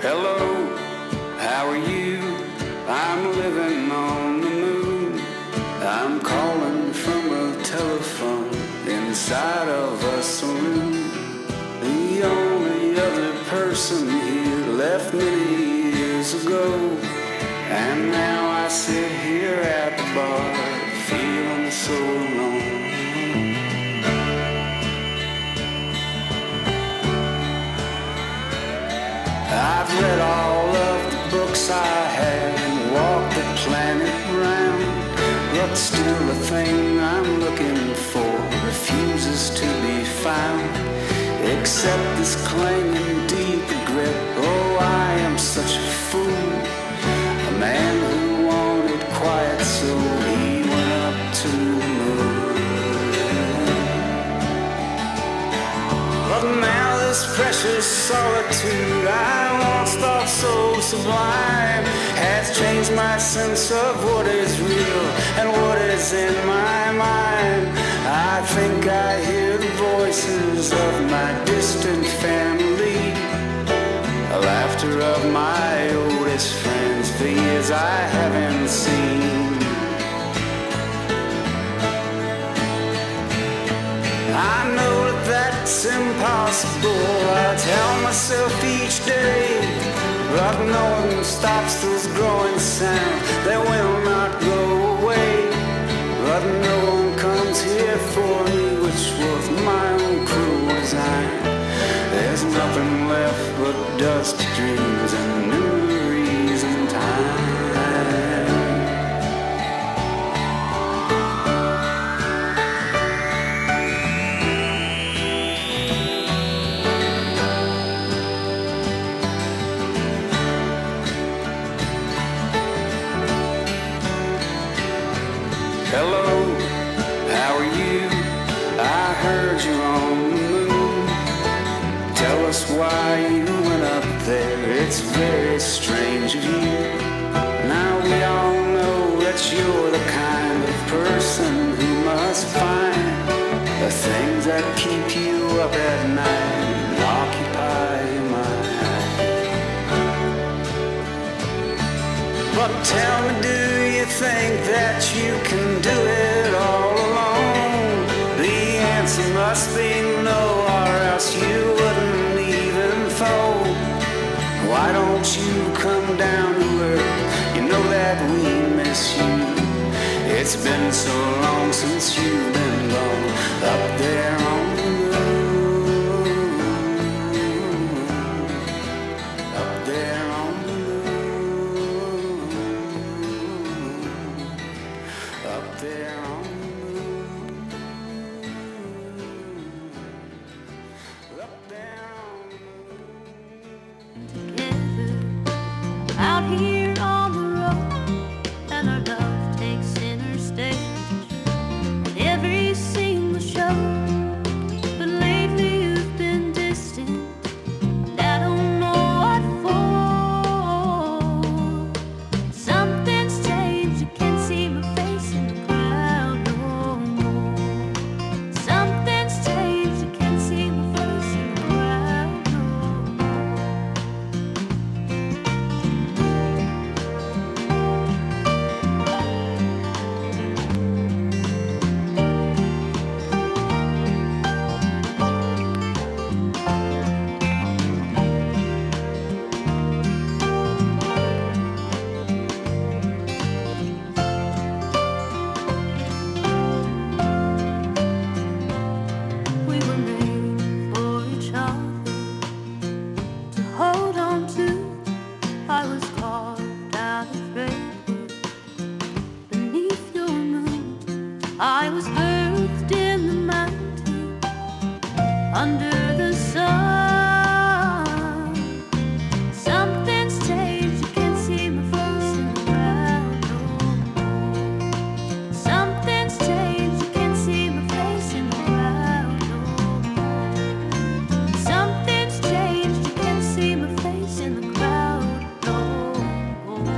Hello, how are you? I'm living on the moon. I'm calling from a telephone inside of a saloon. The only other person here left many years ago, and now I sit here at the bar feeling so alone. I've read all of the books I had and walked the planet round, but still the thing I'm looking for refuses to be found, except this clanging deep regret. Oh, I am such a fool, a man who wanted quiet, so he went up to the moon. But now this precious solitude I once thought so sublime has changed my sense of what is real and what is in my mind. I think I hear the voices of my distant family, the laughter of my oldest friends, the years I haven't seen. I know that that's impossible, I tell myself each day, but no one stops those growing sounds, they will not go away. But no one comes here for me, which was my own cruel design. There's nothing left but dust, dreams, and memories and time. Hello, how are you? I heard you're on the moon. Tell us why you went up there, it's very strange of you. Now we all know that you're the kind of person who must find the things that keep you up at night and occupy your mind. But tell me, do you think that you can do it all alone? The answer must be no, or else you wouldn't even fold. Why don't you come down to earth? You know that we miss you. It's been so long since you've been gone up there on the moon. Up there on the moon. Up there on the moon. Up there on the moon. Together, out here on the road, and our love takes center stage at every single show. But lately you've been distant, and I don't know what for. Something's changed, you can't see my face in the crowd no more. Something's changed, you can't see my face in the crowd no more. We were made for each other to hold on to. I was carved out of red beneath your moon. I was birthed in the mountain under the sun. Something's changed, you can't see my face in the crowd no more. Something's changed, you can't see my face in the crowd no more. Something's changed, you can't see my face in the crowd no more.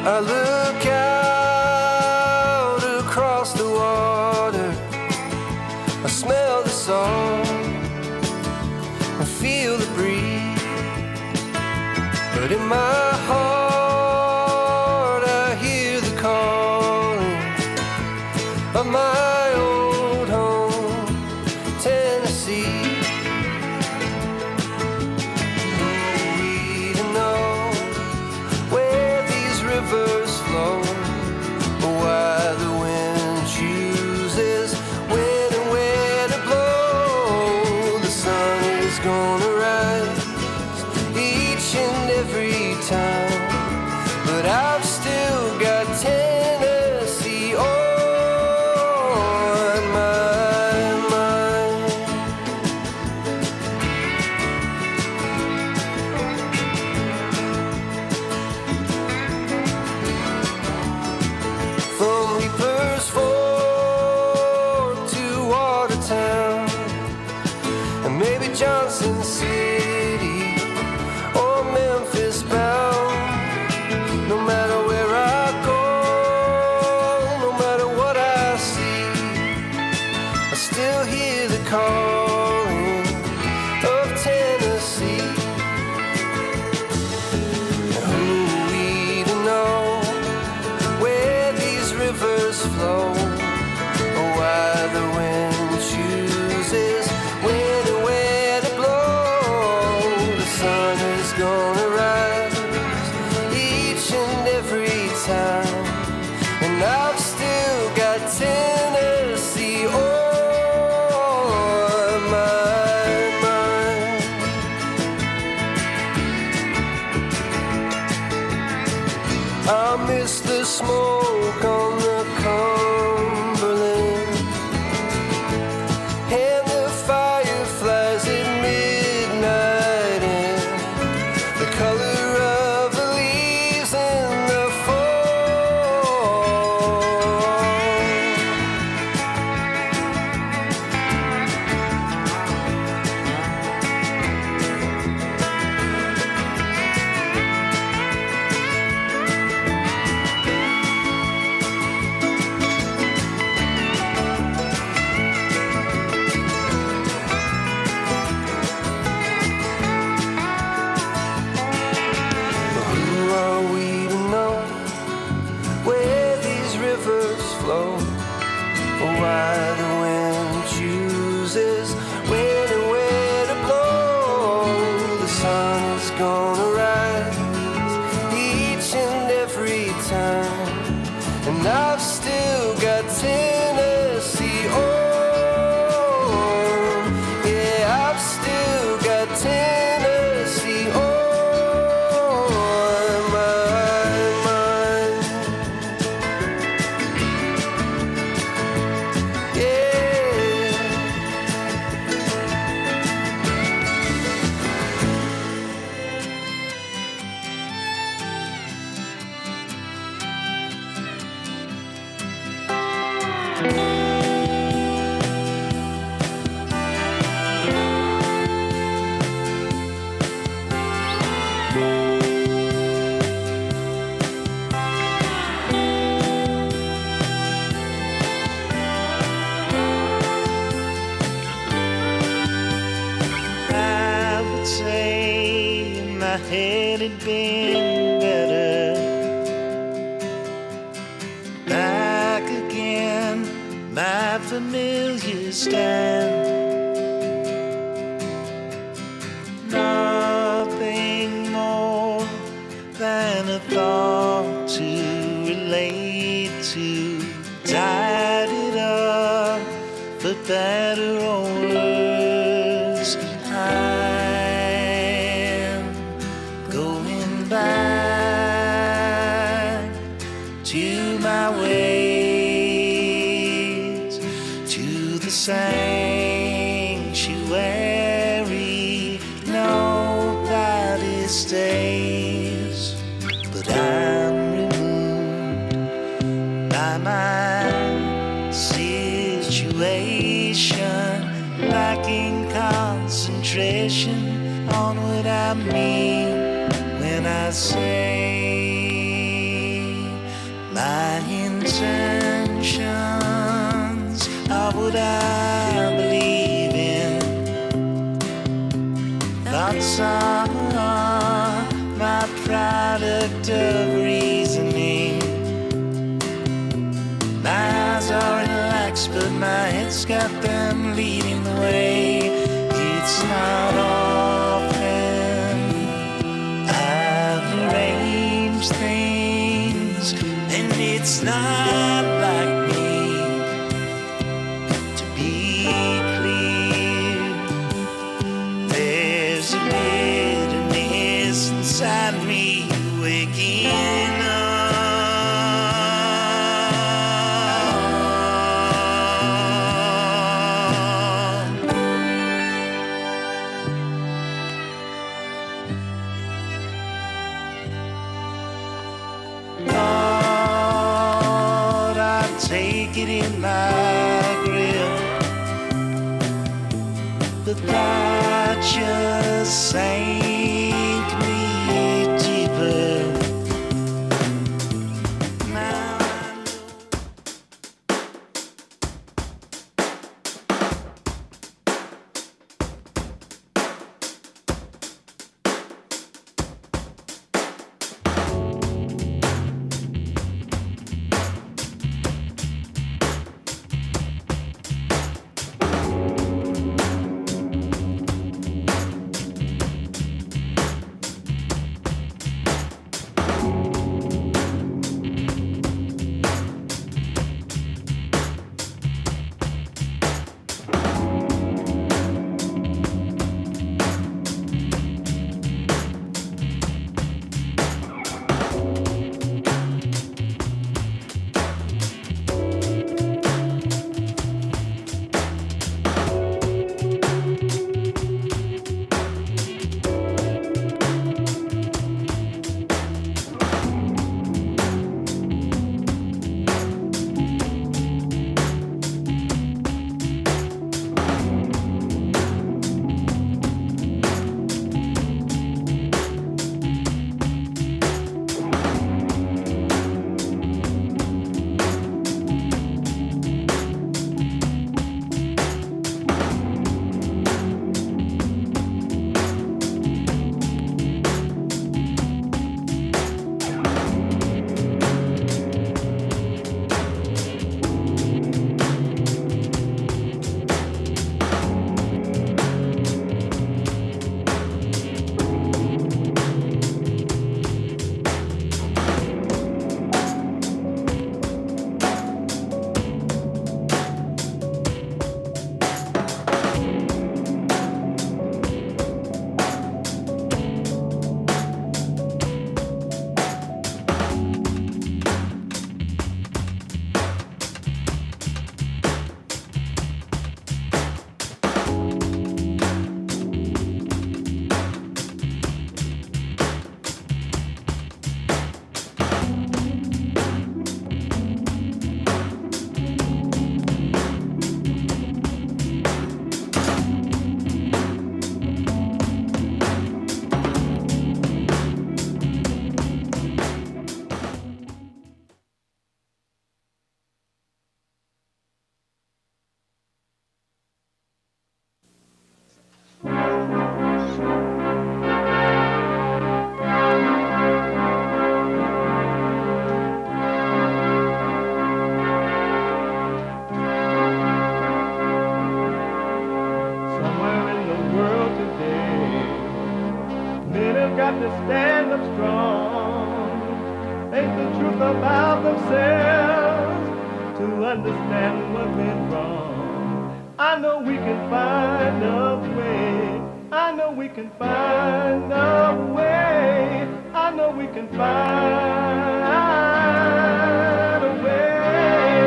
I look out across the water, I smell the salt and feel the breeze, but in my heart I hear the calling of my old home, Tennessee. We don't know where these rivers flow, or why the wind chooses when and where to blow. The sun is gonna rise each and every time, but I've still got Tennessee on my mind. From Reaper's Fork to Watertown, and maybe Johnson City or Memphis bound. No matter where I go, no matter what I see, I still hear the calling of Tennessee. And who we to know where these rivers flow, or why the wind chooses when and where to blow. The sun is gonna rise each and every time, and I've still got Tennessee on my mind. I miss the smoke on the Cumberland and the fireflies at midnight, and the color of the leaves in the fall. Who are we to know where these rivers flow, or why the wind chooses when and where to blow? The sun is gonna rise each and every time, and I've still got Tennessee on. Yeah, I've still got Tennessee on my mind. Yeah. I would say my head had been better. Back again, my familiar stand. Nothing more than a thought to relate to. Tied it up for better or worse. I'm going back to my ways, to the sanctuary. Nobody stays, but I'm removed by my situation, lacking concentration on what I mean when I say intentions are what I believe in. Thoughts are my product of reasoning. My eyes are relaxed, but my head's got them leading the way. It's not often I've arranged things, and it's not like me to be clear. There's a bitterness inside me waking up. Thought I'd take it in my grip, but that just sank me deeper. Now I know. understand what went wrong. I know we can find a way. I know we can find a way. I know we can find a way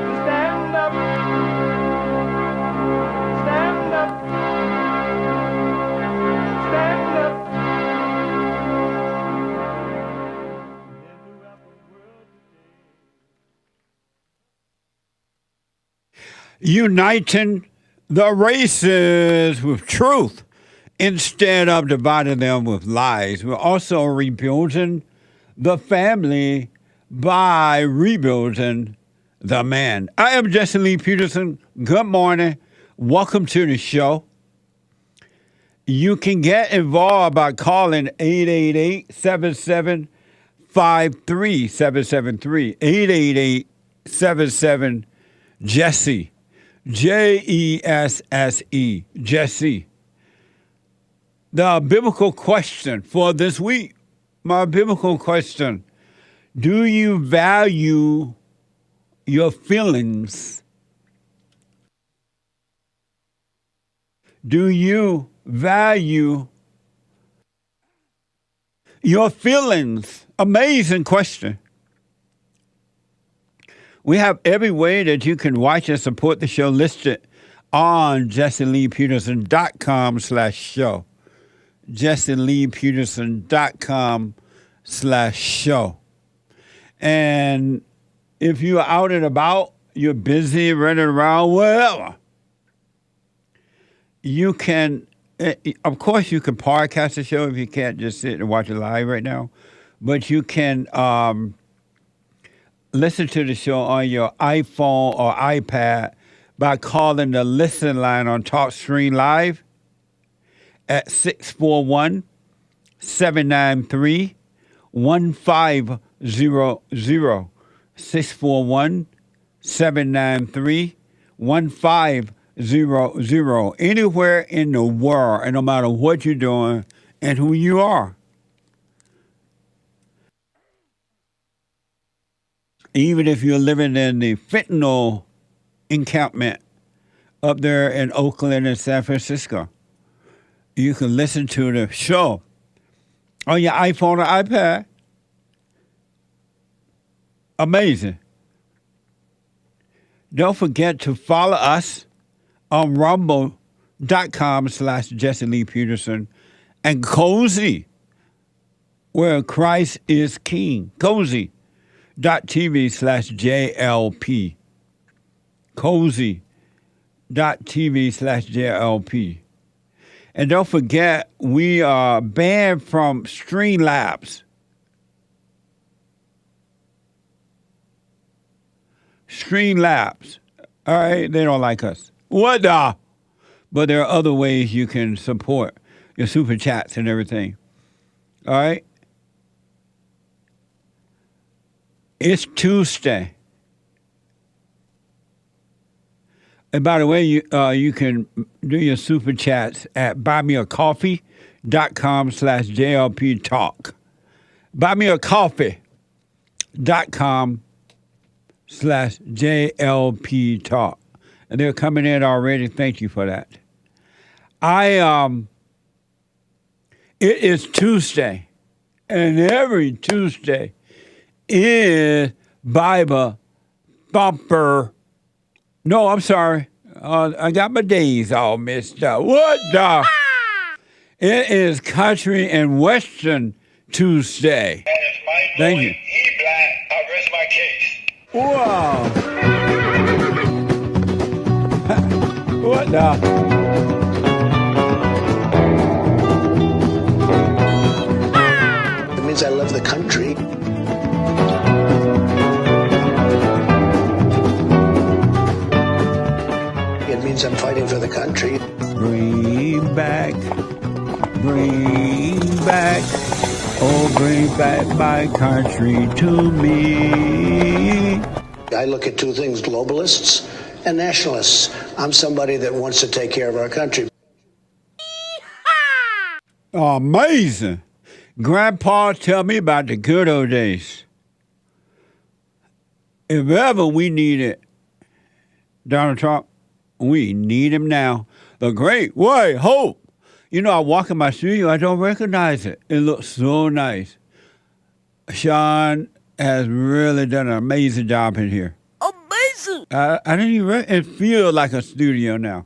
to stand up, stand up, stand up. Uniting the races with truth instead of dividing them with lies. We're also rebuilding the family by rebuilding the man. I am Jesse Lee Peterson. Good morning. Welcome to the show. You can get involved by calling 888-7753-773. 888-77-JESSE. Jesse. Jesse. The biblical question for this week. My biblical question. Do you value your feelings? Do you value your feelings? Amazing question. We have every way that you can watch and support the show listed on JesseLeePeterson.com/show. JesseLeePeterson.com/show. And if you're out and about, you're busy running around, wherever, you can, of course, you can podcast the show if you can't just sit and watch it live right now. But you can listen to the show on your iPhone or iPad by calling the listen line on TalkStream Live at 641-793-1500. 641-793-1500. Anywhere in the world, and no matter what you're doing and who you are. Even if you're living in the fentanyl encampment up there in Oakland and San Francisco, you can listen to the show on your iPhone or iPad. Amazing. Don't forget to follow us on rumble.com/Jesse Lee Peterson and Cozy, where Christ is King. Cozy.tv/JLP. Cozy.tv/JLP. And don't forget, we are banned from Streamlabs. Streamlabs. All right, they don't like us. What the? But there are other ways you can support your super chats and everything. All right? It's Tuesday. And by the way, you can do your super chats at buymeacoffee.com/JLP Talk. Buymeacoffee.com/JLP Talk. And they're coming in already. Thank you for that. It is Tuesday. And every Tuesday is Bible Bumper. No, I'm sorry. I got my days all messed up. What the? It is Country and Western Tuesday. Thank you. He black. I rest my case. Wow. What the? It means I love the country. It means I'm fighting for the country. Bring back, oh, bring back my country to me. I look at two things, globalists and nationalists. I'm somebody that wants to take care of our country. Amazing. Grandpa, tell me about the good old days. If ever we needed Donald Trump, we need him now. The great white hope. You know, I walk in my studio, I don't recognize it. It looks so nice. Sean has really done an amazing job in here. Amazing. I didn't even it feels like a studio now.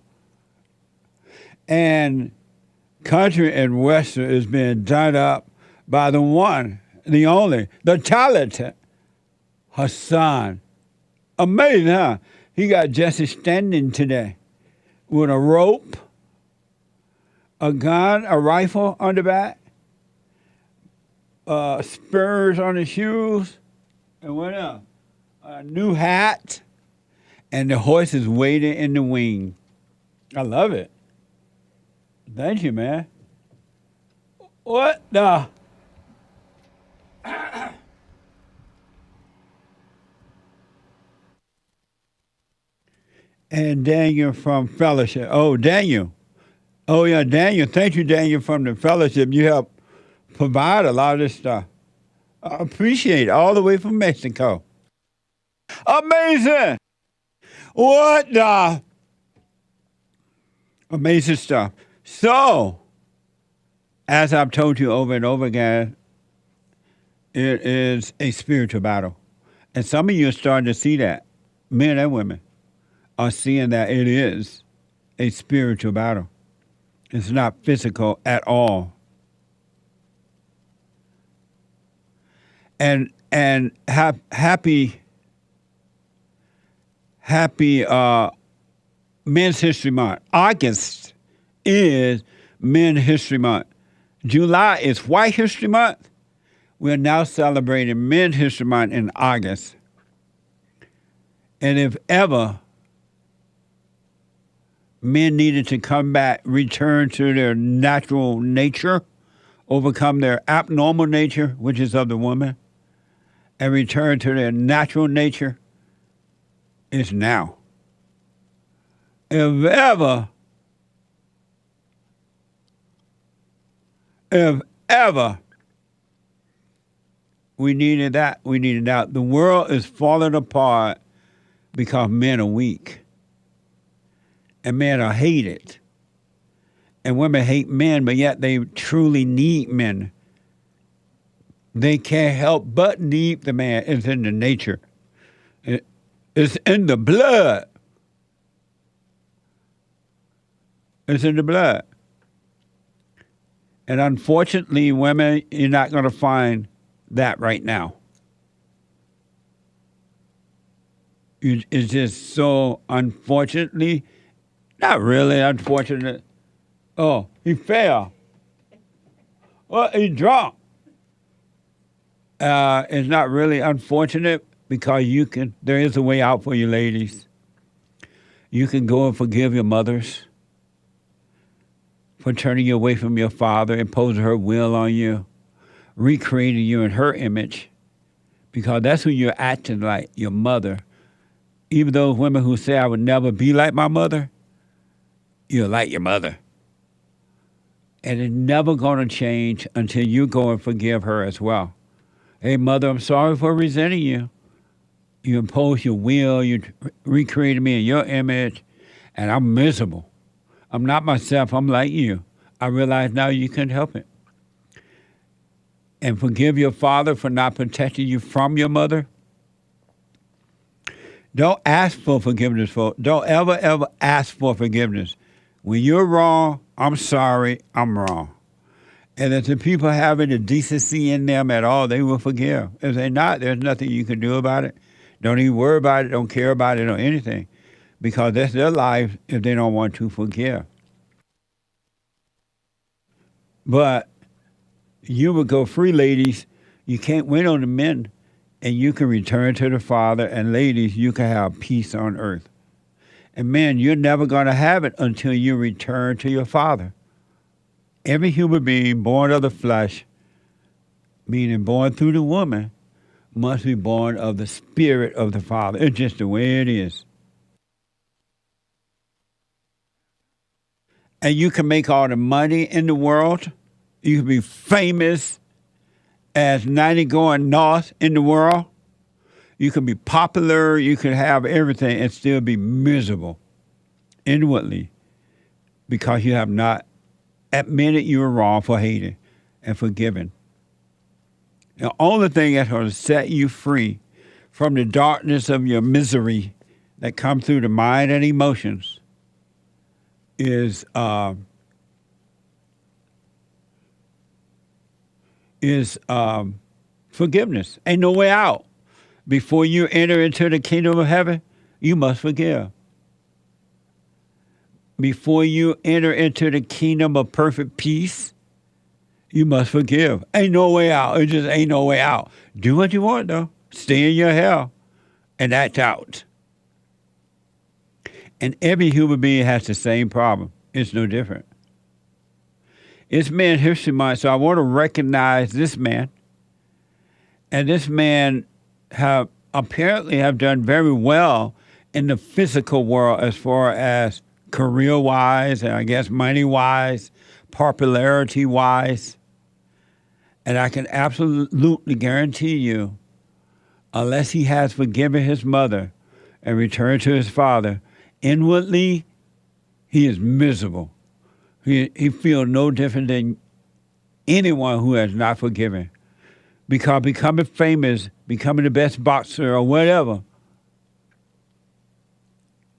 And Country and Western is being done up by the one, the only, the talented Hassan. Amazing, huh? He got Jesse standing today with a rope, a gun, a rifle on the back, spurs on his shoes, And what else? A new hat, and the horse is waiting in the wing. I love it. Thank you, man. What the? And Daniel from Fellowship. Oh, Daniel. Oh, yeah, Daniel. Thank you, Daniel, from the Fellowship. You help provide a lot of this stuff. I appreciate it. All the way from Mexico. Amazing. What the? Amazing stuff. So, as I've told you over and over again, it is a spiritual battle. And some of you are starting to see that. Men and women are seeing that it is a spiritual battle. It's not physical at all. And happy Men's History Month. August is Men's History Month. July is White History Month. We're now celebrating Men's History Month in August. And if ever men needed to come back, return to their natural nature, overcome their abnormal nature, which is of the woman, and return to their natural nature, it's now. If ever we needed that, we needed that. The world is falling apart because men are weak. And men are hated. And women hate men, but yet they truly need men. They can't help but need the man. It's in the nature. It's in the blood. It's in the blood. And unfortunately, women, you're not going to find that right now. It's just so unfortunately, not really unfortunate. Oh, he fell. Well, he drunk. It's not really unfortunate because there is a way out for you ladies. You can go and forgive your mothers for turning you away from your father, imposing her will on you, recreating you in her image, because that's who you're acting like, your mother. Even those women who say, I would never be like my mother, you're like your mother. And it's never going to change until you go and forgive her as well. Hey, mother, I'm sorry for resenting you. You imposed your will, you recreated me in your image, and I'm miserable. I'm not myself, I'm like you. I realize now you can't help it. And forgive your father for not protecting you from your mother. Don't ask for forgiveness. Don't ever ask for forgiveness. When you're wrong, I'm sorry, I'm wrong. And if the people have any decency in them at all, they will forgive. If they're not, there's nothing you can do about it. Don't even worry about it, don't care about it or anything. Because that's their life if they don't want to forgive. But you will go free, ladies. You can't win on the men. And you can return to the Father. And ladies, you can have peace on earth. And men, you're never going to have it until you return to your Father. Every human being born of the flesh, meaning born through the woman, must be born of the Spirit of the Father. It's just the way it is. And you can make all the money in the world. You can be famous as 90 going north in the world. You can be popular. You can have everything and still be miserable inwardly because you have not admitted you were wrong for hating and forgiving. The only thing that's going to set you free from the darkness of your misery that comes through the mind and emotions is forgiveness. Ain't no way out. Before you enter into the kingdom of heaven, you must forgive. Before you enter into the kingdom of perfect peace, you must forgive. Ain't no way out. It just ain't no way out. Do what you want, though. stay in your hell, and act out. And every human being has the same problem. It's no different. It's Man History Month, so I want to recognize this man. And this man apparently have done very well in the physical world as far as career-wise, and I guess money-wise, popularity-wise. And I can absolutely guarantee you, unless he has forgiven his mother and returned to his father, inwardly, he is miserable. He feels no different than anyone who has not forgiven. Because becoming famous, becoming the best boxer or whatever,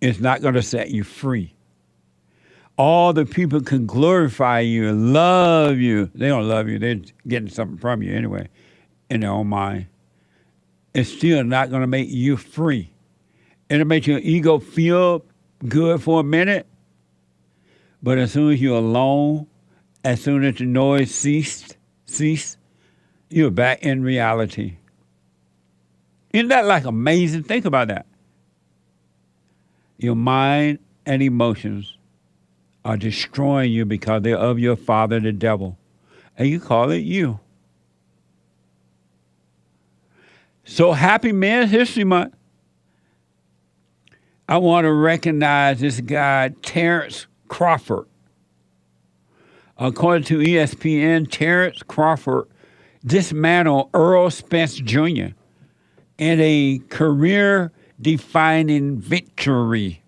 is not going to set you free. All the people can glorify you and love you. They don't love you. They're getting something from you anyway, in their own mind. It's still not going to make you free. It'll make your ego feel good for a minute, but as soon as you're alone, as soon as the noise cease, you're back in reality. Isn't that like amazing? Think about that. Your mind and emotions are destroying you because they're of your father, the devil. And you call it you. So happy Men's History Month. I want to recognize this guy, Terence Crawford. According to ESPN, Terence Crawford dismantled Earl Spence Jr. in a career-defining victory.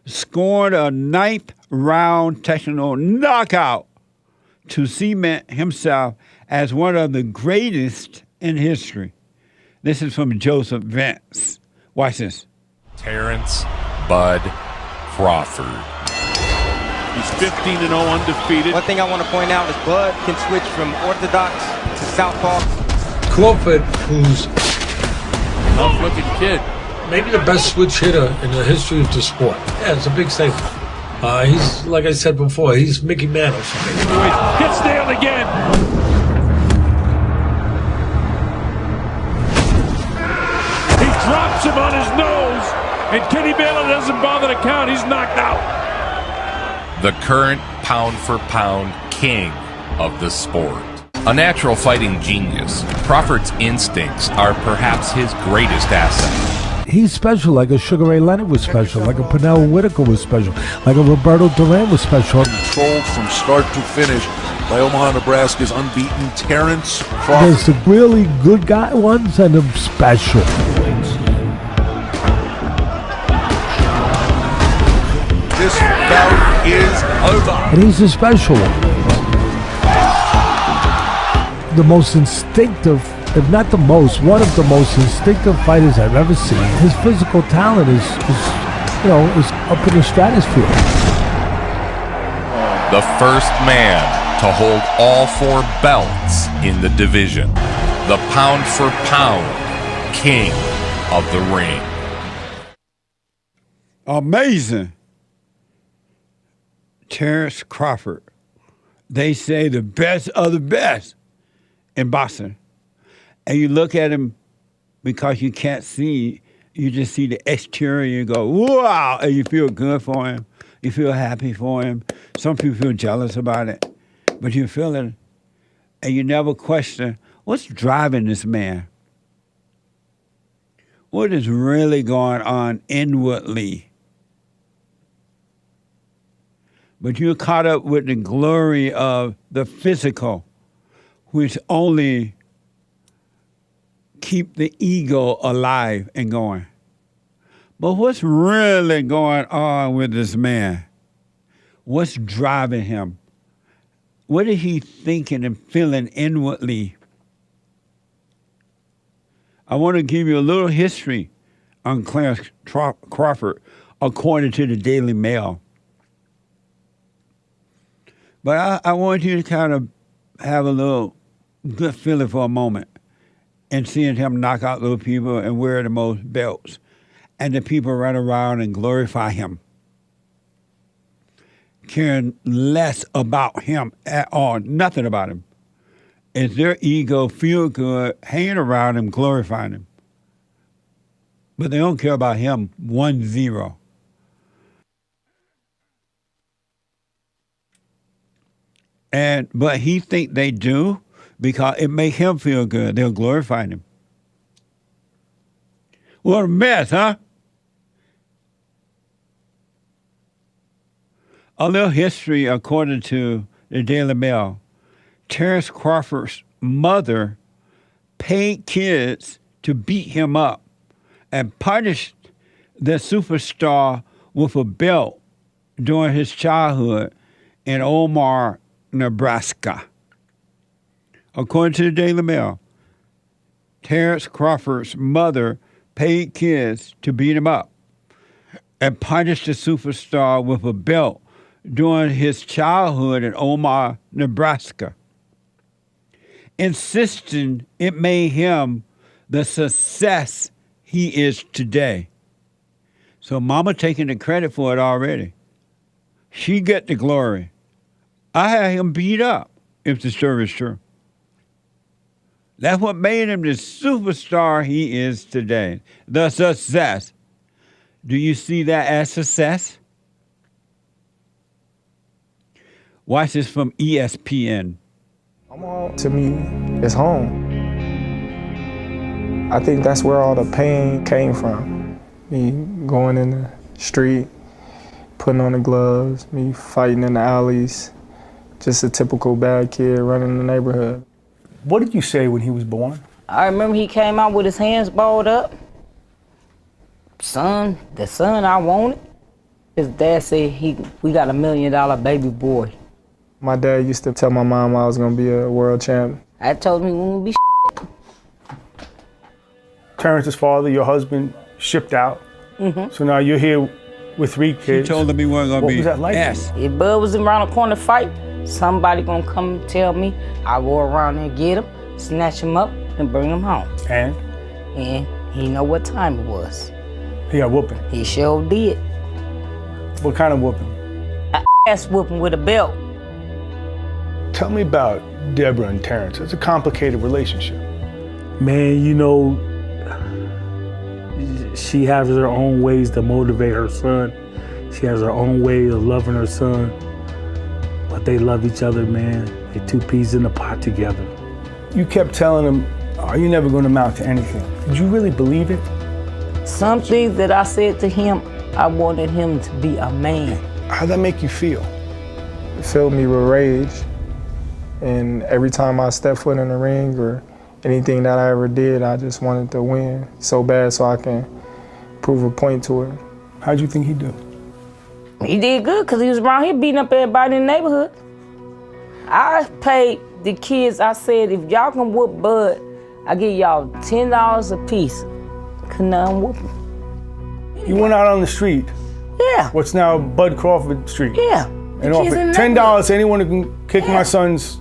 Scored a ninth-round technical knockout to cement himself as one of the greatest in history. This is from Joseph Vance. Watch this. Terence Bud Crawford. He's 15-0 undefeated. One thing I want to point out is Bud can switch from orthodox to southpaw. Crawford, who's Tough-looking kid. maybe the best switch hitter in the history of the sport. Yeah, it's a big statement. He's, like I said before, he's Mickey Mantle for me. Gets nailed again. He drops him on his nose, and Kenny Baylor doesn't bother to count. He's knocked out. The current pound-for-pound king of the sport. A natural fighting genius, Crawford's instincts are perhaps his greatest asset. He's special, like a Sugar Ray Leonard was special, like a Pernell Whitaker was special, like a Roberto Duran was special. Controlled from start to finish by Omaha, Nebraska's unbeaten Terence Crawford. There's the really good guy ones and the special. This bout is over. And he's the special one. The most instinctive, if not the most, one of the most instinctive fighters I've ever seen. His physical talent is up in the stratosphere. The first man to hold all four belts in the division. The pound-for-pound king of the ring. Amazing. Terence Crawford. They say the best of the best in boxing. And you look at him because you can't see, you just see the exterior, you go, wow, and you feel good for him. You feel happy for him. Some people feel jealous about it, but you feel it, and you never question, what's driving this man? What is really going on inwardly? But you're caught up with the glory of the physical, which only keep the ego alive and going. But what's really going on with this man? What's driving him? What is he thinking and feeling inwardly? I want to give you a little history on Clarence Crawford according to the Daily Mail. But I want you to kind of have a little good feeling for a moment and seeing him knock out little people and wear the most belts. And the people run around and glorify him, caring less about him at all, nothing about him. is their ego feel good hanging around him, glorifying him. But they don't care about him, 1-0. But he think they do because it make him feel good. They'll glorify him. What a mess, huh? A little history according to the Daily Mail. Terence Crawford's mother paid kids to beat him up and punished the superstar with a belt during his childhood in Omaha, Nebraska. According to the Daily Mail, Terence Crawford's mother paid kids to beat him up and punished the superstar with a belt during his childhood in Omaha, Nebraska, insisting it made him the success he is today. So mama taking the credit for it already. She get the glory. I had him beat up, if the story is true. That's what made him the superstar he is today. The success. Do you see that as success? Watch this from ESPN. To me, it's home. I think that's where all the pain came from. Me going in the street, putting on the gloves, me fighting in the alleys, just a typical bad kid running the neighborhood. What did you say when he was born? I remember he came out with his hands balled up. Son, the son I wanted. His dad said we got $1 million baby boy. My dad used to tell my mom I was gonna be a world champ. I told him we wouldn't be Terence's father, your husband, shipped out. Mm-hmm. So now you're here with 3 kids. He told him he wasn't gonna what be was that like? yes. If Bud was around the corner fight, somebody gonna come and tell me. I go around there and get him, snatch him up, and bring him home. And he know what time it was. He got whooping. He sure did. What kind of whooping? Ass whooping with a belt. Tell me about Deborah and Terence. It's a complicated relationship. Man, you know, she has her own ways to motivate her son. She has her own way of loving her son. But they love each other, man. They're 2 peas in a pot together. You kept telling him, "Are you never going to amount to anything?" Did you really believe it? Some things that I said to him, I wanted him to be a man. How'd that make you feel? It filled me with rage. And every time I stepped foot in the ring or anything that I ever did, I just wanted to win so bad so I can prove a point to her. How'd you think he'd do? He did good because he was around here beating up everybody in the neighborhood. I paid the kids, I said, if y'all can whoop Bud, I give y'all $10 a piece. Could none whoop him. You went out on the street. Yeah. What's now Bud Crawford Street. Yeah. And offered $10 to anyone who can kick my son's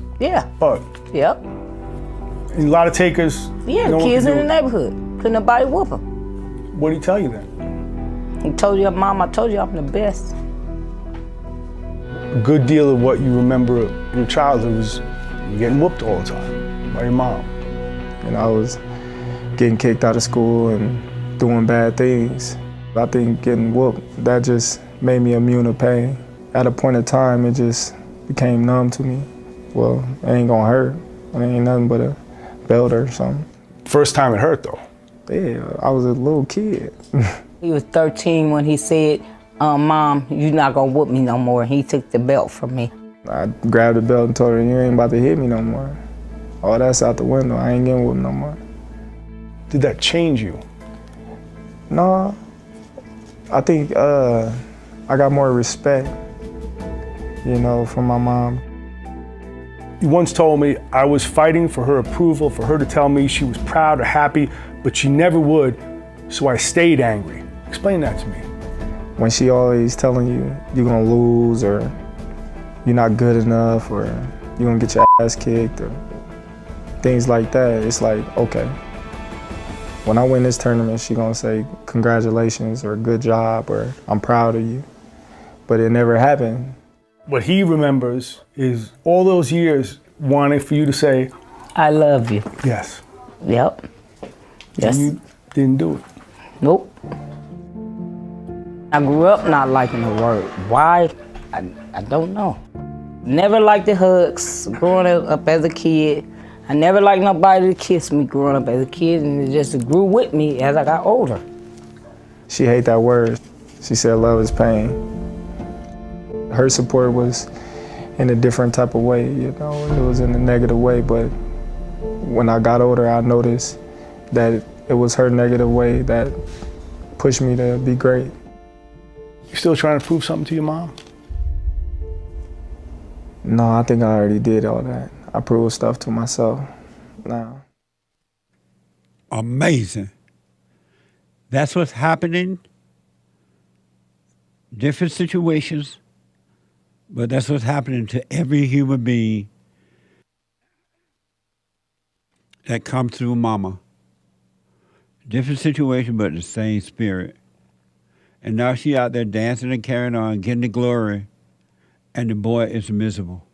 butt. Yep. And a lot of takers. Yeah, no kids in the it. neighborhood. Couldn't nobody whoop him. What did he tell you then? He told you, Mom, I told you I'm the best. A good deal of what you remember in your childhood was you getting whooped all the time by your mom. And I was getting kicked out of school and doing bad things. I think getting whooped, that just made me immune to pain. At a point in time, it just became numb to me. Well, it ain't gonna hurt. It ain't nothing but a belt or something. First time it hurt though? Yeah, I was a little kid. He was 13 when he said, Mom, you're not gonna whoop me no more. He took the belt from me. I grabbed the belt and told her, you ain't about to hit me no more. Oh, that's out the window. I ain't getting whooped no more. Did that change you? No, I think I got more respect, you know, from my mom. You once told me I was fighting for her approval, for her to tell me she was proud or happy, but she never would, so I stayed angry. Explain that to me. When she always telling you you're gonna lose or you're not good enough or you're gonna get your ass kicked or things like that, it's like, okay. When I win this tournament, she gonna say congratulations or good job or I'm proud of you, but it never happened. What he remembers is all those years wanting for you to say, I love you. Yes. Yep. Yes. And you didn't do it. Nope. I grew up not liking the word. Why? I don't know. Never liked the hugs growing up as a kid. I never liked nobody to kiss me growing up as a kid, and it just grew with me as I got older. She hated that word. She said love is pain. Her support was in a different type of way, you know, it was in a negative way, but when I got older, I noticed that it was her negative way that pushed me to be great. You still trying to prove something to your mom? No, I think I already did all that. I proved stuff to myself now. Amazing. That's what's happening. Different situations, but that's what's happening to every human being that comes through mama. Different situation, but the same spirit. And now she out there dancing and carrying on, getting the glory, and the boy is miserable.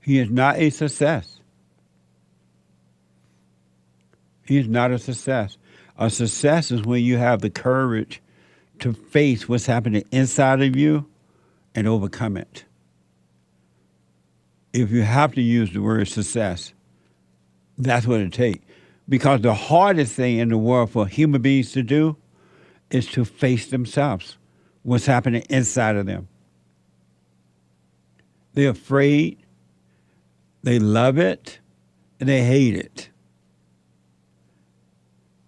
He is not a success. He is not a success. A success is when you have the courage to face what's happening inside of you and overcome it. If you have to use the word success, that's what it takes. Because the hardest thing in the world for human beings to do is to face themselves, what's happening inside of them. They're afraid, they love it, and they hate it.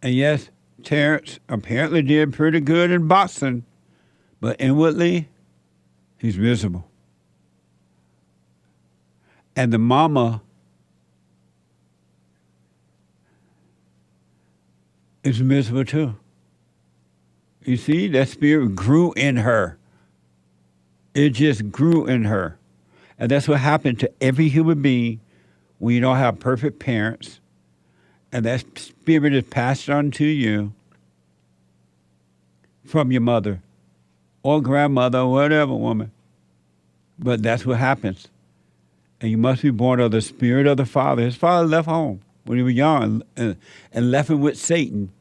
And yes, Terence apparently did pretty good in boxing, but inwardly, he's miserable. And the mama is miserable too. You see, that spirit grew in her. It just grew in her. And that's what happened to every human being when you don't have perfect parents. And that spirit is passed on to you from your mother or grandmother or whatever woman. But that's what happens. And you must be born of the spirit of the father. His father left home when he was young and left him with Satan.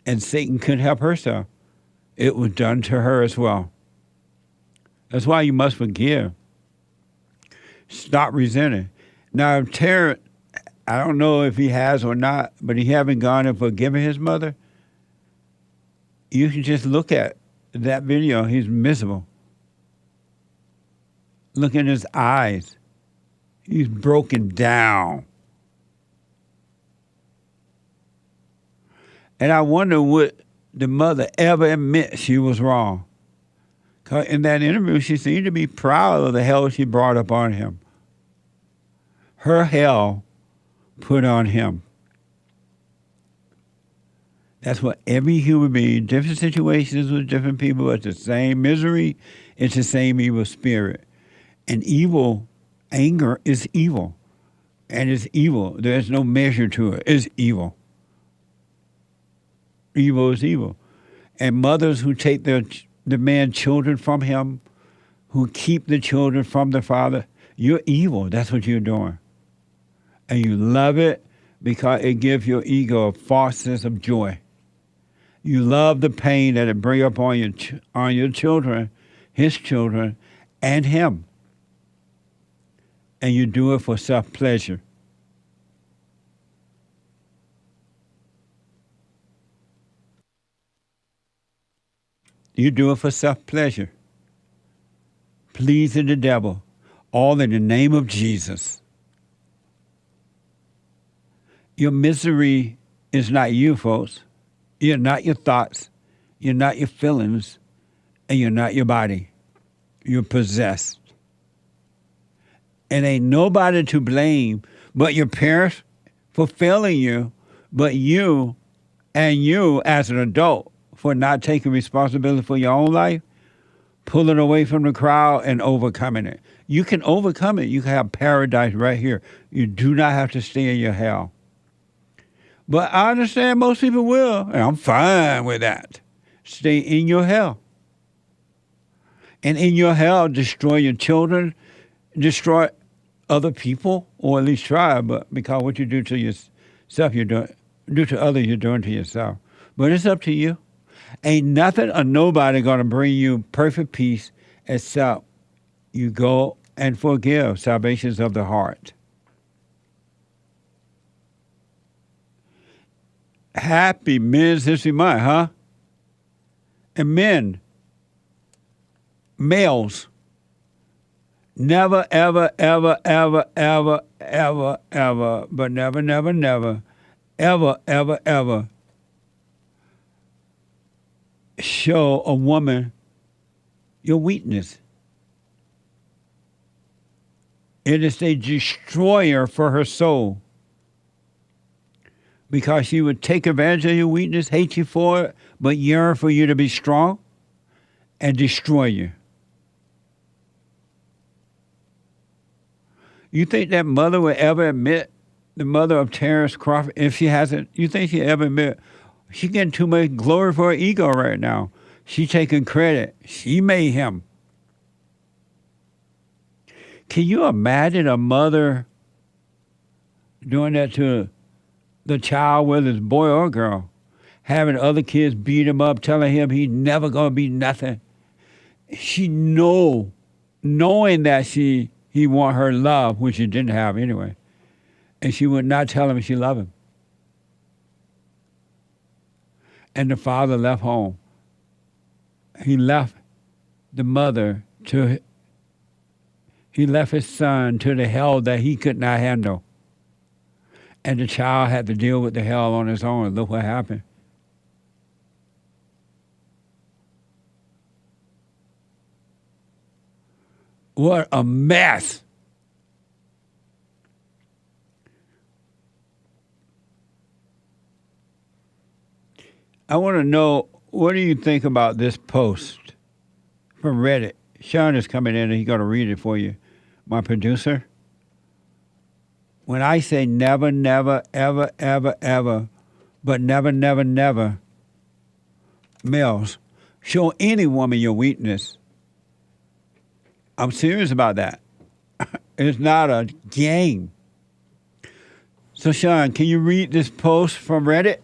And Satan couldn't help herself. It was done to her as well. That's why you must forgive. Stop resenting. Now, if Terrence, I don't know if he has or not, but he haven't gone and forgiven his mother, you can just look at that video. He's miserable. Look in his eyes. He's broken down. And I wonder would the mother ever admit she was wrong. 'Cause in that interview, she seemed to be proud of the hell she brought up on him. Her hell put on him. That's what every human being, different situations with different people, it's the same misery, it's the same evil spirit. And evil, anger is evil. And it's evil. There's no measure to it. It's evil. Evil is evil. And mothers who take the man's children from him, who keep the children from the father, you're evil. That's what you're doing. And you love it because it gives your ego a false sense of joy. You love the pain that it brings up on your children, his children, and him. And you do it for self-pleasure. You do it for self-pleasure. Pleasing the devil, all in the name of Jesus. Your misery is not you, folks. You're not your thoughts. You're not your feelings. And you're not your body. You're possessed. And ain't nobody to blame but your parents for failing you, but you and you as an adult for not taking responsibility for your own life, pulling away from the crowd and overcoming it. You can overcome it. You can have paradise right here. You do not have to stay in your hell. But I understand most people will, and I'm fine with that. Stay in your hell. And in your hell, destroy your children, destroy other people, or at least try, but because what you do to yourself, do to others, you're doing to yourself. But it's up to you. Ain't nothing or nobody going to bring you perfect peace except you go and forgive. Salvation's of the heart. Happy Men's History Month, huh? And men, males, never, ever, ever, ever, ever, ever, ever, but never, never, never, ever, ever, ever show a woman your weakness. It is a destroyer for her soul. Because she would take advantage of your weakness, hate you for it, but yearn for you to be strong and destroy you. You think that mother would ever admit, the mother of Terence Crawford, if she hasn't, you think she'd ever admit, she getting too much glory for her ego right now. She taking credit. She made him. Can you imagine a mother doing that to the child, whether it's boy or girl, having other kids beat him up, telling him he's never going to be nothing? She knowing that he want her love, which she didn't have anyway, and she would not tell him she loved him. And the father left home. He left the mother he left his son to the hell that he could not handle. And the child had to deal with the hell on his own. Look what happened. What a mess. I want to know, what do you think about this post from Reddit? Sean is coming in and he's going to read it for you. My producer. When I say never, never, ever, ever, ever, but never, never, never, males, show any woman your weakness. I'm serious about that. It's not a game. So, Sean, can you read this post from Reddit?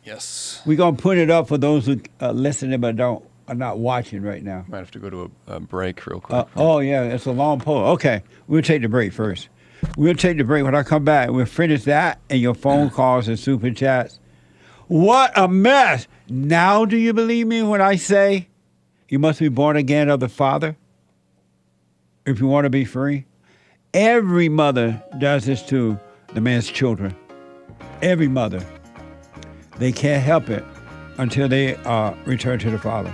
Yes. We're going to put it up for those who are listening but are not watching right now. Might have to go to a break real quick. Oh, yeah, it's a long post. Okay, we'll take the break first. We'll take the break. When I come back, we'll finish that and your phone calls and super chats. What a mess. Now do you believe me when I say you must be born again of the Father if you want to be free? Every mother does this to the man's children. Every mother. They can't help it until they return to the Father.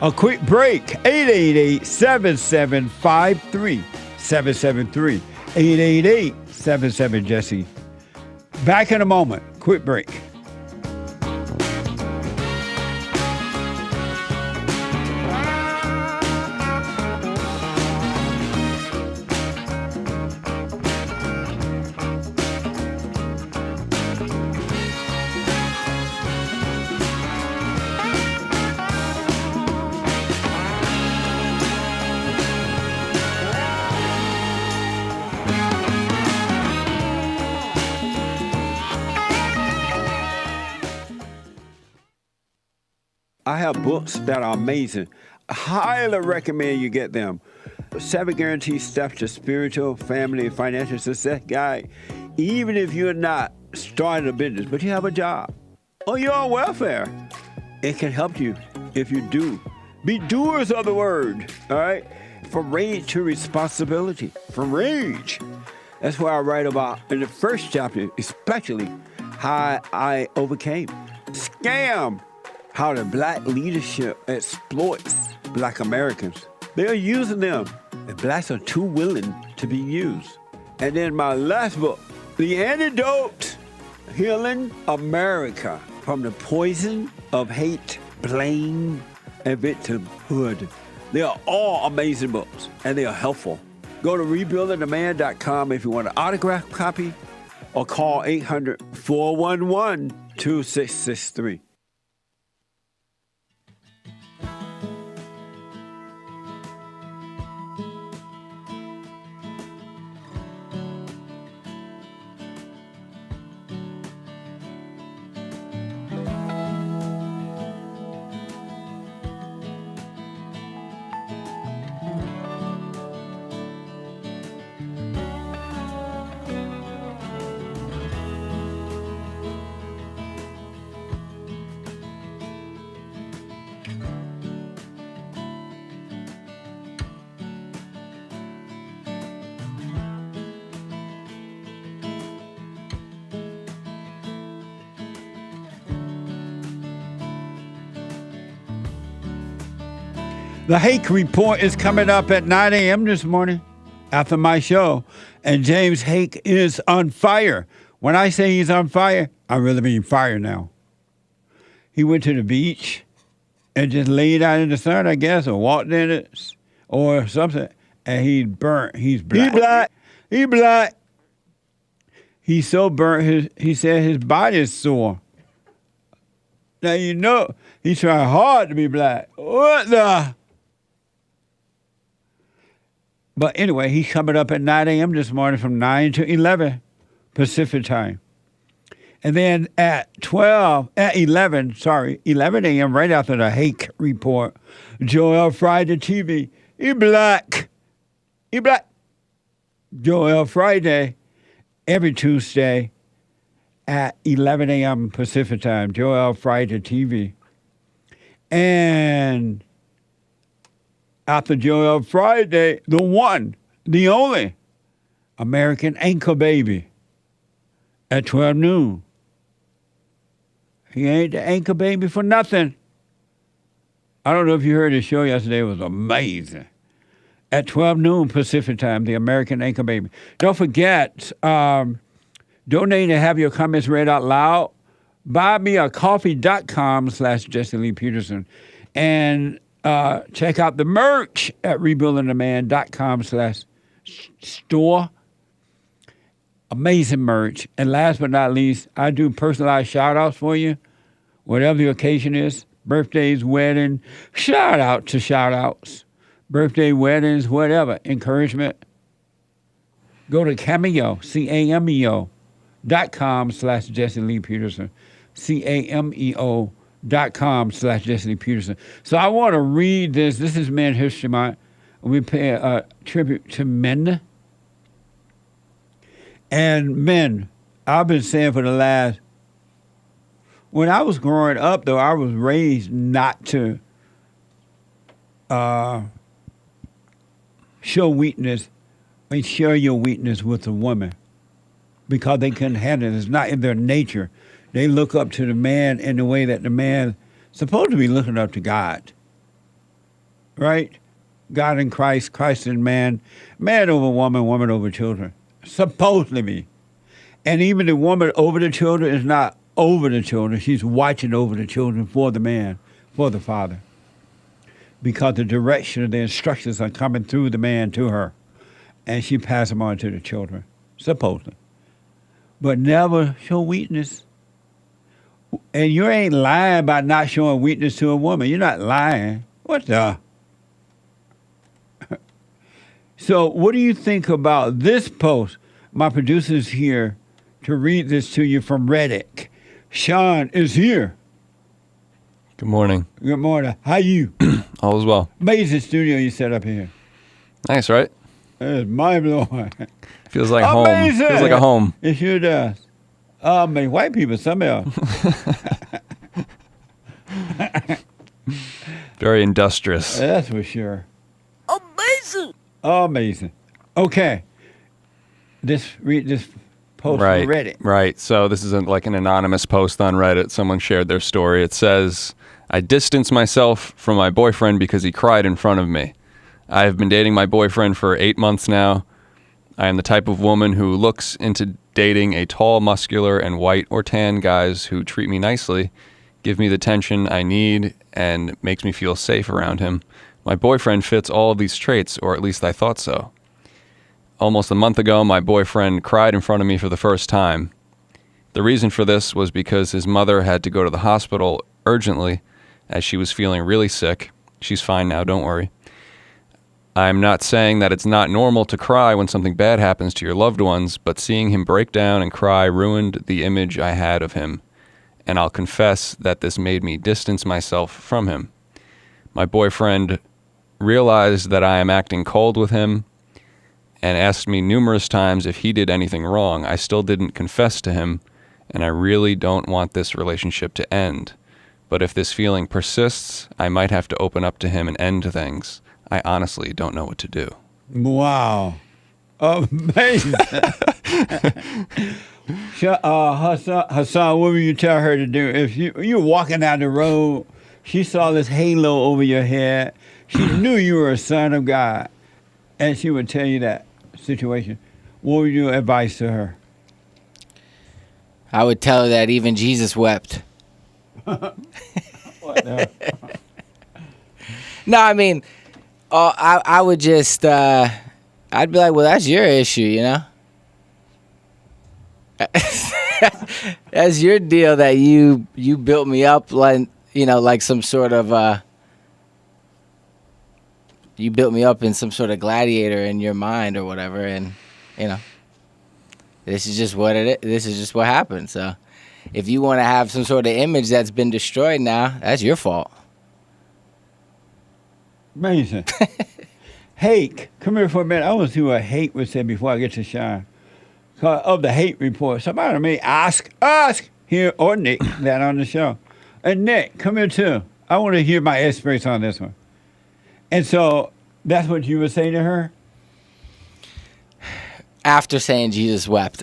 A quick break. 888-7753-773. 888-77-JESSE. Back in a moment. Quick break. I have books that are amazing. I highly recommend you get them. 7 Guaranteed Steps to Spiritual, Family, and Financial Success Guide. Even if you're not starting a business, but you have a job, or you're on welfare, it can help you if you do. Be doers of the word, all right? From rage to responsibility. From rage. That's what I write about in the first chapter, especially how I overcame. Scam. How the black leadership exploits black Americans. They're using them, and blacks are too willing to be used. And then my last book, The Antidote, Healing America from the Poison of Hate, Blame, and Victimhood. They are all amazing books, and they are helpful. Go to rebuildingtheman.com if you want an autographed copy, or call 800-411-2663. The Hake Report is coming up at 9 a.m. this morning after my show. And James Hake is on fire. When I say he's on fire, I really mean fire now. He went to the beach and just laid out in the sun, I guess, or walked in it or something. And he's burnt. He's black. He black. He's so burnt, he said his body is sore. Now, you know, he tried hard to be black. What the? But anyway, he's coming up at 9 a.m. this morning from 9 to 11 Pacific time. And then at 11 a.m., right after the Hake Report, Joel Friday TV, he black. He black. Joel Friday, every Tuesday at 11 a.m. Pacific time, Joel Friday TV. And after Joel Friday, the one, the only, American Anchor Baby at 12 noon. He ain't the Anchor Baby for nothing. I don't know if you heard his show yesterday. It was amazing. At 12 noon Pacific time, the American Anchor Baby. Don't forget, donate and have your comments read out loud. buymeacoffee.com/Jesse Lee Peterson. And check out the merch at rebuildingtheman.com/store. Amazing merch. And last but not least, I do personalized shout-outs for you, whatever the occasion is. Birthdays, wedding, shout-out to shout-outs. Birthday, weddings, whatever. Encouragement. Go to Cameo, CAMEO.com/Jesse Lee Peterson. CAMEO.com/Jesse Lee Peterson. So I want to read this. This is Men History Month. We pay a tribute to men. And men, I've been saying for the last, when I was growing up, though, I was raised not to show weakness and share your weakness with a woman because they couldn't handle it. It's not in their nature. They look up to the man in the way that the man supposed to be looking up to God, right? God in Christ, Christ in man, man over woman, woman over children, supposed to be. And even the woman over the children is not over the children. She's watching over the children for the man, for the father, because the direction of the instructions are coming through the man to her, and she passes them on to the children, supposedly. But never show weakness. And you ain't lying about not showing weakness to a woman. You're not lying. What the? So what do you think about this post? My producer's here to read this to you from Reddit. Sean is here. Good morning. Good morning. How you? All is well. Amazing studio you set up here. Nice, right? It's mind-blowing. Feels like home. Amazing. Feels like a home. It sure does. Man, white people, somehow. Very industrious. That's for sure. Amazing. Amazing. Okay. Read this post Right. on Reddit. Right. So this is like an anonymous post on Reddit. Someone shared their story. It says, I distanced myself from my boyfriend because he cried in front of me. I have been dating my boyfriend for 8 months now. I am the type of woman who looks into dating a tall, muscular, and white or tan guys who treat me nicely, give me the attention I need, and makes me feel safe around him. My boyfriend fits all of these traits, or at least I thought so. Almost a month ago, my boyfriend cried in front of me for the first time. The reason for this was because his mother had to go to the hospital urgently as she was feeling really sick. She's fine now, don't worry. I'm not saying that it's not normal to cry when something bad happens to your loved ones, but seeing him break down and cry ruined the image I had of him, and I'll confess that this made me distance myself from him. My boyfriend realized that I am acting cold with him and asked me numerous times if he did anything wrong. I still didn't confess to him, and I really don't want this relationship to end. But if this feeling persists, I might have to open up to him and end things. I honestly don't know what to do. Wow. Amazing. Hassan, what would you tell her to do? If you're walking down the road, she saw this halo over your head, she knew you were a son of God, and she would tell you that situation, what would your advice to her? I would tell her that even Jesus wept. What the? No, I mean, I would just, I'd be like, well, that's your issue, you know? That's your deal that you built me up like, you know, like some sort of, you built me up in some sort of gladiator in your mind or whatever, and, you know, this is just what it is. This is just what happened. So if you want to have some sort of image that's been destroyed now, that's your fault. Amazing. Hake, come here for a minute. I want to see what Hake would say before I get to Sean. Of the hate report, somebody may ask here or Nick that on the show. And Nick, come here too. I want to hear my experience on this one. And so that's what you would say to her? After saying Jesus wept.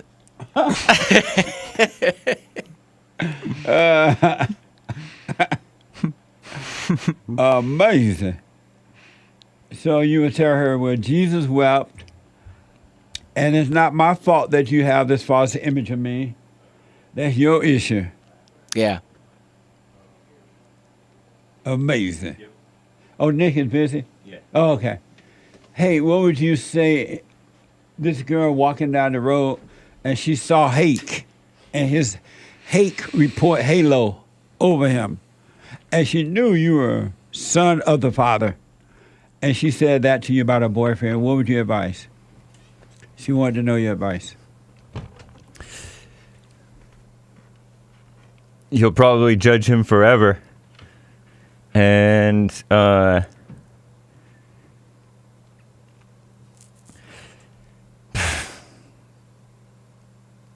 Amazing. So you would tell her, well, Jesus wept, and it's not my fault that you have this false image of me. That's your issue. Yeah. Amazing. Yep. Oh, Nick is busy? Yeah. Oh, okay. Hey, what would you say, this girl walking down the road, and she saw Hake, and his Hake report halo over him, and she knew you were son of the Father, and she said that to you about her boyfriend, what would you advise? She wanted to know your advice. You'll probably judge him forever. And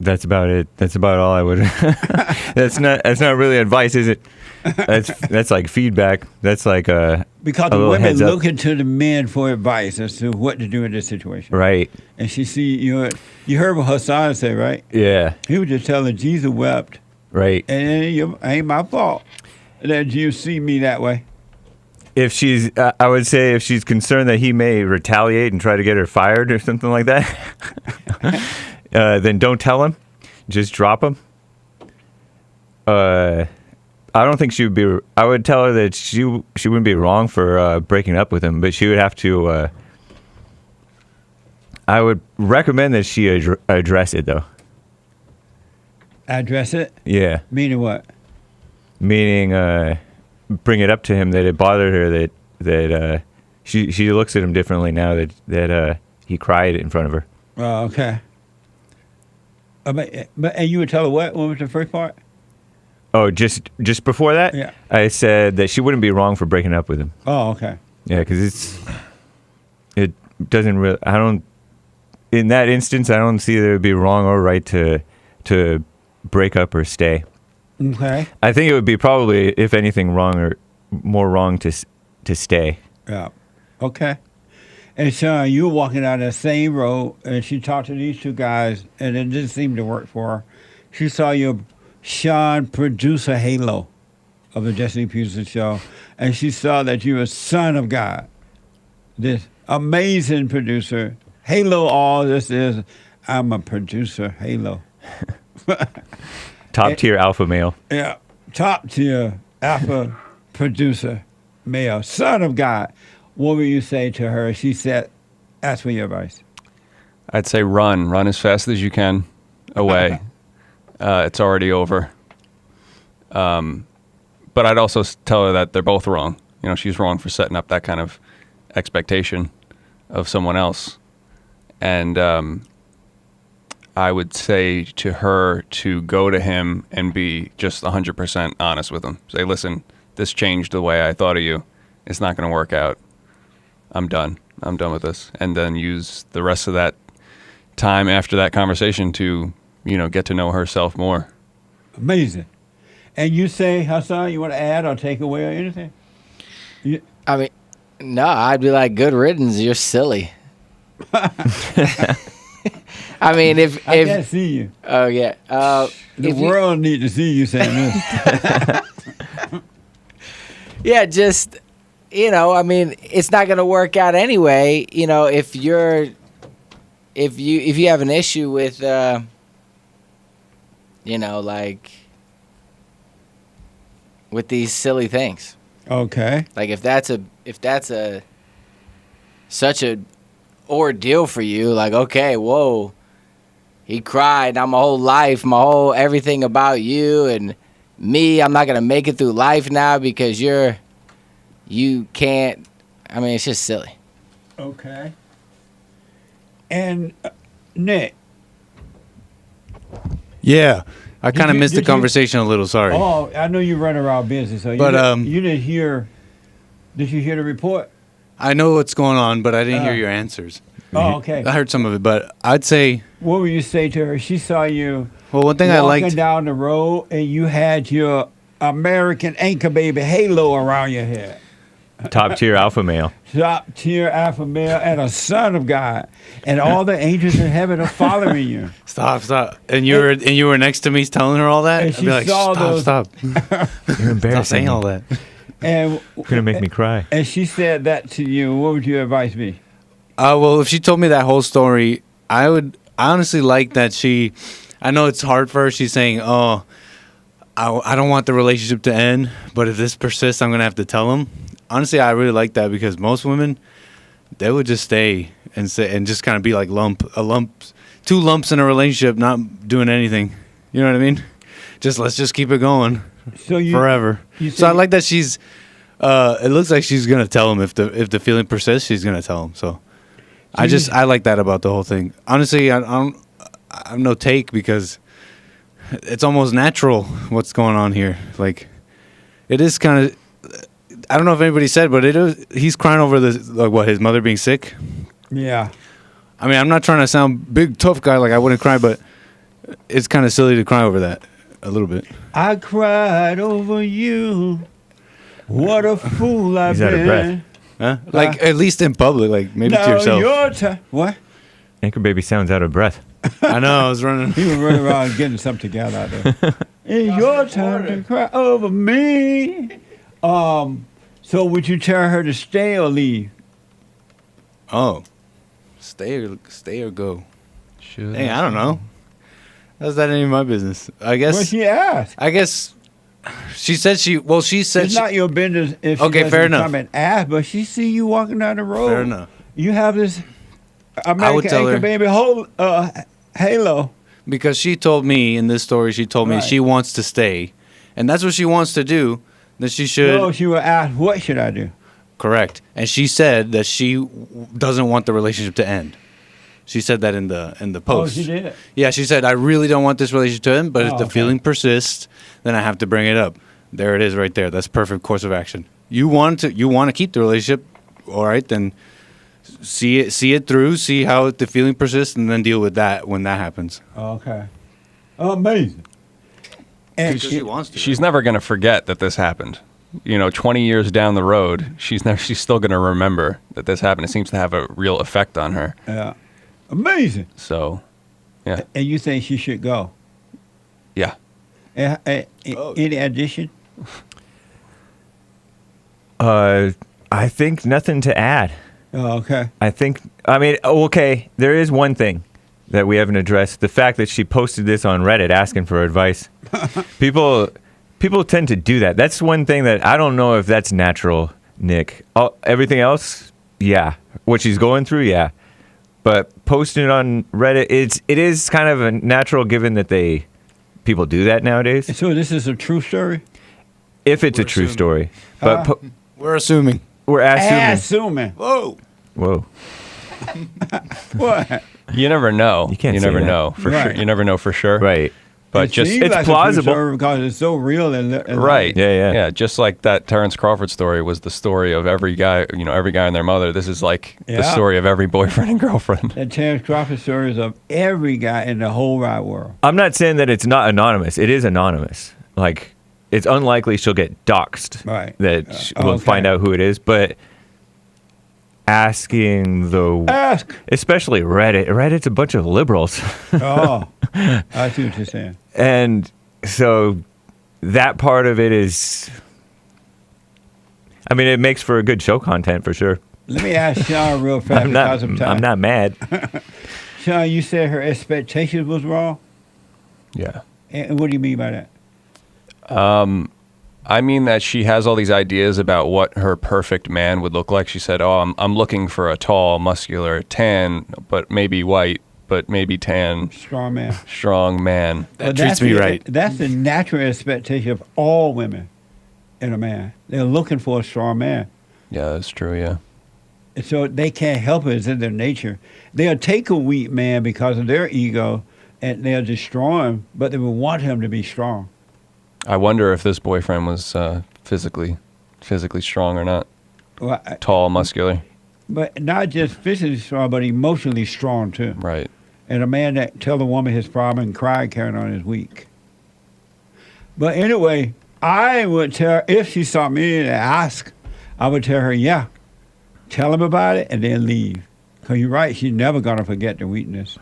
that's about it. That's about all I would. That's not really advice, is it? That's like feedback. That's like because the women looking to the men for advice as to what to do in this situation. Right. And she see you heard what Hassan said, right? Yeah. He was just telling Jesus wept. Right. And it ain't my fault that you see me that way. If she's, I would say, if she's concerned that he may retaliate and try to get her fired or something like that, then don't tell him. Just drop him. I don't think she would be. I would tell her that she wouldn't be wrong for breaking up with him, but she would have to. I would recommend that she address it, though. Address it? Yeah. Meaning what? Meaning, bring it up to him that it bothered her that she looks at him differently now that he cried in front of her. Oh, okay. And you would tell her what? What was the first part? Oh, just before that? Yeah. I said that she wouldn't be wrong for breaking up with him. Oh, okay. Yeah, because it doesn't really. I don't. In that instance, I don't see that it would be wrong or right to break up or stay. Okay. I think it would be probably, if anything, wrong or more wrong to stay. Yeah. Okay. And so you were walking down the same road, and she talked to these two guys, and it didn't seem to work for her. She saw your Sean producer halo of the Destiny Peterson show, and she saw that you were son of God. This amazing producer. Halo, all this is, I'm a producer, halo. Top tier alpha male. Yeah, top tier alpha producer male, son of God. What would you say to her? She said, ask for your advice. I'd say run as fast as you can away. It's already over. But I'd also tell her that they're both wrong. You know, she's wrong for setting up that kind of expectation of someone else. And I would say to her to go to him and be just 100% honest with him. Say, listen, this changed the way I thought of you. It's not going to work out. I'm done. I'm done with this. And then use the rest of that time after that conversation to, get to know herself more. Amazing. And you say, Hassan, you want to add or take away or anything? I mean, no, I'd be like, good riddance. You're silly. I mean, I can't see you. Oh, yeah. The world need to see you saying this. Yeah, just, you know, I mean, it's not gonna work out anyway. You know, if you have an issue with, you know, like with these silly things. Okay. Like if that's such a ordeal for you, like, okay, whoa, he cried. Now my whole life, everything about you and me, I'm not gonna make it through life now because you can't. I mean, it's just silly. Okay. And Nick. Yeah, I kind of you- missed the did you- conversation a little. Sorry. Oh, I know you run around business, so But, you didn't hear. Did you hear the report? I know what's going on, but I didn't hear Uh. your answers. Oh, okay. I heard some of it, but I'd say. What would you say to her? She saw you. Well, one thing I walking liked. down the road, and you had your American anchor baby halo around your head. Top tier alpha male. Top tier alpha male and a son of God, and all the angels in heaven are following you. Stop. And you were next to me telling her all that? And I'd she be like, saw stop. You're embarrassing. Stop saying me. all that. And You're gonna make me cry. And she said that to you. What would your advice be? Well, if she told me that whole story, I honestly like that I know it's hard for her. She's saying, oh, I don't want the relationship to end, but if this persists, I'm going to have to tell him. Honestly, I really like that because most women, they would just stay and just kind of be like two lumps in a relationship, not doing anything. You know what I mean? Let's just keep it going forever. So I like that she's, it looks like she's going to tell him if the feeling persists, she's going to tell him. So I like that about the whole thing. Honestly, I have no take because it's almost natural what's going on here. Like, it is kind of, I don't know if anybody said, but he's crying over this, like what, his mother being sick? Yeah. I mean, I'm not trying to sound big, tough guy, like I wouldn't cry, but it's kind of silly to cry over that a little bit. I cried over you. What a fool I've He's been. out of breath. Huh? Like, at least in public, like maybe to yourself. Your time. What? Anchor baby sounds out of breath. I know, I was running. He was running around getting something together out there. It's your time to cry over me. So would you tell her to stay or leave? Oh, stay or go? Dang, I don't know. How's that any of my business? I guess. Well, she asked. I guess she said It's not your business if she Okay, doesn't fair enough. come and ask, but she see you walking down the road. Fair enough. You have this I would American tell anchor her baby halo. because she told me in this story. She told me Right. she wants to stay, and that's what she wants to do. That she should. No, she would ask, what should I do? Correct. And she said that she doesn't want the relationship to end. She said that in the post. Oh, she did? Yeah, she said, I really don't want this relationship to end, but if the okay. feeling persists, then I have to bring it up. There it is right there. That's perfect course of action. You want to keep the relationship, all right, then see it through, see how the feeling persists, and then deal with that when that happens. Okay. Amazing. And Because she wants to. She's never going to forget that this happened. 20 years down the road, she's still going to remember that this happened. It seems to have a real effect on her. Yeah. Amazing. So, yeah. And you think she should go? Yeah. Any addition? I think nothing to add. Oh, okay. Okay, there is one thing that we haven't addressed. The fact that she posted this on Reddit asking for advice. People tend to do that. That's one thing that I don't know if that's natural, Nick. Everything else, yeah. What she's going through, yeah. But posting it on Reddit, it is kind of a natural given that people do that nowadays. So this is a true story? If it's a true story. But we're assuming. We're assuming. Assuming. Whoa. What? You never know. You can't You say never that. know for Right. sure. You never know for sure. Right. But It seems it's like a true plausible. story because it's so real and right. Yeah. Just like that Terence Crawford story was the story of every guy, every guy and their mother. This is like the Yeah. story of every boyfriend and girlfriend. That Terence Crawford stories of every guy in the whole wide world. I'm not saying that it's not anonymous. It is anonymous. Like, it's unlikely she'll get doxxed. Right. That we'll okay. find out who it is. But asking especially Reddit's a bunch of liberals. Oh, I see what you're saying. And so that part of it is, I mean, it makes for a good show content for sure. Let me ask Sean real fast because of time. I'm not mad. Sean, you said her expectations was wrong? Yeah. And what do you mean by that? I mean that she has all these ideas about what her perfect man would look like. She said, I'm looking for a tall, muscular, tan, but maybe white, but maybe tan. Strong man. Strong man. That treats me right. That's the natural expectation of all women in a man. They're looking for a strong man. Yeah, that's true, yeah. And so they can't help it. It's in their nature. They'll take a weak man because of their ego, and they'll destroy him, but they will want him to be strong. I wonder if this boyfriend was physically strong or not. Well, tall, muscular. But not just physically strong, but emotionally strong, too. Right. And a man that tell the woman his problem and cry carrying on is weak. But anyway, I would tell her, if she saw me and ask, I would tell her, yeah, tell him about it and then leave. Because you're right, she's never going to forget the weakness.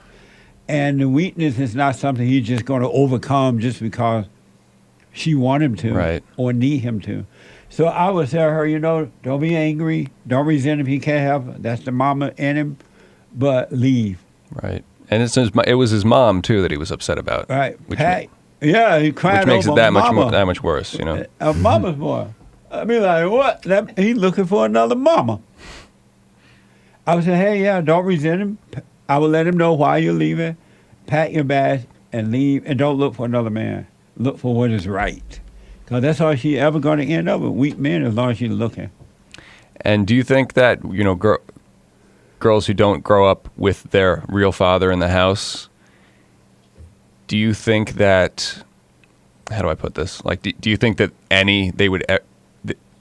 And the weakness is not something he's just going to overcome just because she want him to, right, or need him to. So I would tell her, don't be angry. Don't resent him if he can't help it. That's the mama in him. But leave. Right. And it was his mom, too, that he was upset about. Right. Yeah, he cried which makes over it that mama. that much worse, A mama's boy. I mean, like, what? He's looking for another mama. I would say, hey, yeah, don't resent him. I would let him know why you're leaving. Pack your bags and leave. And don't look for another man. Look for what is right. Because that's all she ever going to end up with, weak men, as long as she's looking. And do you think that, girls who don't grow up with their real father in the house, do you think that, how do I put this? Like, do you think that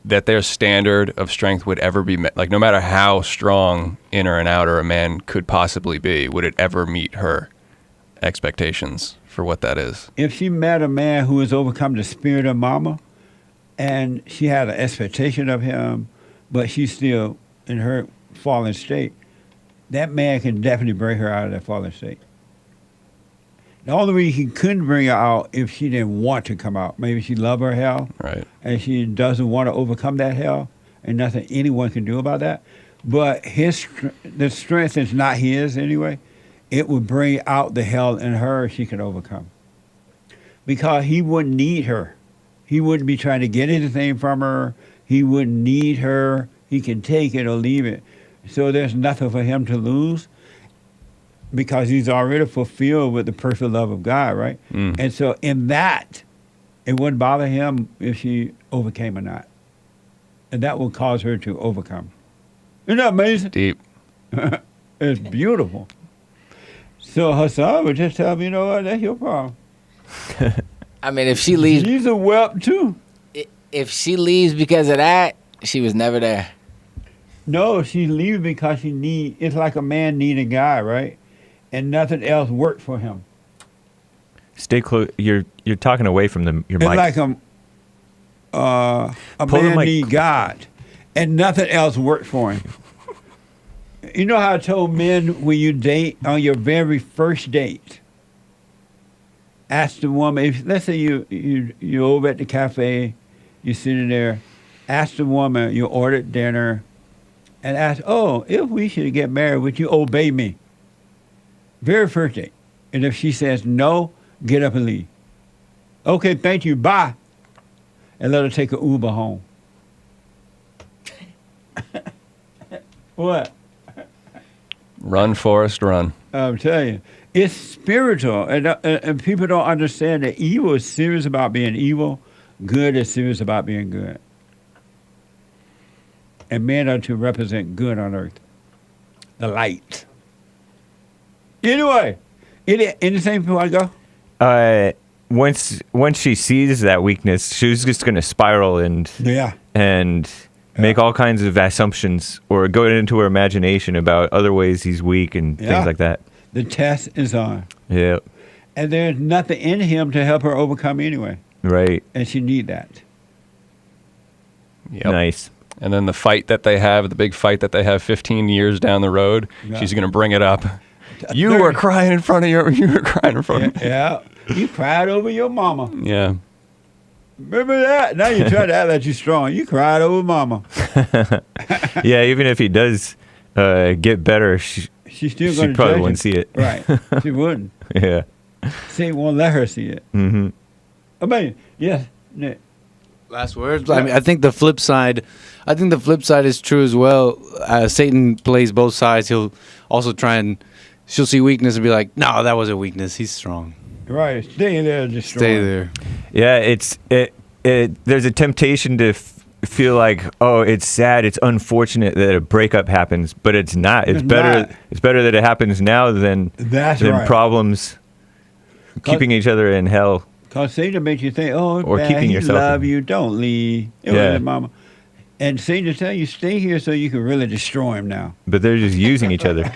that their standard of strength would ever be met? Like, no matter how strong inner and outer a man could possibly be, would it ever meet her expectations for what that is? If she met a man who has overcome the spirit of mama, and she had an expectation of him, but she's still in her fallen state, that man can definitely bring her out of that fallen state. The only reason he couldn't bring her out if she didn't want to come out. Maybe she loved her hell, right, and she doesn't want to overcome that hell, and nothing anyone can do about that. But the strength is not his anyway. It would bring out the hell in her she can overcome. Because he wouldn't need her. He wouldn't be trying to get anything from her. He wouldn't need her. He can take it or leave it. So there's nothing for him to lose because he's already fulfilled with the perfect love of God, right? Mm. And so in that, it wouldn't bother him if she overcame or not. And that will cause her to overcome. Isn't that amazing? Deep. It's beautiful. So her son would just tell me, what, that's your problem. I mean, if she leaves... She's a whelp, too. If she leaves because of that, she was never there. No, she leaves because it's like a man need a guy, right? And nothing else worked for him. Stay close. You're talking away from your it's mic. It's like a man need God, and nothing else worked for him. You know how I told men when you date, on your very first date, ask the woman, let's say you're over at the cafe, you're sitting there, ask the woman, you ordered dinner, and ask, if we should get married, would you obey me? Very first date. And if she says no, get up and leave. Okay, thank you, bye. And let her take an Uber home. What? Run, Forrest, run. I'm telling you. It's spiritual. And people don't understand that evil is serious about being evil. Good is serious about being good. And men are to represent good on earth. The light. Anyway, anything before I go? Once she sees that weakness, she's just going to spiral and make all kinds of assumptions or go into her imagination about other ways he's weak and things like that. The test is on. Yeah. And there's nothing in him to help her overcome anyway. Right. And she need that. Yep. Nice. And then the big fight that they have 15 years down the road, she's going to bring it up. You were crying in front of me. Yeah. You cried over your mama. Yeah. Remember that? Now you try to act like you're strong. You cried over mama. Yeah, even if he does get better, she still going to probably judge wouldn't see it. Right. She wouldn't. Yeah. She won't let her see it. Mm-hmm. I mean, yeah, Nick. Last words. I mean, I think the flip side is true as well. Satan plays both sides. He'll also try and she'll see weakness and be like, "No, that wasn't weakness. He's strong." Right. Stay there, just stay there. Yeah, there's a temptation to feel like, oh, it's sad, it's unfortunate that a breakup happens, but it's not. It's better. not. It's better that it happens now than right. problems keeping each other in hell. Because Satan makes you think, oh, Or bad, keeping he yourself love you, don't leave. It Yeah. was mama. And Satan will tell you, stay here so you can really destroy him now. But they're just using each other.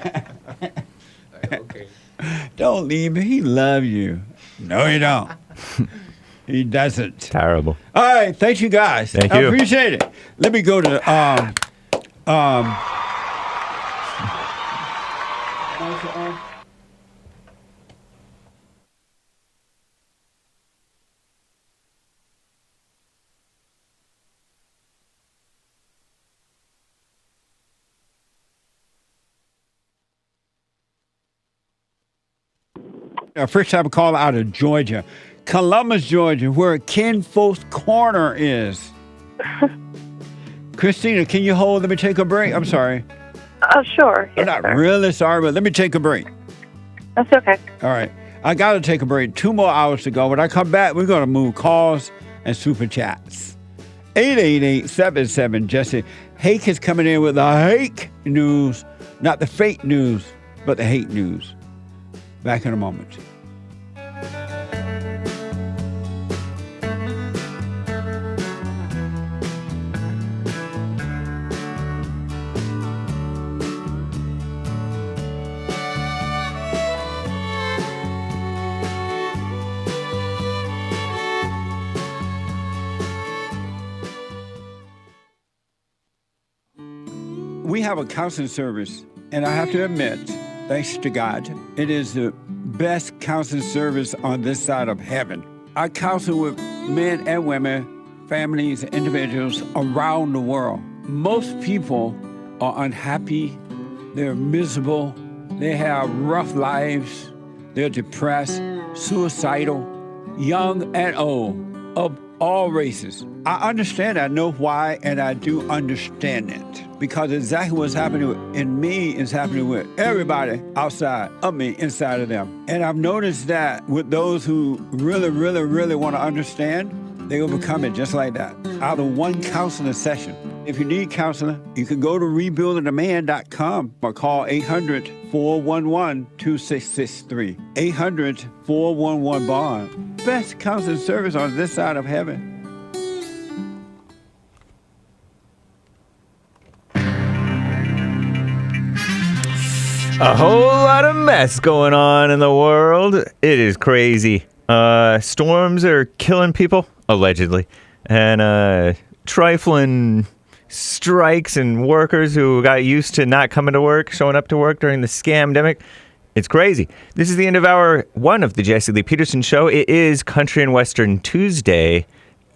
Don't leave me. He loves you. No, he don't. He doesn't. Terrible. All right. Thank you, guys. Thank I you. appreciate it. Let me go to our first time call out of Georgia, Columbus, Georgia, where Ken Folk's Corner is. Christina, can you hold? Let me take a break. I'm sorry. Sure. I'm not really sorry, but let me take a break. That's okay. All right. I got to take a break. 2 more hours to go. When I come back, we're going to move calls and super chats. 888-77-JESSE. Hake is coming in with the Hake news, not the fake news, but the hate news. Back in a moment. We have a counseling service, and I have to admit, thanks to God, it is the best counseling service on this side of heaven. I counsel with men and women, families, individuals around the world. Most people are unhappy, they're miserable, they have rough lives, they're depressed, suicidal, young and old, of all races. I understand, I know why, and I do understand it. Because exactly what's happening in me is happening with everybody outside of me, inside of them. And I've noticed that with those who really, really, really want to understand, they overcome it just like that, out of one counseling session. If you need counseling, you can go to rebuildingaman.com or call 800-411-2663. 800-411-BOND. Best counseling service on this side of heaven. A whole lot of mess going on in the world. It is crazy. Storms are killing people, allegedly. And trifling strikes and workers who got used to not coming to work, showing up to work during the scamdemic. It's crazy. This is the end of hour one of the Jesse Lee Peterson Show. It is Country and Western Tuesday,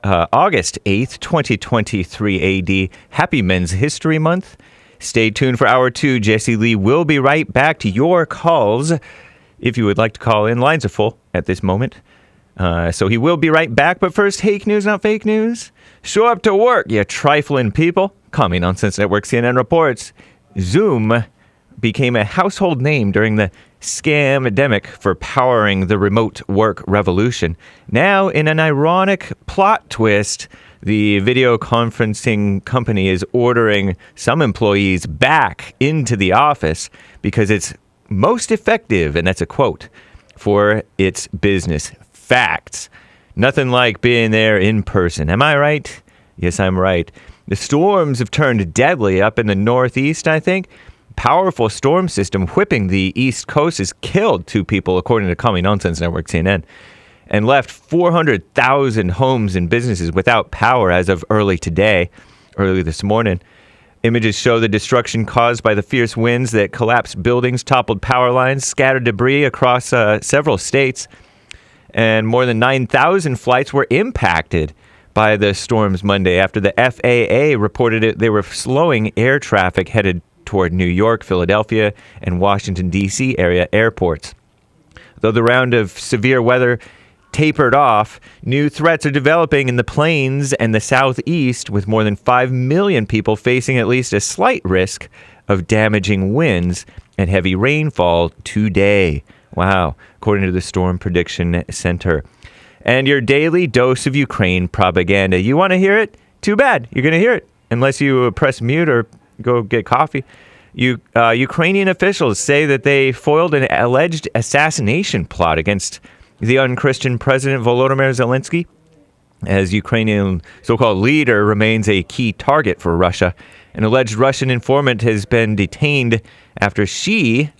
August 8th, 2023 AD. Happy Men's History Month. Stay tuned for hour two. Jesse Lee will be right back to your calls. If you would like to call in, lines are full at this moment. So he will be right back. But first, Hake news, not fake news. Show up to work, you trifling people. Coming on Nonsense Network, CNN reports Zoom became a household name during the scamdemic for powering the remote work revolution. Now, in an ironic plot twist, the video conferencing company is ordering some employees back into the office because it's most effective, and that's a quote, for its business facts. Nothing like being there in person. Am I right? Yes, I'm right. The storms have turned deadly up in the Northeast, I think. Powerful storm system whipping the East Coast has killed 2 people, according to Coming Nonsense Network, CNN, and left 400,000 homes and businesses without power as of early this morning. Images show the destruction caused by the fierce winds that collapsed buildings, toppled power lines, scattered debris across several states, and more than 9,000 flights were impacted by the storms Monday after the FAA reported it. They were slowing air traffic headed toward New York, Philadelphia, and Washington, D.C. area airports. Though the round of severe weather tapered off, new threats are developing in the plains and the southeast, with more than 5 million people facing at least a slight risk of damaging winds and heavy rainfall today. Wow, according to the Storm Prediction Center. And your daily dose of Ukraine propaganda. You want to hear it? Too bad. You're going to hear it. Unless you press mute or go get coffee. Ukrainian officials say that they foiled an alleged assassination plot against the unchristian President Volodymyr Zelensky, as Ukrainian so-called leader remains a key target for Russia. An alleged Russian informant has been detained after she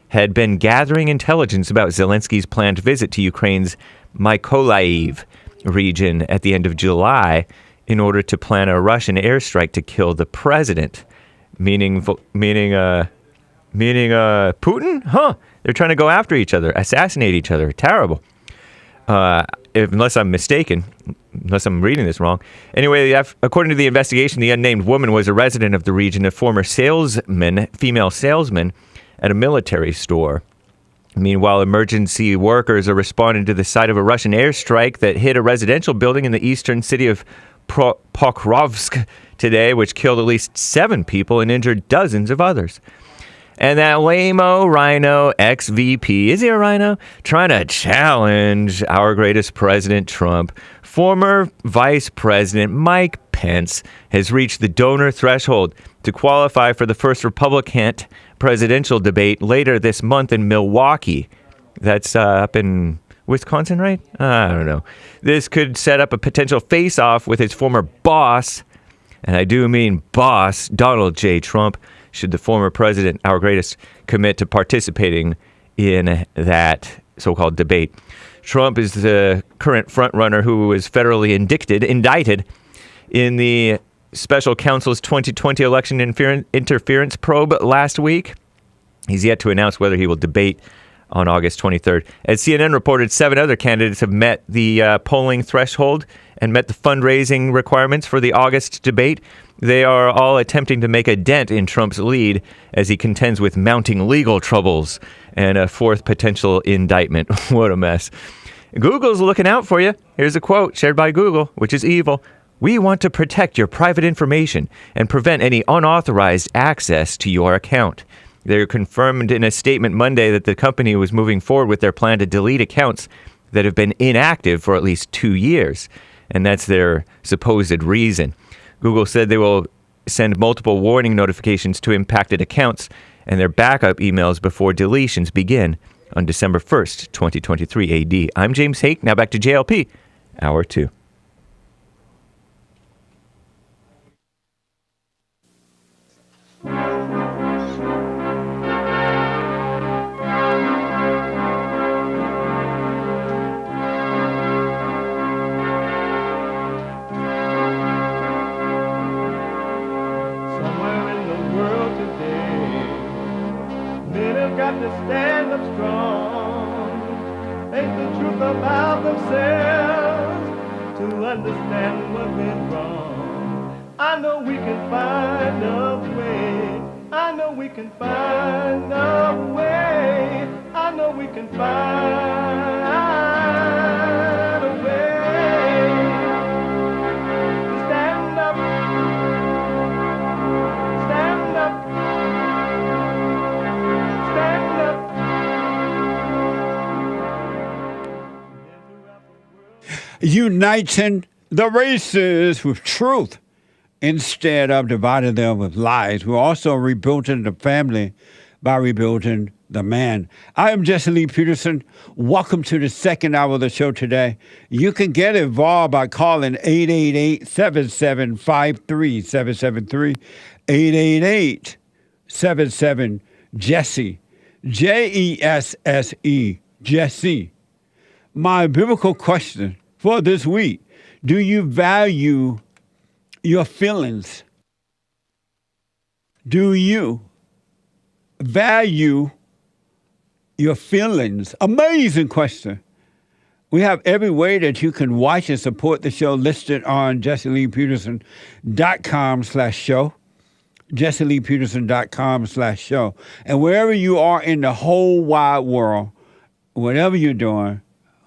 had been gathering intelligence about Zelensky's planned visit to Ukraine's Mykolaiv region at the end of July in order to plan a Russian airstrike to kill the president. Meaning Putin? Huh. They're trying to go after each other, assassinate each other. Terrible. Unless I'm mistaken, unless I'm reading this wrong. Anyway, according to the investigation, the unnamed woman was a resident of the region, a former female salesman at a military store. Meanwhile, emergency workers are responding to the site of a Russian airstrike that hit a residential building in the eastern city of Pokrovsk today, which killed at least 7 people and injured dozens of others. And that lame-o rhino ex-VP, is he a rhino? Trying to challenge our greatest president, Trump. Former Vice President Mike Pence has reached the donor threshold to qualify for the first Republican presidential debate later this month in Milwaukee. That's up in Wisconsin, right? I don't know. This could set up a potential face-off with his former boss, and I do mean boss, Donald J. Trump, should the former president, our greatest, commit to participating in that so-called debate. Trump is the current frontrunner who was federally indicted in the special counsel's 2020 election interference probe last week. He's yet to announce whether he will debate on August 23rd. As CNN reported, 7 other candidates have met the polling threshold and met the fundraising requirements for the August debate. They are all attempting to make a dent in Trump's lead as he contends with mounting legal troubles and a 4th potential indictment. What a mess. Google's looking out for you. Here's a quote shared by Google, which is evil. "We want to protect your private information and prevent any unauthorized access to your account." They confirmed in a statement Monday that the company was moving forward with their plan to delete accounts that have been inactive for at least 2 years. And that's their supposed reason. Google said they will send multiple warning notifications to impacted accounts and their backup emails before deletions begin on December 1st, 2023 AD. I'm James Hake. Now back to JLP, Hour 2. To stand up strong, face the truth about themselves, to understand what went wrong. I know we can find a way. I know we can find a way. I know we can find a way to stand up, stand up. Uniting the races with truth instead of dividing them with lies. We're also rebuilding the family by rebuilding the man. I am Jesse Lee Peterson. Welcome to the second hour of the show today. You can get involved by calling 888-7753-773, 888-77-JESSE, Jesse, Jesse. My biblical question for this week: do you value your feelings? Do you value your feelings? Amazing question. We have every way that you can watch and support the show listed on JesseLeePeterson.com/show. JesseLeePeterson.com/show. And wherever you are in the whole wide world, whatever you're doing,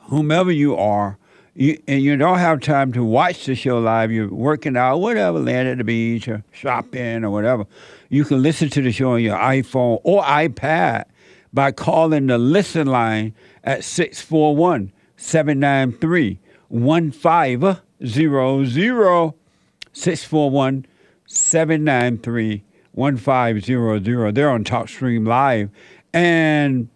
whomever you are, and you don't have time to watch the show live, you're working out, whatever, laying at the beach or shopping or whatever, you can listen to the show on your iPhone or iPad by calling the listen line at 641-793-1500. 641-793-1500. They're on TalkStream Live. And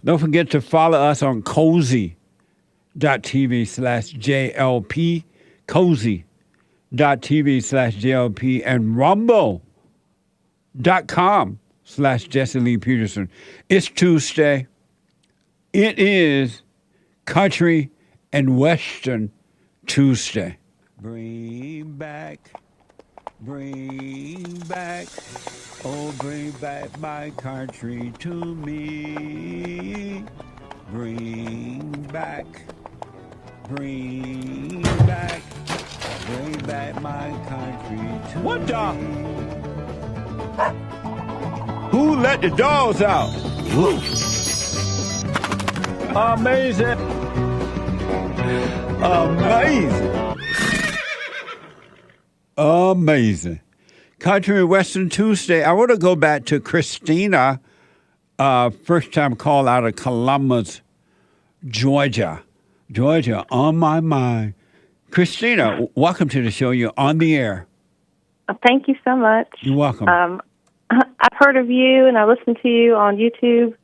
don't forget to follow us on cozy.tv/JLP, cozy.tv/JLP, and rumble.com/Jesse Lee Peterson. It's Tuesday. It is Country and Western Tuesday. Bring back, oh, bring back my country to me. Bring back my country to What me. the? Who let the dogs out? Woo. Amazing. Amazing. Country and Western Tuesday. I want to go back to Christina, first time call out of Columbus, Georgia. Georgia, on my mind. Christina, welcome to the show. You're on the air. Thank you so much. You're welcome. I've heard of you, and I listened to you on YouTube,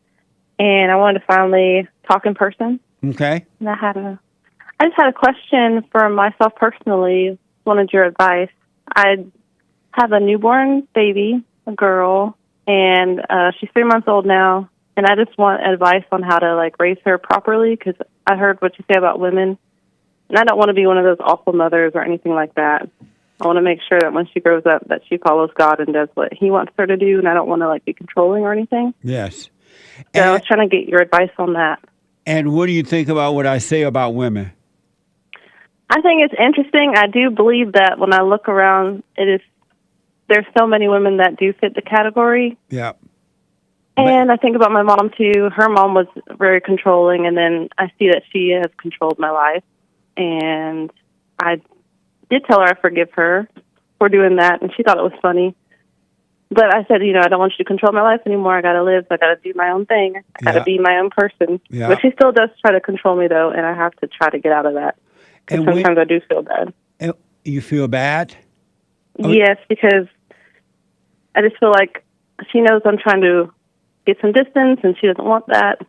and I wanted to finally talk in person. Okay. And I just had a question for myself personally. Wanted your advice. I have a newborn baby, a girl, and she's 3 months old now. And I just want advice on how to raise her properly, because I heard what you say about women, and I don't want to be one of those awful mothers or anything like that. I want to make sure that when she grows up that she follows God and does what He wants her to do, and I don't want to be controlling or anything. Yes. So I was trying to get your advice on that. And what do you think about what I say about women? I think it's interesting. I do believe that when I look around, there's so many women that do fit the category. Yeah. And I think about my mom, too. Her mom was very controlling, and then I see that she has controlled my life. And I did tell her I forgive her for doing that, and she thought it was funny. But I said, I don't want you to control my life anymore. I got to live. I got to do my own thing. I got to be my own person. Yeah. But she still does try to control me, though, and I have to try to get out of that. Because sometimes I do feel bad. You feel bad? Yes, because I just feel like she knows I'm trying to get some distance, and she doesn't want that.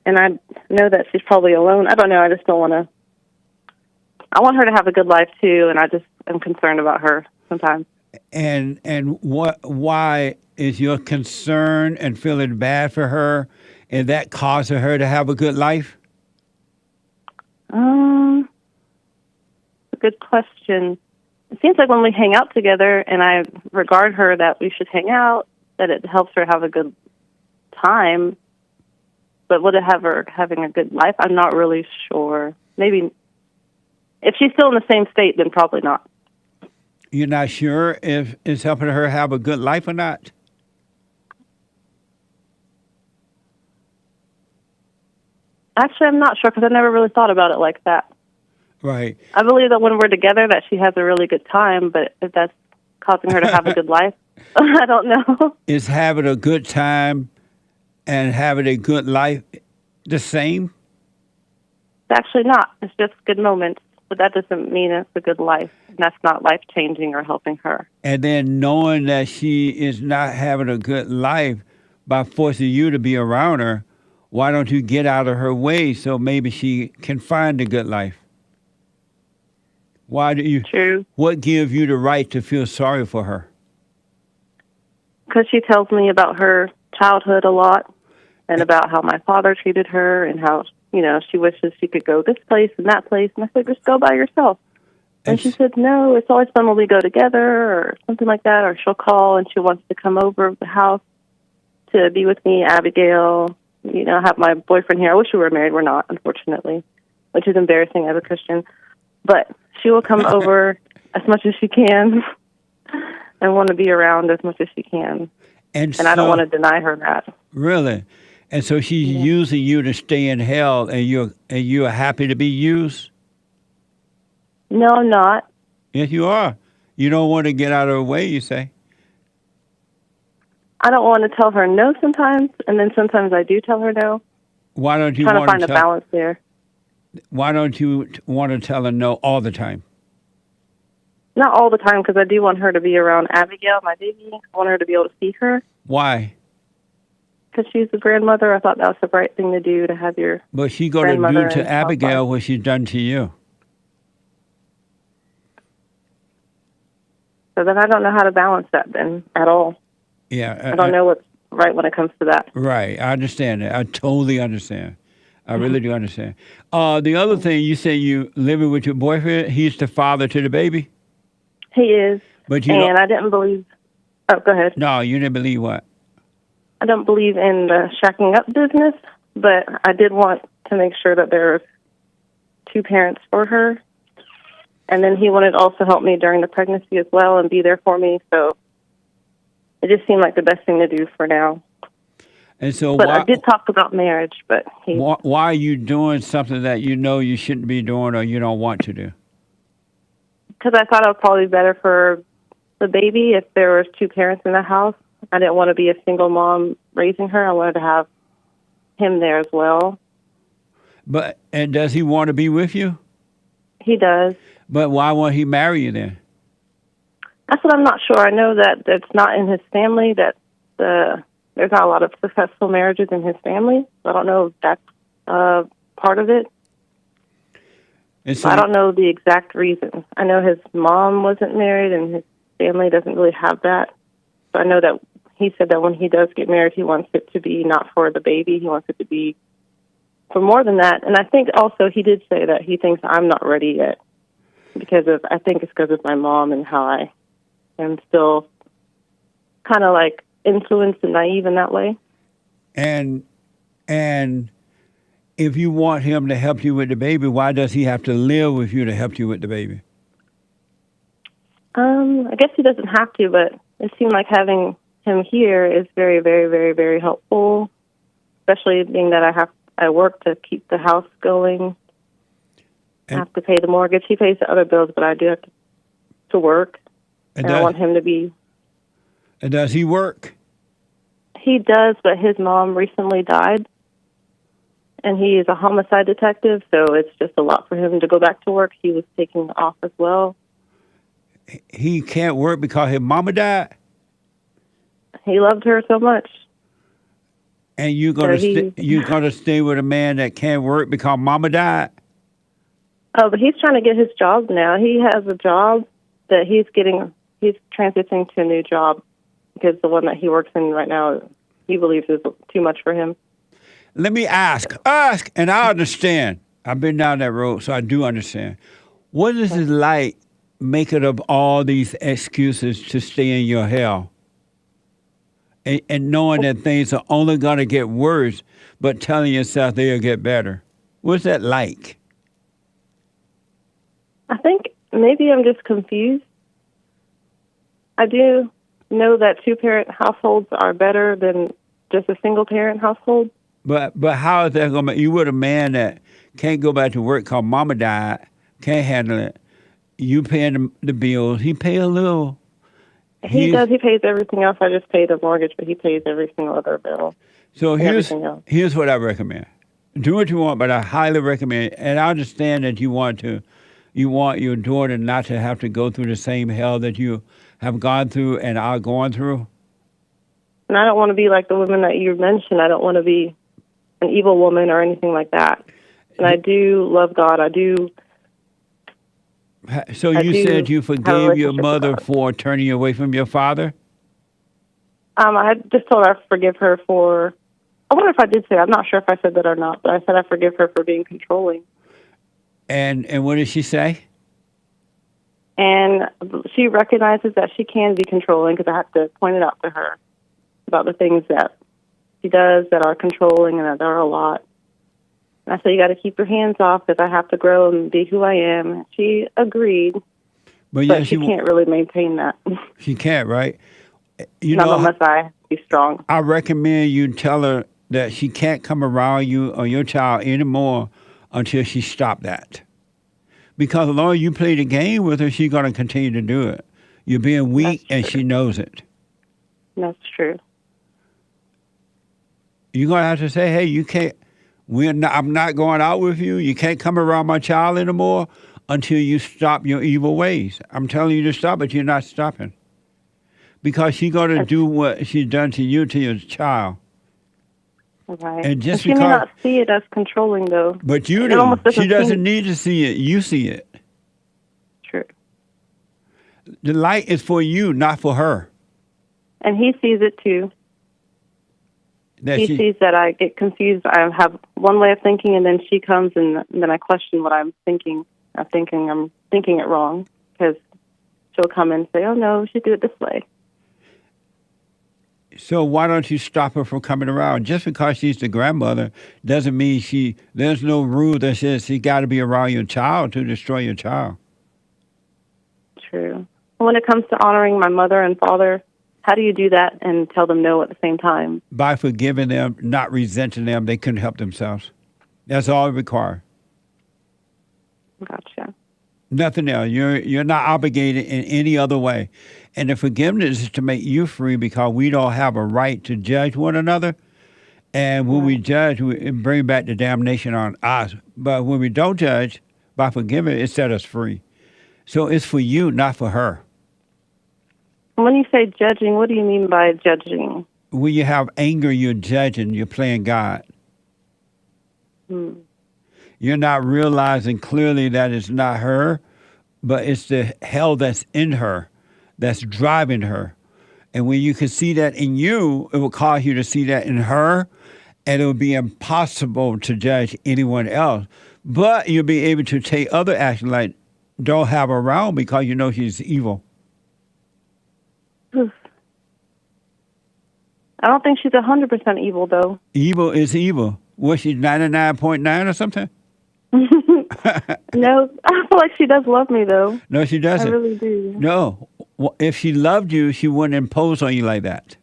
And I know that she's probably alone. I don't know. I just don't want to. I want her to have a good life, too, and I just am concerned about her sometimes. And why is your concern and feeling bad for her, and that causing her to have a good life? A good question. It seems like when we hang out together, and I regard her that we should hang out, that it helps her have a good time. But would it have her having a good life? I'm not really sure. Maybe if she's still in the same state, then probably not. You're not sure if it's helping her have a good life or not? Actually, I'm not sure, because I never really thought about it like that. Right. I believe that when we're together that she has a really good time, but if that's causing her to have a good life, I don't know. Is having a good time and having a good life the same? It's actually not. It's just good moments, but that doesn't mean it's a good life. And that's not life-changing or helping her. And then knowing that she is not having a good life by forcing you to be around her, why don't you get out of her way so maybe she can find a good life? Why do you? True. What gives you the right to feel sorry for her? Because she tells me about her childhood a lot, and about how my father treated her, and how, she wishes she could go this place and that place. And I said, just go by yourself. And she said, no, it's always fun when we go together, or something like that. Or she'll call and she wants to come over to the house to be with me, Abigail. I have my boyfriend here. I wish we were married. We're not, unfortunately. which is embarrassing as a Christian. But she will come over as much as she can and want to be around as much as she can. And I don't want to deny her that. Really? And so she's using you to stay in hell, and you're happy to be used? No, I'm not. Yes, you are. You don't want to get out of her way, you say? I don't want to tell her no sometimes, and then sometimes I do tell her no. Why don't you trying want to find a balance there? Why don't you want to tell her no all the time? Not all the time, because I do want her to be around Abigail, my baby. I want her to be able to see her. Why? Because she's the grandmother. I thought that was the right thing to do, to have your But she's going to do to Abigail what she's done to you. So then I don't know how to balance that then at all. Yeah. I don't know what's right when it comes to that. Right. I understand that. I totally understand. I really do understand. The other thing, you say you living with your boyfriend. He's the father to the baby? He is. But you and I didn't believe... Oh, go ahead. No, you didn't believe what? I don't believe in the shacking up business, but I did want to make sure that there were two parents for her. And then he wanted to also help me during the pregnancy as well and be there for me. So it just seemed like the best thing to do for now. And so but I did talk about marriage, but why are you doing something that you know you shouldn't be doing or you don't want to do? Because I thought it would probably be better for the baby if there was two parents in the house. I didn't want to be a single mom raising her. I wanted to have him there as well. And does he want to be with you? He does. But why won't he marry you then? That's what I'm not sure. I know that it's not in his family, that there's not a lot of successful marriages in his family. I don't know if that's part of it. So I don't know the exact reason. I know his mom wasn't married and his family doesn't really have that. So I know that he said that when he does get married, he wants it to be not for the baby. He wants it to be for more than that. And I think also he did say that he thinks I'm not ready yet I think it's because of my mom and how I am still kind of like influenced and naive in that way. And if you want him to help you with the baby, why does he have to live with you to help you with the baby? I guess he doesn't have to, but it seemed like having him here is very, very, very, very helpful, especially being that I work to keep the house going. I have to pay the mortgage. He pays the other bills, but I do have to work. And I want him to be... And does he work? He does, but his mom recently died. And he is a homicide detective, so it's just a lot for him to go back to work. He was taking off as well. He can't work because his mama died? He loved her so much. And you're gonna stay with a man that can't work because mama died? Oh, but he's trying to get his job now. He has a job that he's transitioning to a new job because the one that he works in right now, he believes is too much for him. Let me ask, and I understand. I've been down that road, so I do understand. What is it like making up all these excuses to stay in your hell? And knowing that things are only going to get worse, but telling yourself they'll get better. What's that like? I think maybe I'm just confused. I do know that two-parent households are better than just a single-parent household. But how is that going to... You with a man that can't go back to work because mama died, can't handle it. You paying the bills. He pay a little. He does. He pays everything else. I just pay the mortgage, but he pays every single other bill. So here's what I recommend. Do what you want, but I highly recommend it. And I understand that you want your daughter not to have to go through the same hell that you have gone through and are going through. And I don't want to be like the woman that you mentioned. I don't want to be an evil woman or anything like that. And I do love God. I do. So you said you forgave your mother for turning you away from your father? I just told her I forgive her for... I wonder if I did say that. I'm not sure if I said that or not, but I said I forgive her for being controlling. And what did she say? And she recognizes that she can be controlling because I have to point it out to her about the things that she does that are controlling and that are a lot. And I said, you got to keep your hands off because I have to grow and be who I am. She agreed, but she can't really maintain that. She can't, right? Not unless I be strong. I recommend you tell her that she can't come around you or your child anymore until she stops that. Because the longer you play the game with her, she's going to continue to do it. You're being weak, and she knows it. That's true. You're going to have to say, hey, you can't, I'm not going out with you. You can't come around my child anymore until you stop your evil ways. I'm telling you to stop, but you're not stopping. Because she's going to do what she's done to you, to your child. Right. And just she may not see it as controlling, though. But you It do. almost doesn't She doesn't seem- need to see it. You see it. True. The light is for you, not for her. And he sees it, too. That He she- sees that I get confused. I have one way of thinking, and then she comes, and then I question what I'm thinking. I'm thinking it wrong, because she'll come and say, oh, no, we should do it this way. So why don't you stop her from coming around? Just because she's the grandmother doesn't mean there's no rule that says she got to be around your child to destroy your child. True. When it comes to honoring my mother and father, how do you do that and tell them no at the same time? By forgiving them, not resenting them, they couldn't help themselves. That's all it requires. Gotcha. Nothing else. You're not obligated in any other way. And the forgiveness is to make you free because we don't have a right to judge one another. And when we judge, we bring back the damnation on us. But when we don't judge, by forgiving, it set us free. So it's for you, not for her. When you say judging, what do you mean by judging? When you have anger, you're judging, you're playing God. You're not realizing clearly that it's not her, but it's the hell that's in her, that's driving her. And when you can see that in you, it will cause you to see that in her, and it will be impossible to judge anyone else. But you'll be able to take other action like don't have her around because you know she's evil. I don't think she's 100% evil, though. Evil is evil. Was she 99.9 or something? No, I feel like she does love me, though. No, she doesn't. I really do. No. Well, if she loved you, she wouldn't impose on you like that.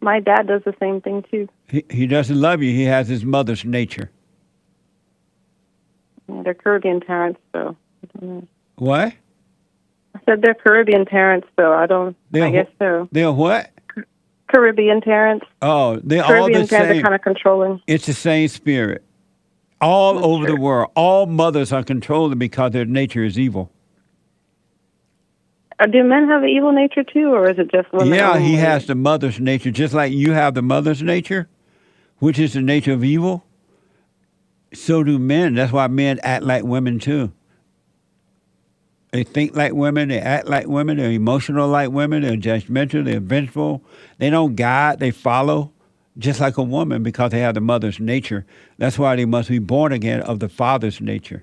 My dad does the same thing, too. He doesn't love you. He has his mother's nature. Yeah, they're Caribbean parents, so I don't know. What? I said they're Caribbean parents, so I guess so. They're what? Caribbean parents. Oh, they're all Caribbean the parents same. are kind of controlling. It's the same spirit. All over the world. All mothers are controlling because their nature is evil. Do men have an evil nature, too, or is it just women? Yeah, only? he has the mother's nature, just like you have the mother's nature, which is the nature of evil. So do men. That's why men act like women, too. They think like women, they act like women, they're emotional like women, they're judgmental, they're vengeful. They don't guide, they follow, just like a woman because they have the mother's nature. That's why they must be born again of the father's nature.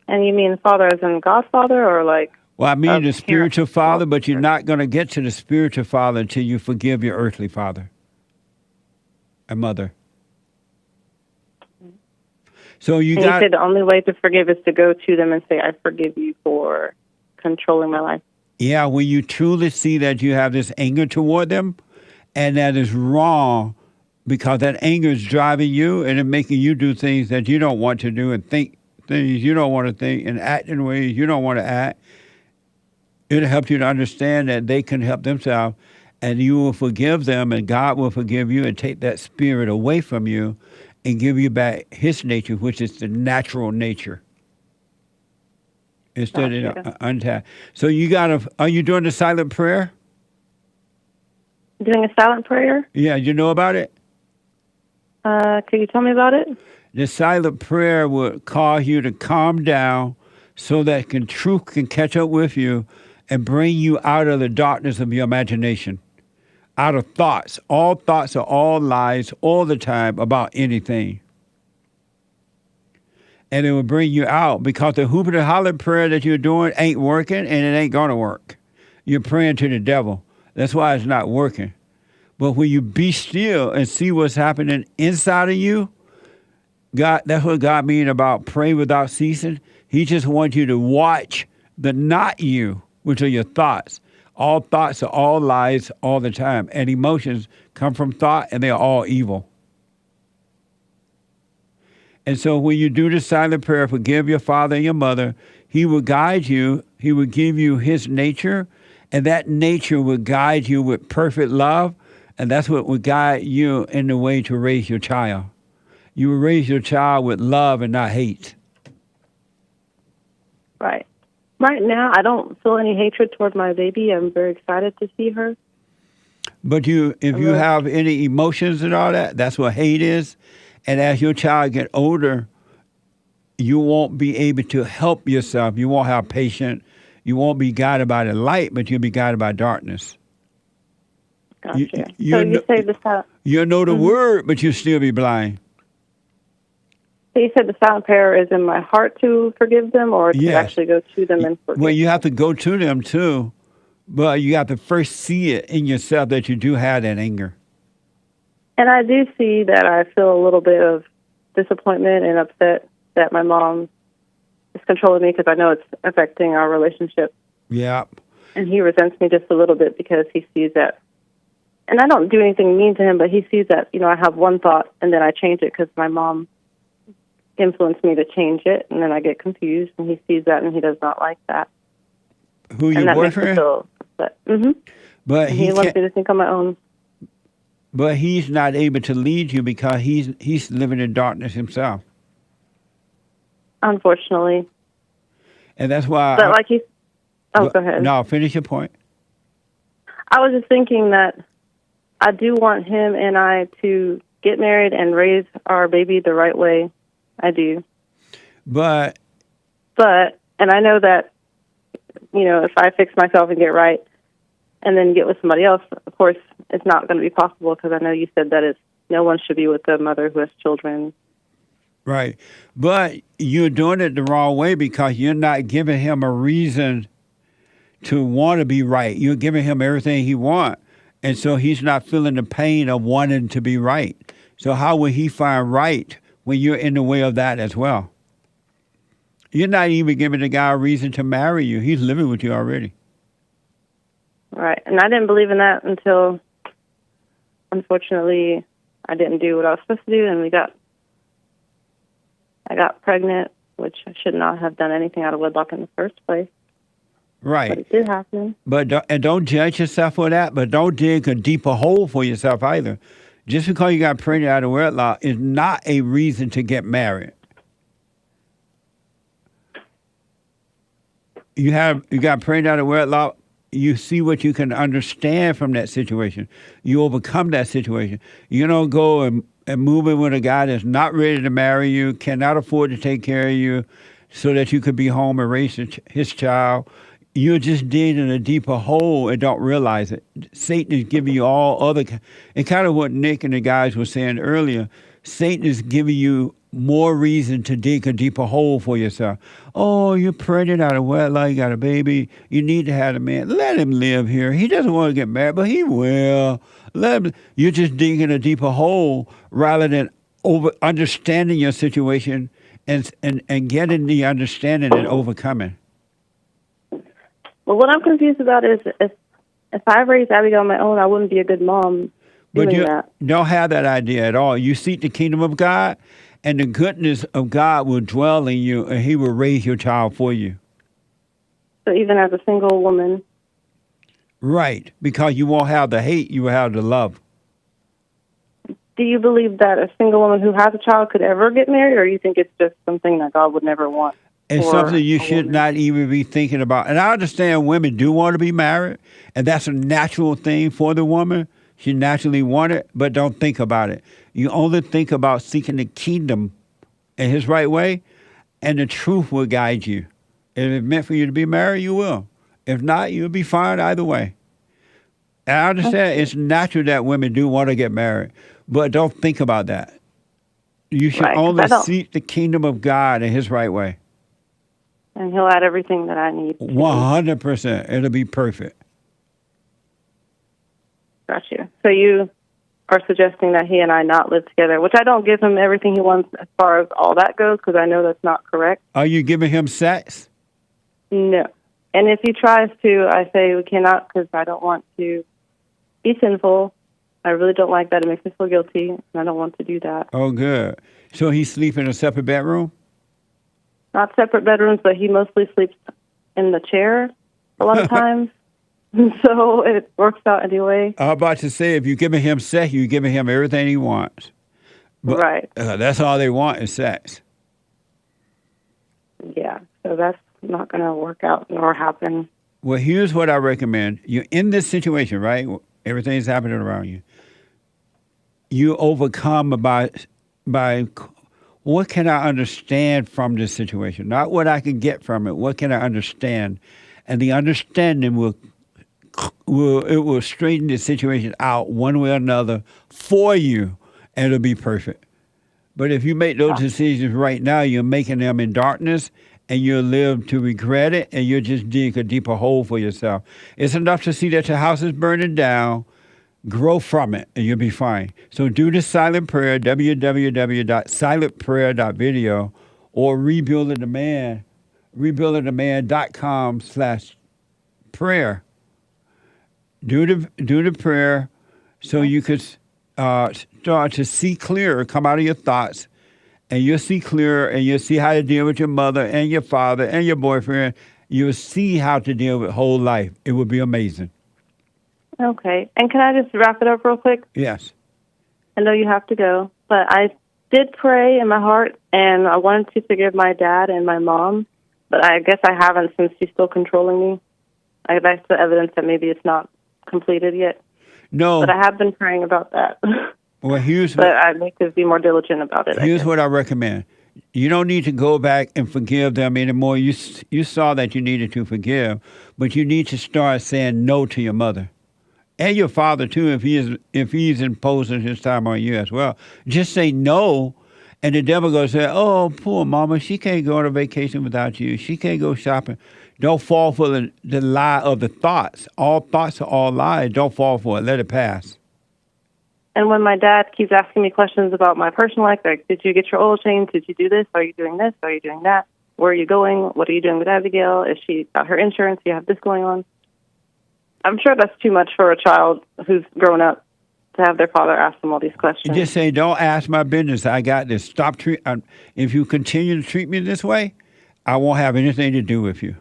And you mean father as in Godfather, or like? Well, I mean the spiritual father, but you're not going to get to the spiritual father until you forgive your earthly father and mother. So you and got. you said the only way to forgive is to go to them and say, "I forgive you for controlling my life." Yeah, when you truly see that you have this anger toward them, and that is wrong, because that anger is driving you and it's making you do things that you don't want to do and think things you don't want to think and act in ways you don't want to act. It'll help you to understand that they can help themselves, and you will forgive them, and God will forgive you and take that spirit away from you and give you back his nature, which is the natural nature. Instead of untapped. So are you doing the silent prayer? Doing a silent prayer? Yeah, you know about it? Could you tell me about it? The silent prayer will cause you to calm down so that truth can catch up with you and bring you out of the darkness of your imagination, out of thoughts. All thoughts are all lies all the time about anything. And it will bring you out because the hoop and holler prayer that you're doing ain't working and it ain't going to work. You're praying to the devil. That's why it's not working. But when you be still and see what's happening inside of you, God, that's what God means about pray without ceasing. He just wants you to watch the not you, which are your thoughts. All thoughts are all lies all the time. And emotions come from thought, and they're all evil. And so when you do the silent prayer, forgive your father and your mother, he will guide you. He will give you his nature, and that nature will guide you with perfect love, and that's what will guide you in the way to raise your child. You will raise your child with love and not hate. Right. Right now, I don't feel any hatred toward my baby. I'm very excited to see her. But if you have any emotions and all that, that's what hate is. And as your child get older, you won't be able to help yourself. You won't have patience. You won't be guided by the light, but you'll be guided by darkness. Gotcha. So you say the silent... You'll know the word, but you'll still be blind. So you said the silent prayer is in my heart to forgive them, or to actually go to them and forgive Well, you have to go to them too, but you have to first see it in yourself that you do have that anger. And I do see that I feel a little bit of disappointment and upset that my mom is controlling me because I know it's affecting our relationship. Yeah. And he resents me just a little bit because he sees that. And I don't do anything mean to him, but he sees that, I have one thought and then I change it because my mom influenced me to change it, and then I get confused, and he sees that and he does not like that. Who, your boyfriend? But he wants me to think on my own. But he's not able to lead you because he's living in darkness himself. Unfortunately. And that's why... But like he's... Oh, go ahead. No, finish your point. I was just thinking that I do want him and I to get married and raise our baby the right way. I do. But, and I know that, if I fix myself and get right and then get with somebody else, of course, it's not going to be possible because I know you said that no one should be with a mother who has children. Right. But you're doing it the wrong way because you're not giving him a reason to want to be right. You're giving him everything he wants. And so he's not feeling the pain of wanting to be right. So how will he find right when you're in the way of that as well? You're not even giving the guy a reason to marry you. He's living with you already. Right. And I didn't believe in that until, unfortunately, I didn't do what I was supposed to do, and I got pregnant, which I should not have done anything out of wedlock in the first place. Right. But it did happen. But don't judge yourself for that, but don't dig a deeper hole for yourself either. Just because you got pregnant out of wedlock is not a reason to get married. You got pregnant out of wedlock, you see what you can understand from that situation. You overcome that situation. You don't go and move in with a guy that's not ready to marry you, cannot afford to take care of you so that you could be home and raise his child. You're just digging a deeper hole and don't realize it. Satan is giving you all other... And kind of what Nick and the guys were saying earlier, Satan is giving you more reason to dig a deeper hole for yourself. Oh, you're pregnant out of wedlock, you got a baby, you need to have a man. Let him live here. He doesn't want to get married, but he will. Let him. You're just digging a deeper hole rather than understanding your situation and getting the understanding and overcoming. Well, what I'm confused about is if I raised Abigail on my own, I wouldn't be a good mom doing But you that. don't have that idea at all. You seek the kingdom of God, and the goodness of God will dwell in you, and he will raise your child for you. So even as a single woman. Right, because you won't have the hate, you will have the love. Do you believe that a single woman who has a child could ever get married, or you think it's just something that God would never want? It's something you should not even be thinking about. And I understand women do want to be married, and that's a natural thing for the woman. She naturally wants it, but don't think about it. You only think about seeking the kingdom in his right way, and the truth will guide you. If it's meant for you to be married, you will. If not, you'll be fine either way. And I understand it's natural that women do want to get married, but don't think about that. You should only seek the kingdom of God in his right way. And he'll add everything that I need. 100%. It'll be perfect. Got you. So you are suggesting that he and I not live together, which I don't give him everything he wants as far as all that goes, because I know that's not correct. Are you giving him sex? No. And if he tries to, I say we cannot, because I don't want to be sinful. I really don't like that. It makes me feel guilty, and I don't want to do that. Oh, good. So he sleep in a separate bedroom? Not separate bedrooms, but he mostly sleeps in the chair a lot of times. So it works out anyway. I'm about to say, if you're giving him sex, you're giving him everything he wants. But, right. That's all they want is sex. Yeah. So that's not going to work out nor happen. Well, here's what I recommend. You're in this situation, right? Everything's happening around you. You overcome by what can I understand from this situation? Not what I can get from it. What can I understand? And the understanding will straighten the situation out one way or another for you, and it'll be perfect. But if you make those decisions right now, you're making them in darkness, and you'll live to regret it, and you'll just dig a deeper hole for yourself. It's enough to see that your house is burning down, grow from it, and you'll be fine. So do the silent prayer, www.silentprayer.video, or rebuildingtheman.com/prayer. Do the prayer so you could start to see clearer, come out of your thoughts, and you'll see clearer, and you'll see how to deal with your mother and your father and your boyfriend. You'll see how to deal with whole life. It will be amazing. Okay. And can I just wrap it up real quick? Yes. I know you have to go, but I did pray in my heart, and I wanted to forgive my dad and my mom, but I guess I haven't since she's still controlling me. That's the evidence that maybe it's not completed yet. No. But I have been praying about that. Well, but I need to be more diligent about it. Here's what I recommend. You don't need to go back and forgive them anymore. You saw that you needed to forgive, but you need to start saying no to your mother. And your father, too, if he's imposing his time on you as well. Just say no, and the devil goes say, oh, poor mama, she can't go on a vacation without you. She can't go shopping. Don't fall for the lie of the thoughts. All thoughts are all lies. Don't fall for it. Let it pass. And when my dad keeps asking me questions about my personal life, like, did you get your oil changed? Did you do this? Are you doing this? Are you doing that? Where are you going? What are you doing with Abigail? Is she got her insurance? Do you have this going on? I'm sure that's too much for a child who's grown up to have their father ask them all these questions. Just say, don't ask my business. I got this. Stop if you continue to treat me this way, I won't have anything to do with you.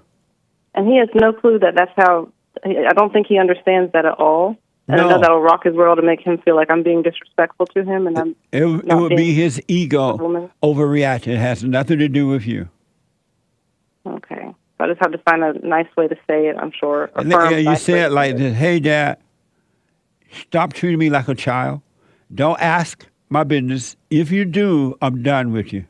And he has no clue that that's how. I don't think he understands that at all. And No. I know that'll rock his world and make him feel like I'm being disrespectful to him. And I'm It would be his ego overreacting. It has nothing to do with you. Okay. So I just have to find a nice way to say it, I'm sure. A firm, Yeah, you nice say way it to like say this. Hey, Dad, stop treating me like a child. Don't ask my business. If you do, I'm done with you.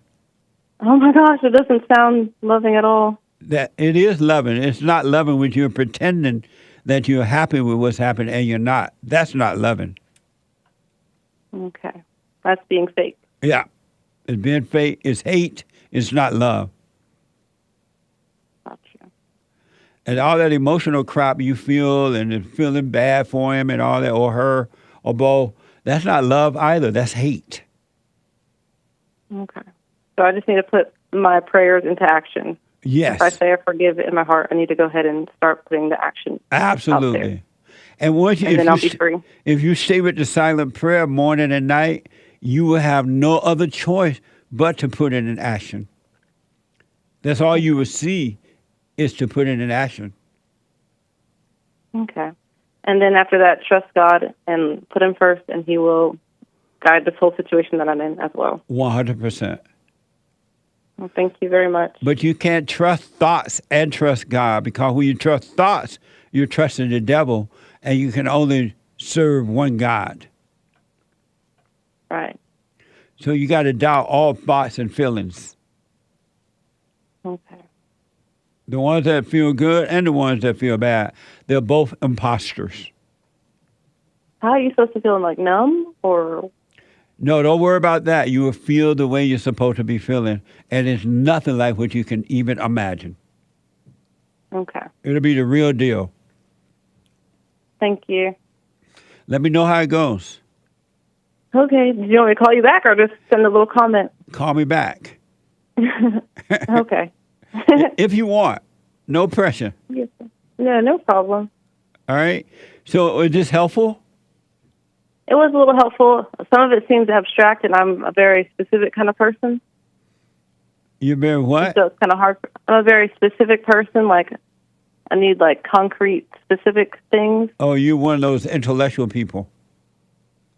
Oh, my gosh, it doesn't sound loving at all. That it is loving. It's not loving when you're pretending that you're happy with what's happening and you're not. That's not loving. Okay. That's being fake. Yeah. It's being fake. It's hate. It's not love. Gotcha. And all that emotional crap you feel and feeling bad for him and all that, or her, or both, that's not love either. That's hate. Okay. So I just need to put my prayers into action. Yes. If I say I forgive in my heart, I need to go ahead and start putting the action Absolutely. out there. And once And then I'll be free. if you stay with the silent prayer morning and night, you will have no other choice but to put it in action. That's all you will see is to put it in action. Okay. And then after that, trust God and put him first, and he will guide this whole situation that I'm in as well. 100%. Well, thank you very much. But you can't trust thoughts and trust God, because when you trust thoughts, you're trusting the devil, and you can only serve one God. Right. So you got to doubt all thoughts and feelings. Okay. The ones that feel good and the ones that feel bad, they're both imposters. How are you supposed to feel? Like numb or? No, don't worry about that. You will feel the way you're supposed to be feeling, and it's nothing like what you can even imagine. Okay. It'll be the real deal. Thank you. Let me know how it goes. Okay. Do you want me to call you back or just send a little comment? Call me back. Okay. If you want. No pressure. Yes, sir. No, no problem. All right. So is this helpful? It was a little helpful. Some of it seems abstract, and I'm a very specific kind of person. You're very what? So it's kind of hard. I'm a very specific person. Like, I need, like, concrete, specific things. Oh, you're one of those intellectual people.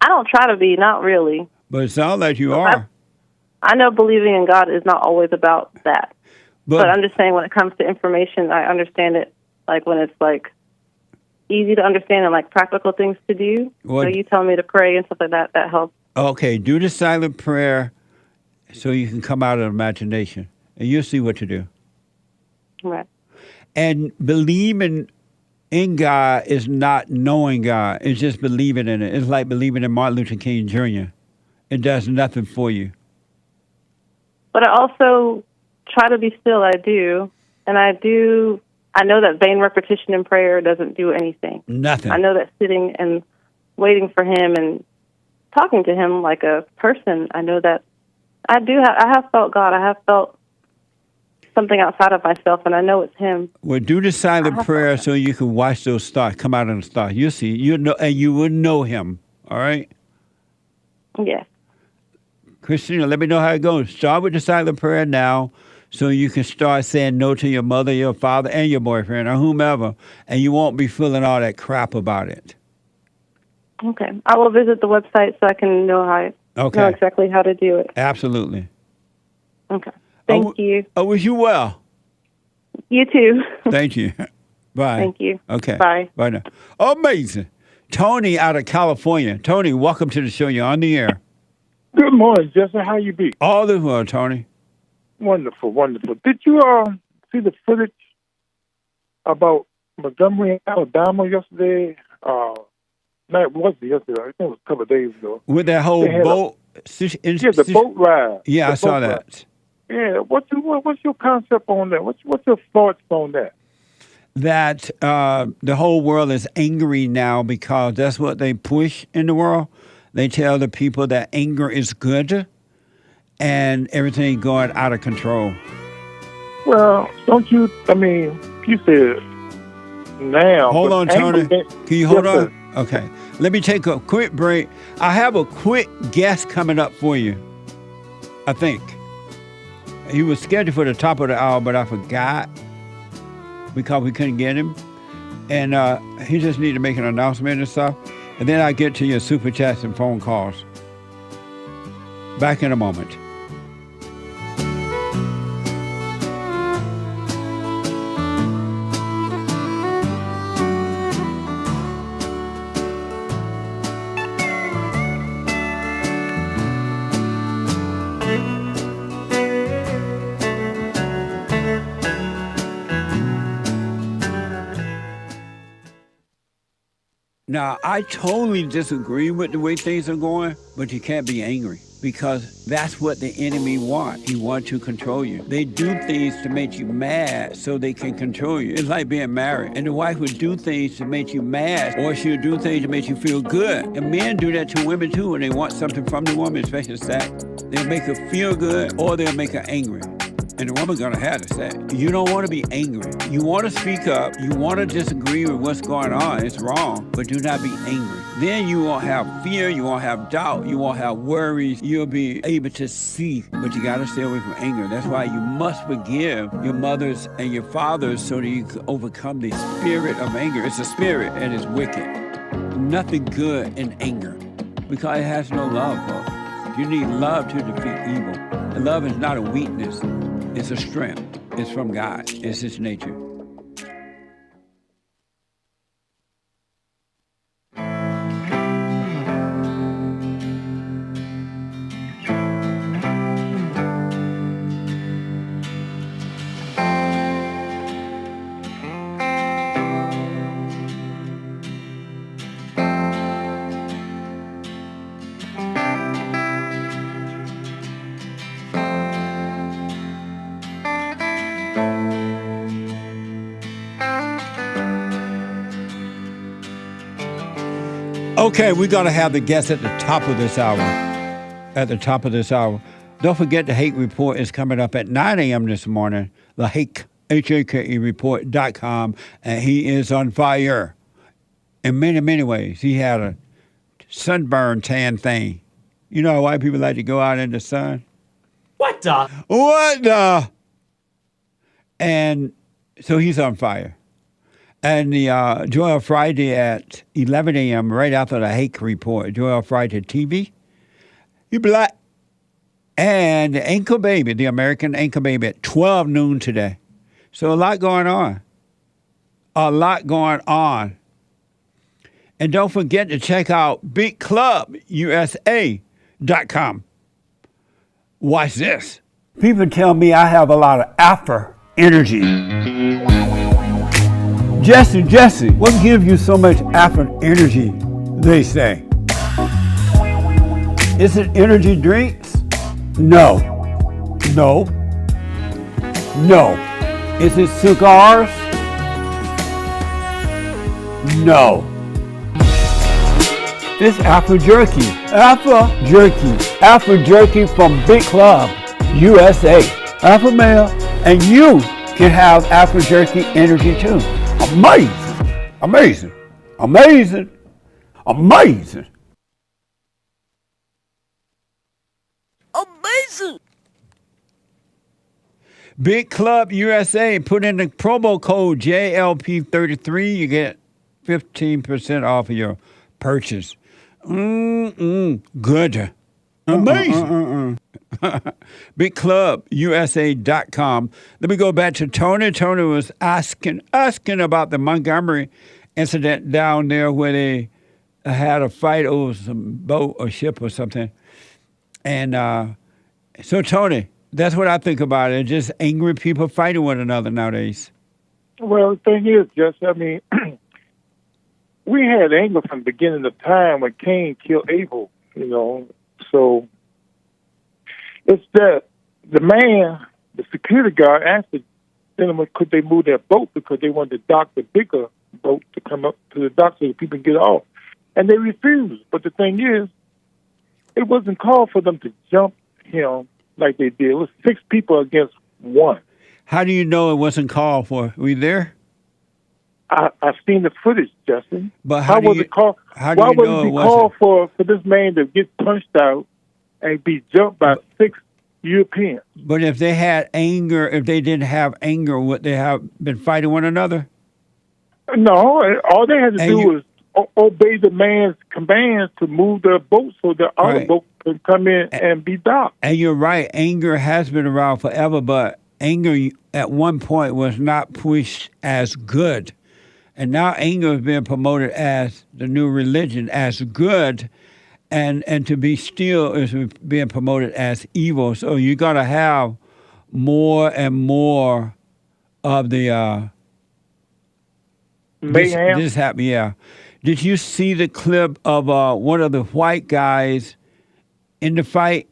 I don't try to be, not really. But it sounds like you are. I know believing in God is not always about that. But I'm just saying when it comes to information, I understand it, like, when it's, like, easy to understand and, like, practical things to do. What? So you tell me to pray and stuff like that, that helps. Okay, do the silent prayer so you can come out of imagination, and you'll see what to do. Right. And believing in God is not knowing God. It's just believing in it. It's like believing in Martin Luther King Jr. It does nothing for you. But I also try to be still, I do. And I know that vain repetition in prayer doesn't do anything. Nothing. I know that sitting and waiting for him and talking to him like a person, I know that I have felt God. I have felt something outside of myself, and I know it's him. Well, do the silent prayer so you can watch those stars come out of the stars. You'll see. You know, and you will know him. All right? Yes. Christina, let me know how it goes. Start with the silent prayer now so you can start saying no to your mother, your father, and your boyfriend, or whomever, and you won't be feeling all that crap about it. Okay. I will visit the website so I can know know exactly how to do it. Absolutely. Okay. Thank you. I wish you well. You too. Thank you. Bye. Thank you. Okay. Bye. Bye now. Amazing. Tony out of California. Tony, welcome to the show. You're on the air. Good morning, Justin. How you be? All is well, Tony. Wonderful, wonderful. Did you see the footage about Montgomery, Alabama yesterday? No, it wasn't yesterday. I think it was a couple of days ago. With that whole boat? The boat ride. Yeah, I saw that. Ride. Yeah, what's your concept on that? What's your thoughts on that? That the whole world is angry now because that's what they push in the world. They tell the people that anger is good and everything going out of control. Well, don't you, you said now. Hold on, Tony. Can you hold on? Sir. Okay. Let me take a quick break. I have a quick guest coming up for you, I think. He was scheduled for the top of the hour, but I forgot because we couldn't get him. And he just needed to make an announcement and stuff. And then I get to your super chats and phone calls. Back in a moment. Now, I totally disagree with the way things are going, but you can't be angry because that's what the enemy wants. He wants to control you. They do things to make you mad so they can control you. It's like being married. And the wife would do things to make you mad, or she'll do things to make you feel good. And men do that to women too when they want something from the woman, especially sex. They'll make her feel good or they'll make her angry. And the woman's gonna have to say, you don't want to be angry. You want to speak up. You want to disagree with what's going on. It's wrong, but do not be angry. Then you won't have fear. You won't have doubt. You won't have worries. You'll be able to see, but you got to stay away from anger. That's why you must forgive your mothers and your fathers so that you can overcome the spirit of anger. It's a spirit and it's wicked. Nothing good in anger because it has no love, folks. You need love to defeat evil. And love is not a weakness. It's a strength. It's from God. It's His nature. Okay, we're going to have the guest at the top of this hour. Don't forget the Hake Report is coming up at 9 a.m. this morning. The Hake, Hake report.com. And he is on fire in many, many ways. He had a sunburn tan thing. You know how white people like to go out in the sun? What the? And so he's on fire. And the Joel Friday at 11 a.m., right after the Hake Report, Joel Friday TV. You black. And the Ankle Baby, the American Ankle Baby at 12 noon today. So a lot going on. And don't forget to check out BigClubUSA.com. Watch this. People tell me I have a lot of alpha energy. Jesse, what gives you so much alpha energy, they say? Is it energy drinks? No. Is it cigars? No. It's Alpha Jerky. Alpha Jerky from Big Club USA. Alpha male, and you can have Alpha Jerky energy too. Amazing. Big Club USA, put in the promo code JLP33, you get 15% off of your purchase. Good. Amazing. BigClubUSA.com. Let me go back to Tony. Tony was asking about the Montgomery incident down there where they had a fight over some boat or ship or something. And so, Tony, that's what I think about it. Just angry people fighting one another nowadays. Well, the thing is, Jesse, I mean, we had anger from the beginning of time when Cain killed Abel, you know. So it's that the man, the security guard, asked the gentleman could they move their boat because they wanted to dock the bigger boat to come up to the dock so that people can get off. And they refused. But the thing is, it wasn't called for them to jump him like they did. It was 6 people against 1. How do you know it wasn't called for? Were you there? I've seen the footage, Justin. But why was it called for this man to get punched out and be jumped by 6 Europeans? But if they had anger, if they didn't have anger, would they have been fighting one another? No, all they had to do was obey the man's commands to move their boat so the other boat could come in and be docked. And you're right, anger has been around forever, but anger at one point was not pushed as good. And now anger is being promoted as the new religion, as good, and to be still is being promoted as evil. So you got to have more and more of the mayhem. This happened, yeah. Did you see the clip of one of the white guys in the fight?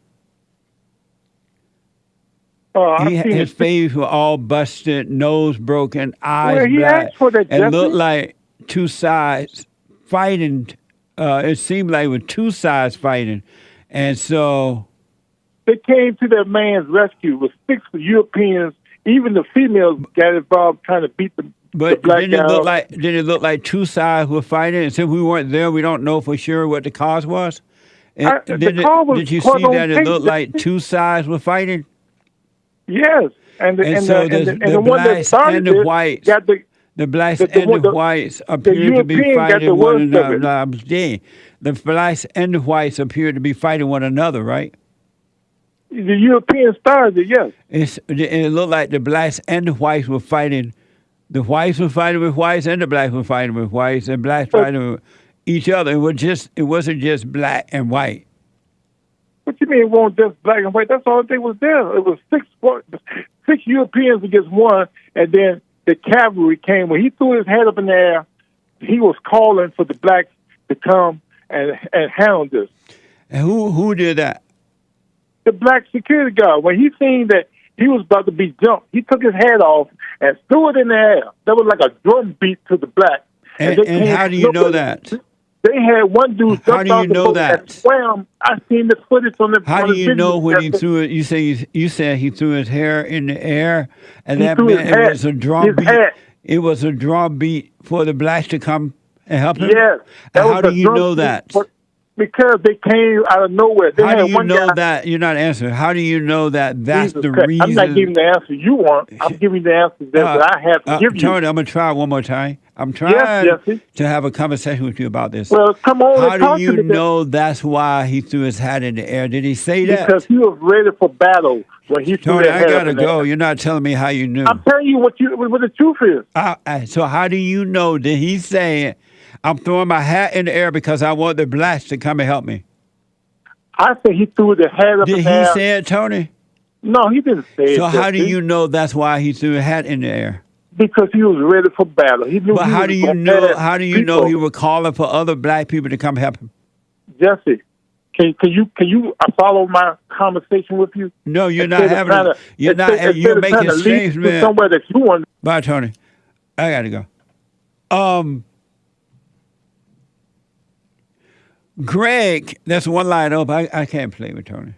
His face was all busted, nose broken, eyes black. Asked for that, it looked like two sides fighting. It seemed like it was two sides fighting. And so they came to that man's rescue with 6 Europeans. Even the females got involved trying to beat the black guy. Did it look like two sides were fighting? And since we weren't there, we don't know for sure what the cause was. Did you see that it looked like two sides were fighting? Yes, and the one that started the whites, the blacks and the whites appeared to be fighting one another. The blacks and the whites appeared to be fighting one another, right? The Europeans started it, yes. It looked like the blacks and the whites were fighting. The whites were fighting with whites, and the blacks were fighting with whites, and blacks fighting with each other. It wasn't just black and white. What you mean it wasn't just black and white? That's all they was there. It was 6 Europeans against 1, and then the cavalry came. When he threw his head up in the air, he was calling for the blacks to come and hound this. And who did that? The black security guard. When he seen that he was about to be jumped, he took his head off and threw it in the air. That was like a drum beat to the black. And how do you know that? They had one dude. How do you know that? Swam. I seen the footage on the. How do you know when he threw it? You said he threw his hair in the air, and He that threw his meant it hat- was a draw his beat. hat. It was a draw beat for the blacks to come and help him. Yes. And how do you know that? Because they came out of nowhere. They How had do you one know guy, that? You're not answering. How do you know that that's Jesus the Christ. reason? I'm not giving the answer you want. I'm giving the answer that I have to give you. Tony, I'm going to try one more time. I'm trying Jesse. to have a conversation with you about this. Well, come on How and talk do to you me. know that's why he threw his hat in the air? Did he say that? Because he was ready for battle when he threw Tony, that I hat got up to in the go. air. You're not telling me how you knew. I'm telling you what the truth is. So how do you know? Did he say, I'm throwing my hat in the air because I want the blacks to come and help me? I said he threw the hat up Did in he the air. say it, Tony? No, he didn't say it. So how do Jesse. you know that's why he threw a hat in the air? Because he was ready for battle. He knew. But he how was do you gonna know? pass How do you know people. he was calling for other black people to come help him? Jesse, can you follow my conversation with you? No, you're not Instead of having. trying to- You're instead- not. instead You're of making trying to lead strange, to man. somewhere that you want. Bye, Tony. I gotta go. Greg, that's one line up. I can't play with Tony.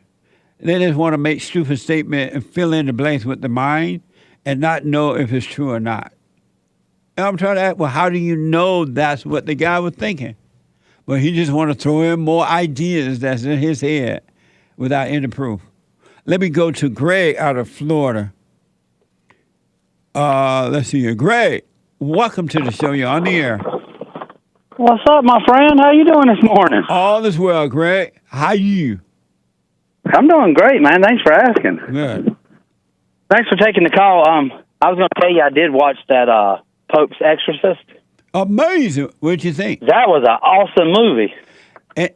They just want to make stupid statement and fill in the blanks with the mind and not know if it's true or not. And I'm trying to ask, well, how do you know that's what the guy was thinking? Well, he just want to throw in more ideas that's in his head without any proof. Let me go to Greg out of Florida. Let's see here. Greg, welcome to the show. You're on the air. What's up, my friend? How you doing this morning? All is well, Greg. How you? I'm doing great, man. Thanks for asking. Good. Thanks for taking the call. I was going to tell you I did watch that Pope's Exorcist. Amazing. What'd you think? That was an awesome movie.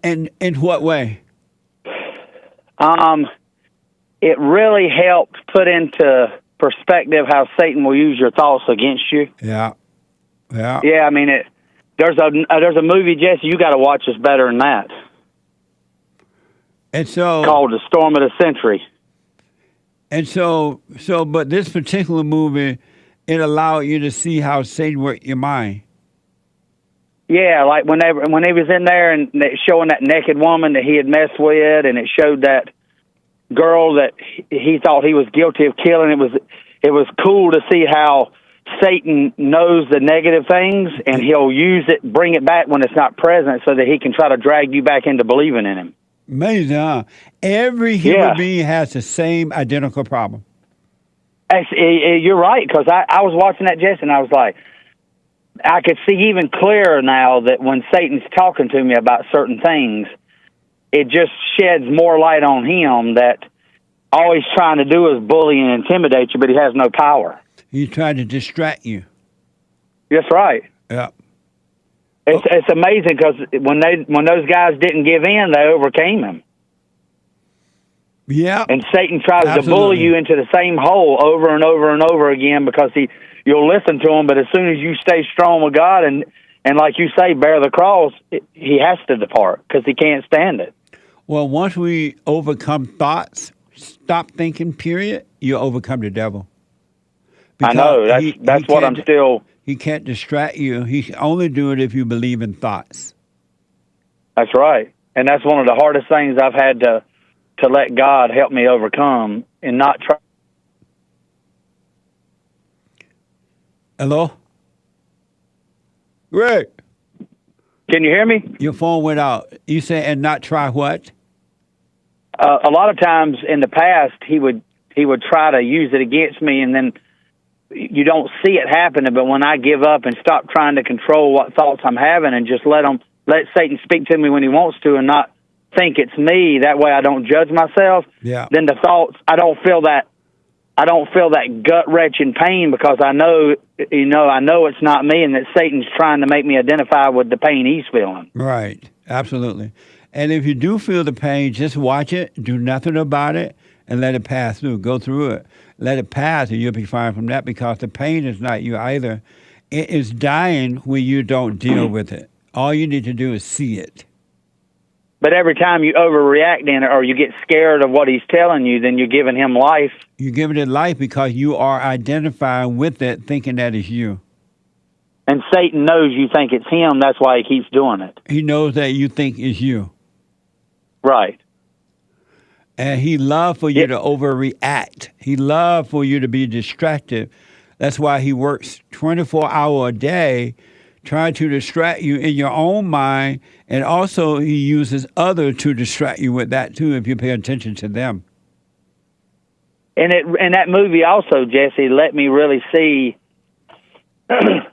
And in what way? It really helped put into perspective how Satan will use your thoughts against you. Yeah. Yeah. Yeah, I mean there's a movie, Jesse, you got to watch that's better than that. And so called The Storm of the Century. And so but this particular movie, it allowed you to see how Satan worked your mind. Yeah, like when he was in there and showing that naked woman that he had messed with, and it showed that girl that he thought he was guilty of killing. It was cool to see how Satan knows the negative things, and he'll use it, bring it back when it's not present, so that he can try to drag you back into believing in him. Amazing, huh? Every human being has the same identical problem. You're right, because I was watching that, Jesse, and I was like, I could see even clearer now that when Satan's talking to me about certain things, it just sheds more light on him that all he's trying to do is bully and intimidate you, but he has no power. He's trying to distract you. That's right. Yeah. It's amazing because when those guys didn't give in, they overcame him. Yeah. And Satan tries to bully you into the same hole over and over and over again because you'll listen to him, but as soon as you stay strong with God and like you say, bear the cross, he has to depart because he can't stand it. Well, once we overcome thoughts, stop thinking, period, you overcome the devil. I know. That's what I'm still... He can't distract you. He can only do it if you believe in thoughts. That's right. And that's one of the hardest things I've had to let God help me overcome and not try. Hello? Greg. Can you hear me? Your phone went out. You say, and not try what? A lot of times in the past, he would try to use it against me, and then you don't see it happening. But when I give up and stop trying to control what thoughts I'm having and just let Satan speak to me when he wants to and not think it's me, that way I don't judge myself. Yeah. Then the thoughts, I don't feel that gut-wrenching pain because I know it's not me and that Satan's trying to make me identify with the pain he's feeling. Right. Absolutely. And if you do feel the pain, just watch it, do nothing about it, and let it pass through. Go through it. Let it pass, and you'll be fine from that because the pain is not you either. It is dying when you don't deal with it. All you need to do is see it. But every time you overreact in it or you get scared of what he's telling you, then you're giving him life. You're giving it life because you are identifying with it, thinking that is you. And Satan knows you think it's him. That's why he keeps doing it. He knows that you think it's you. Right. And he loves for you to overreact. He loves for you to be distracted. That's why he works 24 hours a day trying to distract you in your own mind. And also he uses others to distract you with that too, if you pay attention to them. And that movie also, Jesse, let me really see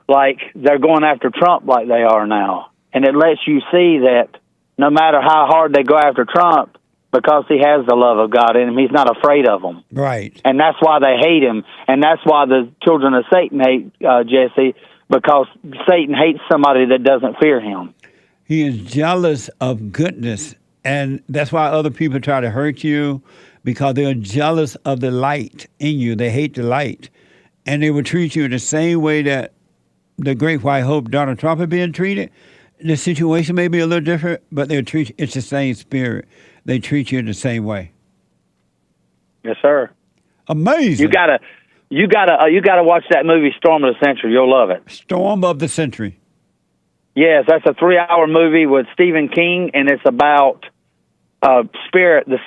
like they're going after Trump like they are now. And it lets you see that no matter how hard they go after Trump, because he has the love of God in him, he's not afraid of them. Right. And that's why they hate him. And that's why the children of Satan hate Jesse, because Satan hates somebody that doesn't fear him. He is jealous of goodness. And that's why other people try to hurt you, because they're jealous of the light in you. They hate the light. And they will treat you the same way that the great white hope Donald Trump is being treated. The situation may be a little different, but they'll treat you, it's the same spirit. They treat you the same way. Yes, sir. Amazing. You gotta watch that movie, Storm of the Century. You'll love it. Storm of the Century. Yes, that's a 3-hour movie with Stephen King, and it's about the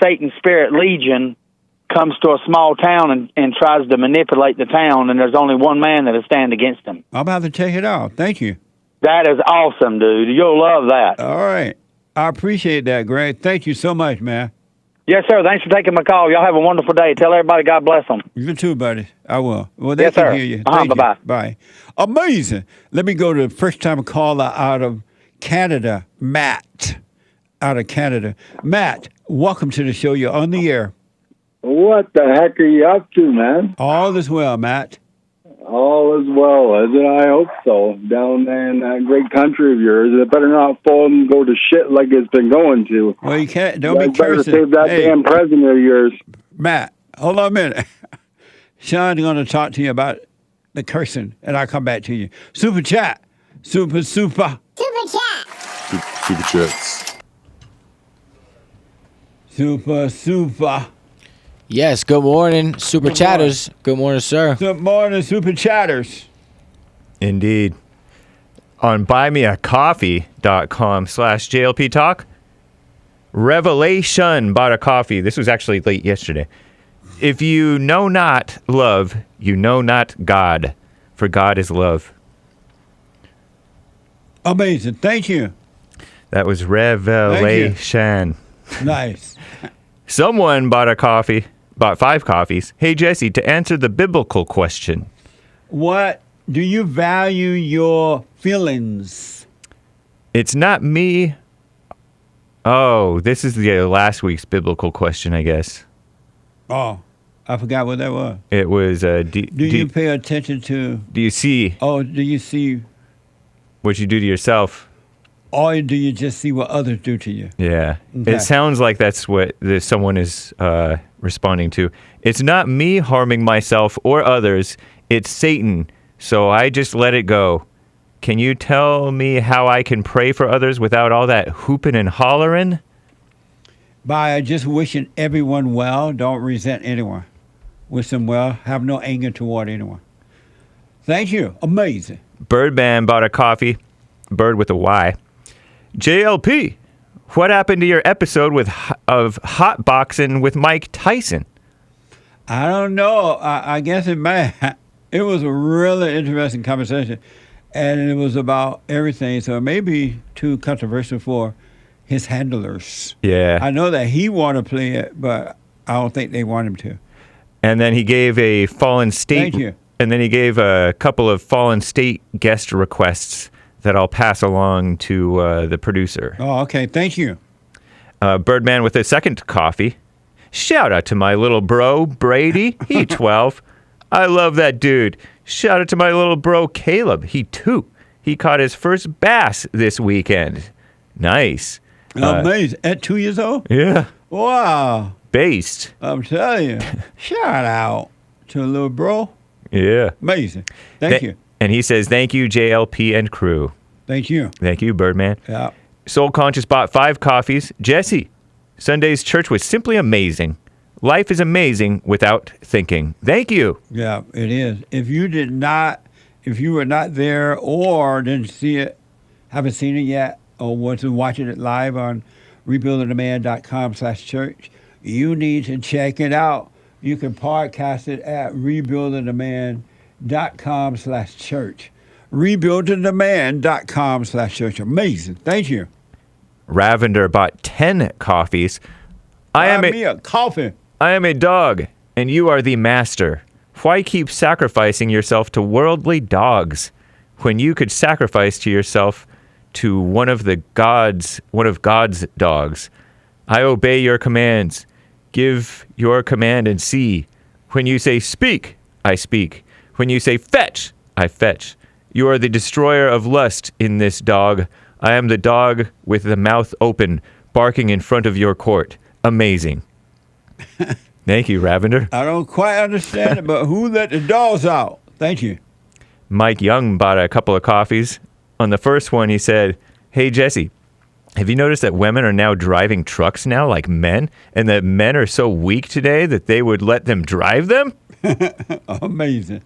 Satan Spirit Legion comes to a small town and tries to manipulate the town, and there's only one man that'll stand against him. I'm about to check it out. Thank you. That is awesome, dude. You'll love that. All right. I appreciate that, Greg. Thank you so much, man. Yes, sir. Thanks for taking my call. Y'all have a wonderful day. Tell everybody God bless them. You too, buddy. I will. Well, they yes, can sir. hear you. Bye-bye. Bye. Amazing. Let me go to the first-time caller out of Canada, Matt, out of Canada. Matt, welcome to the show. You're on the air. What the heck are you up to, man? All is well, Matt. All is well, is it? I hope so. Down there in that great country of yours, it better not fall and go to shit like it's been going to. Well, you can't. Don't be better cursing. save that damn president of yours. Matt, hold on a minute. Sean's going to talk to you about the cursing, and I'll come back to you. Super chat. Super. Super chat. Super chats. Super. Yes, good morning, Super Chatters. Good morning, sir. Good morning, Super Chatters. Indeed. On buymeacoffee.com/JLP Talk, Revelation bought a coffee. This was actually late yesterday. If you know not love, you know not God, for God is love. Amazing. Thank you. That was Revelation. Nice. Someone bought 5 coffees. Hey, Jesse, to answer the biblical question. What do you value your feelings? It's not me. Oh, this is the last week's biblical question, I guess. Oh, I forgot what that was. It was, do you pay attention to... Do you see... Oh, do you see... What you do to yourself? Or do you just see what others do to you? Yeah. Okay. It sounds like that's what someone is responding to. It's not me harming myself or others. It's Satan. So I just let it go. Can you tell me how I can pray for others without all that hooping and hollering? By just wishing everyone well. Don't resent anyone. Wish them well. Have no anger toward anyone. Thank you. Amazing. Birdman bought a coffee. Bird with a Y. JLP, what happened to your episode of hot boxing with Mike Tyson? I don't know. I guess it may. It was a really interesting conversation, and it was about everything. So it may be too controversial for his handlers. Yeah. I know that he wanted to play it, but I don't think they want him to. And then he gave a Fallen State. Thank you. And then he gave a couple of Fallen State guest requests that I'll pass along to the producer. Oh, okay. Thank you. Birdman with a second coffee. Shout out to my little bro, Brady. He 12. I love that dude. Shout out to my little bro, Caleb. He 2. He caught his first bass this weekend. Nice. Amazing. At 2 years old? Yeah. Wow. Based. I'm telling you. Shout out to a little bro. Yeah. Amazing. Thank you. And he says, thank you, JLP and crew. Thank you. Thank you, Birdman. Yeah. Soul Conscious bought 5 coffees. Jesse, Sunday's church was simply amazing. Life is amazing without thinking. Thank you. Yeah, it is. If you if you were not there or didn't see it, haven't seen it yet, or wasn't watching it live on rebuildingtheman.com/church, you need to check it out. You can podcast it at rebuildingtheman.com/church. rebuildingtheman.com/church. Amazing. Thank you. Ravender bought 10 coffees. Buy me a coffee. I am a dog, and you are the master. Why keep sacrificing yourself to worldly dogs when you could sacrifice to yourself to one of God's dogs? I obey your commands. Give your command and see. When you say speak, I speak. When you say fetch, I fetch. You are the destroyer of lust in this dog. I am the dog with the mouth open, barking in front of your court. Amazing. Thank you, Ravender. I don't quite understand it, but who let the dogs out? Thank you. Mike Young bought a couple of coffees. On the first one, he said, "Hey, Jesse, have you noticed that women are now driving trucks now like men? And that men are so weak today that they would let them drive them?" Amazing.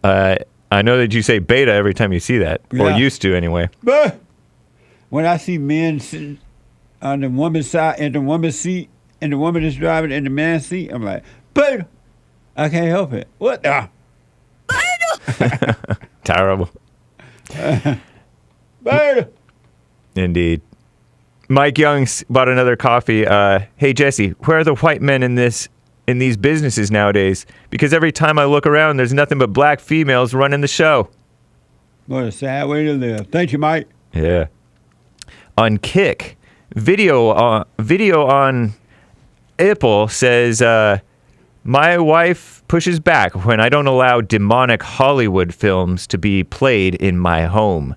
I know that you say beta every time you see that. Or Yeah. used to, anyway. But when I see men sitting on the woman's side, in the woman's seat, and the woman is driving in the man's seat, I'm like, beta. I can't help it. What the? Terrible. Beta. Indeed. Mike Young bought another coffee. Hey, Jesse, where are the white men in these businesses nowadays? Because every time I look around, there's nothing but black females running the show. What a sad way to live. Thank you, Mike. Yeah. On Kick, video on Apple says, my wife pushes back when I don't allow demonic Hollywood films to be played in my home.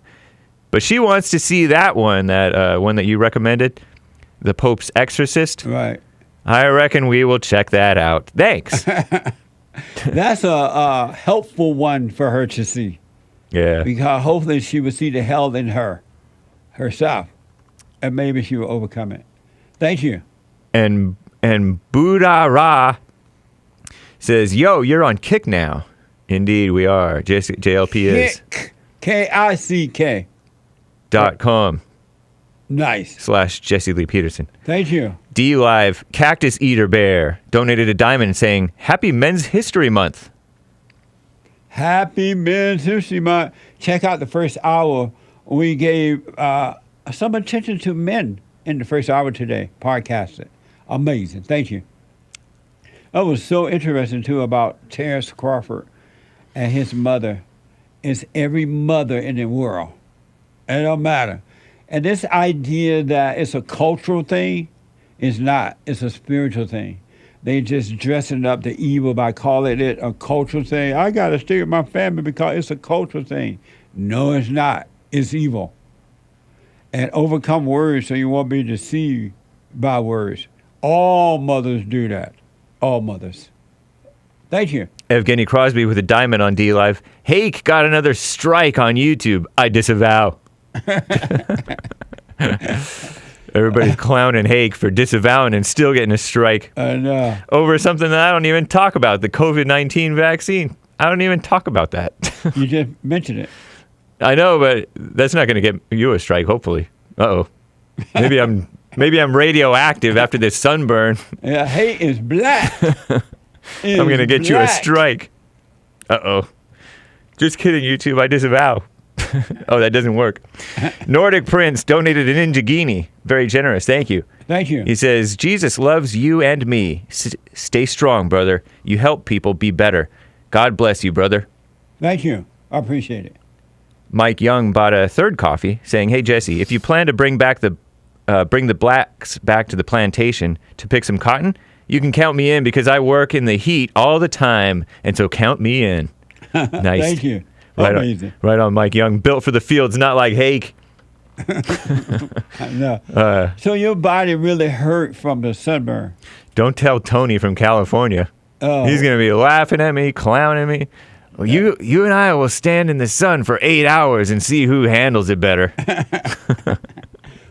But she wants to see that one that you recommended, the Pope's Exorcist. Right. I reckon we will check that out. Thanks. That's a helpful one for her to see. Yeah. Because hopefully she will see the hell in herself, and maybe she will overcome it. Thank you. And Buddha Ra says, "Yo, you're on Kick now." Indeed, we are. JLP is. Kick. .com. Nice. / Jesse Lee Peterson. Thank you. D Live Cactus Eater Bear donated a diamond saying, "Happy Men's History Month." Happy Men's History Month. Check out the first hour. We gave some attention to men in the first hour today. Podcasted. Amazing. Thank you. That was so interesting, too, about Terence Crawford and his mother. It's every mother in the world. It don't matter. And this idea that it's a cultural thing is not. It's a spiritual thing. They just dressing up the evil by calling it a cultural thing. I got to stay with my family because it's a cultural thing. No, it's not. It's evil. And overcome words so you won't be deceived by words. All mothers do that. All mothers. Thank you. Evgeny Crosby with a diamond on D Live. Hake got another strike on YouTube. I disavow. Everybody's clowning Hake for disavowing and still getting a strike. I know. Over something that I don't even talk about, the COVID-19 vaccine. I don't even talk about that. You just mentioned it. I know, but that's not going to get you a strike, hopefully. Uh-oh. Maybe I'm radioactive after this sunburn. Yeah, hate is black. I'm going to get you a strike. Uh-oh. Just kidding, YouTube. I disavow. Oh, that doesn't work. Nordic Prince donated an Injagini. Very generous. Thank you. Thank you. He says, Jesus loves you and me. Stay strong, brother. You help people be better. God bless you, brother. Thank you. I appreciate it. Mike Young bought a third coffee saying, hey, Jesse, if you plan to bring the blacks back to the plantation to pick some cotton, you can count me in because I work in the heat all the time, and so count me in. Nice. Thank you. Amazing. Right on, Mike Young. Built for the fields, not like Hake. No. So your body really hurt from the sunburn. Don't tell Tony from California. Oh. He's going to be laughing at me, clowning me. Well, you and I will stand in the sun for 8 hours and see who handles it better.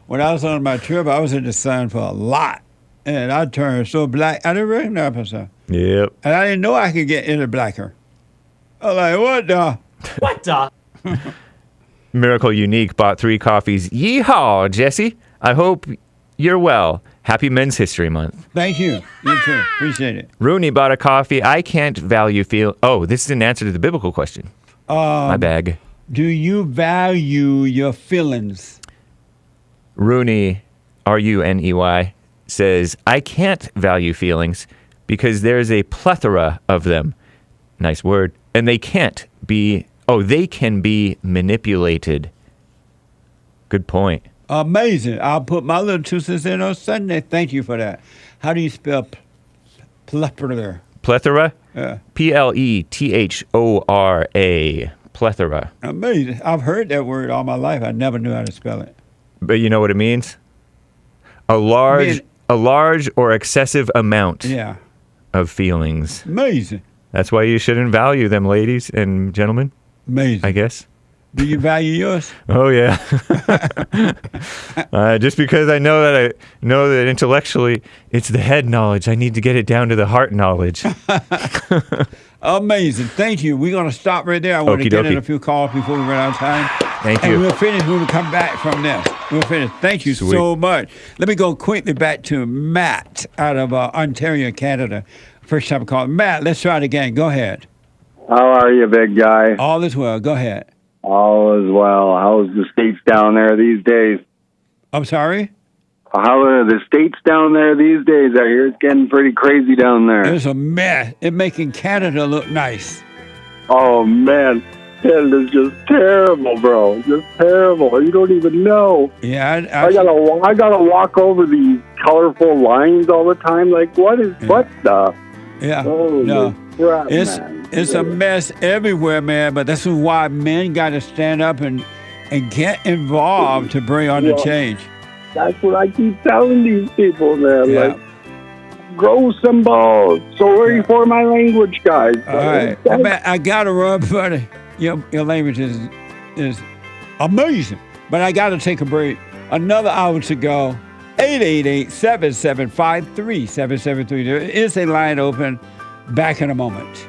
When I was on my trip, I was in the sun for a lot. And I turned so black, I didn't recognize myself. Yep. And I didn't know I could get any blacker. I'm like, what the? What the? Miracle Unique bought 3 coffees. Yeehaw, Jesse. I hope you're well. Happy Men's History Month. Thank you. You too. Appreciate it. Rooney bought a coffee. I can't value feel. Oh, this is an answer to the biblical question. My bag. Do you value your feelings? Rooney, R-U-N-E-Y, says, I can't value feelings because there's a plethora of them. Nice word. And they can be manipulated. Good point. Amazing. I'll put my little 2 cents in on Sunday. Thank you for that. How do you spell plethora? Plethora? Yeah. P-L-E-T-H-O-R-A. Plethora. Amazing. I've heard that word all my life. I never knew how to spell it. But you know what it means? A large or excessive amount of feelings. Amazing. That's why you shouldn't value them, ladies and gentlemen. Amazing. I guess. Do you value yours? Oh, yeah. Just because I know that intellectually it's the head knowledge, I need to get it down to the heart knowledge. Amazing. Thank you. We're going to stop right there. I want to get in a few calls before we run out of time. Thank you. And we'll finish when we come back from this. We'll finish. Thank you so much. Let me go quickly back to Matt out of Ontario, Canada. First time call. Matt, let's try it again. Go ahead. How are you, big guy? All is well. Go ahead. All is well. How's the states down there these days? I'm sorry? How are the states down there these days? I hear it's getting pretty crazy down there. It's a mess. It's making Canada look nice. Oh, man. Canada's just terrible, bro. Just terrible. You don't even know. Yeah, I gotta walk over these colorful lines all the time. Like, what the? Yeah. Holy no. crap, It's man. a mess everywhere, man. But this is why men got to stand up and get involved to bring on the change. That's what I keep telling these people, man. Yeah. Like, grow some balls. Sorry for my language, guys. All right. I got to run, buddy. Your language is amazing. But I got to take a break. Another hour to go. 888-775-3773. There is a line open. Back in a moment.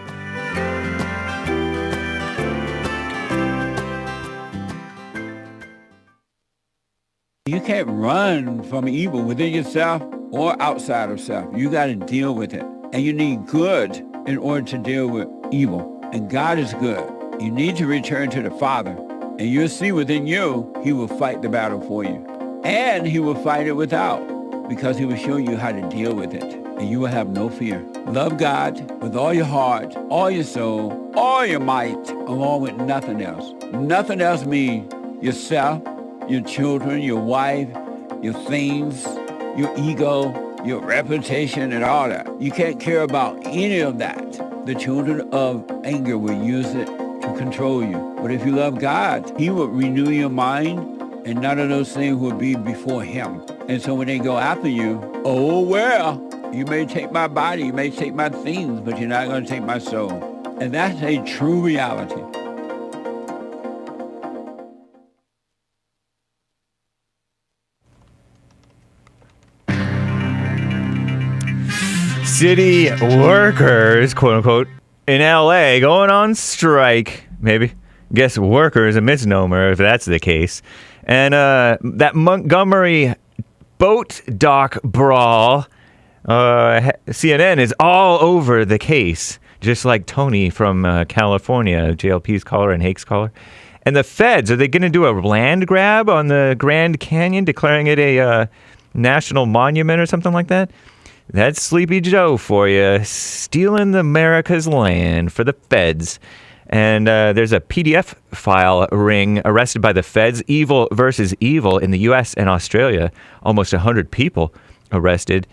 You can't run from evil within yourself or outside of self. You got to deal with it. And you need good in order to deal with evil. And God is good. You need to return to the Father. And you'll see within you, he will fight the battle for you. And he will fight it without, because he will show you how to deal with it. And you will have no fear. Love God with all your heart, all your soul, all your might, along with nothing else. Nothing else means yourself, your children, your wife, your things, your ego, your reputation, and all that. You can't care about any of that. The children of anger will use it to control you. But if you love God, he will renew your mind, and none of those things will be before him. And so when they go after you, oh, well, you may take my body, you may take my things, but you're not going to take my soul. And that's a true reality. City workers, quote unquote, in LA going on strike. Maybe. Guess worker is a misnomer if that's the case. And that Montgomery boat dock brawl, CNN is all over the case, just like Tony from California, JLP's caller and Hake's caller. And the feds, are they going to do a land grab on the Grand Canyon, declaring it a national monument or something like that? That's Sleepy Joe for you, stealing America's land for the feds. And there's a PDF file ring arrested by the feds, evil versus evil, in the U.S. and Australia. Almost 100 people arrested.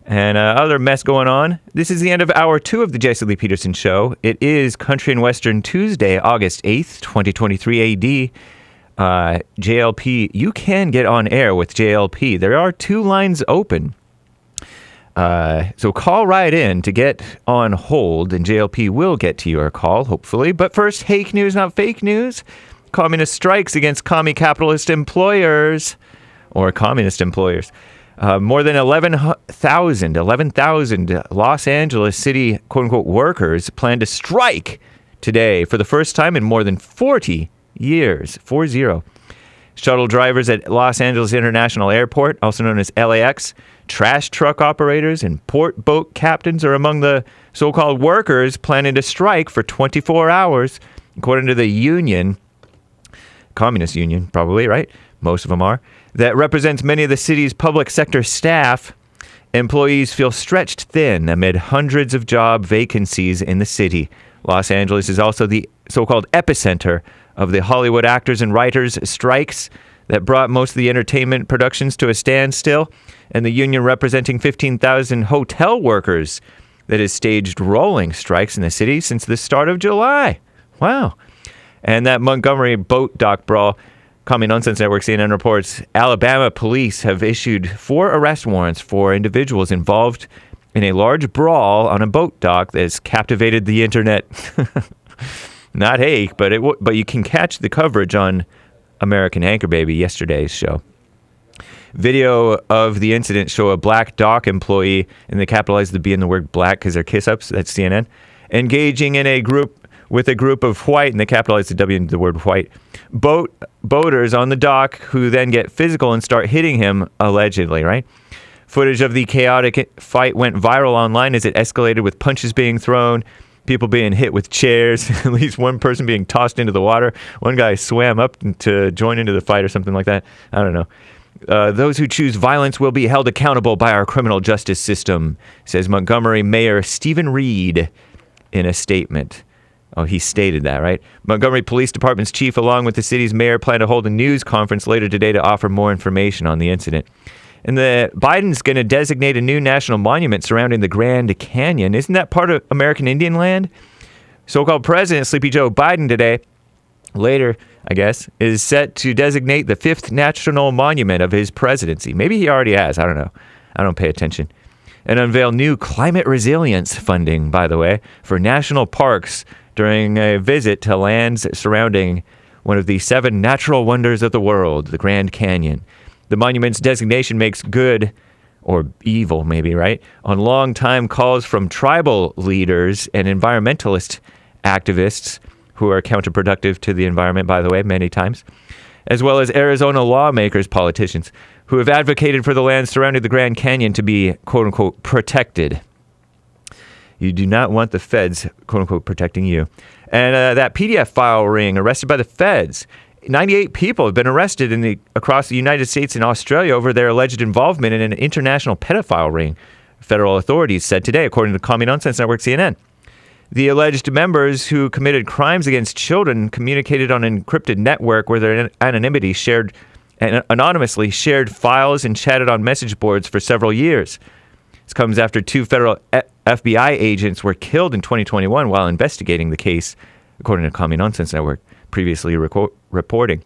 And other mess going on. This is the end of Hour 2 of the Jesse Lee Peterson Show. It is Country and Western Tuesday, August 8th, 2023 AD. JLP, you can get on air with JLP. There are 2 lines open. So call right in to get on hold, and JLP will get to your call, hopefully. But first, Hake news, not fake news. Communist strikes against commie-capitalist employers, or communist employers. More than 11,000 Los Angeles city, quote-unquote, workers plan to strike today for the first time in more than 40 years. 40. Shuttle drivers at Los Angeles International Airport, also known as LAX, trash truck operators, and port boat captains are among the so-called workers planning to strike for 24 hours, according to the union, Communist Union, probably, right? Most of them are, that represents many of the city's public sector staff. Employees feel stretched thin amid hundreds of job vacancies in the city. Los Angeles is also the so-called epicenter of the Hollywood actors and writers strikes that brought most of the entertainment productions to a standstill, and the union representing 15,000 hotel workers that has staged rolling strikes in the city since the start of July. Wow. And that Montgomery boat dock brawl, Common Nonsense Network CNN reports Alabama police have issued 4 arrest warrants for individuals involved in a large brawl on a boat dock that has captivated the internet. Not Hake, but you can catch the coverage on American Anchor Baby, yesterday's show. Video of the incident show a black dock employee, and they capitalize the B in the word black because they're kiss-ups, that's CNN, engaging in a group of white, and they capitalize the W in the word white, boaters on the dock who then get physical and start hitting him, allegedly, right? Footage of the chaotic fight went viral online as it escalated with punches being thrown, people being hit with chairs, at least one person being tossed into the water. One guy swam up to join into the fight or something like that. I don't know. Those who choose violence will be held accountable by our criminal justice system, says Montgomery Mayor Stephen Reed in a statement. Oh, he stated that, right? Montgomery Police Department's chief, along with the city's mayor, plan to hold a news conference later today to offer more information on the incident. And Biden's going to designate a new national monument surrounding the Grand Canyon. Isn't that part of American Indian land? So-called President Sleepy Joe Biden today, later, I guess, is set to designate the 5th national monument of his presidency. Maybe he already has. I don't know. I don't pay attention. And unveil new climate resilience funding, by the way, for national parks during a visit to lands surrounding one of the 7 natural wonders of the world, the Grand Canyon. The monument's designation makes good, or evil maybe, right, on long-time calls from tribal leaders and environmentalist activists who are counterproductive to the environment, by the way, many times, as well as Arizona lawmakers, politicians, who have advocated for the land surrounding the Grand Canyon to be, quote-unquote, protected. You do not want the feds, quote-unquote, protecting you. And that PDF file ring arrested by the feds. 98 people have been arrested across the United States and Australia over their alleged involvement in an international pedophile ring, federal authorities said today, according to Common Nonsense Network CNN. The alleged members who committed crimes against children communicated on an encrypted network where their anonymity anonymously shared files and chatted on message boards for several years. This comes after 2 federal FBI agents were killed in 2021 while investigating the case, according to Common Nonsense Network, previously reporting.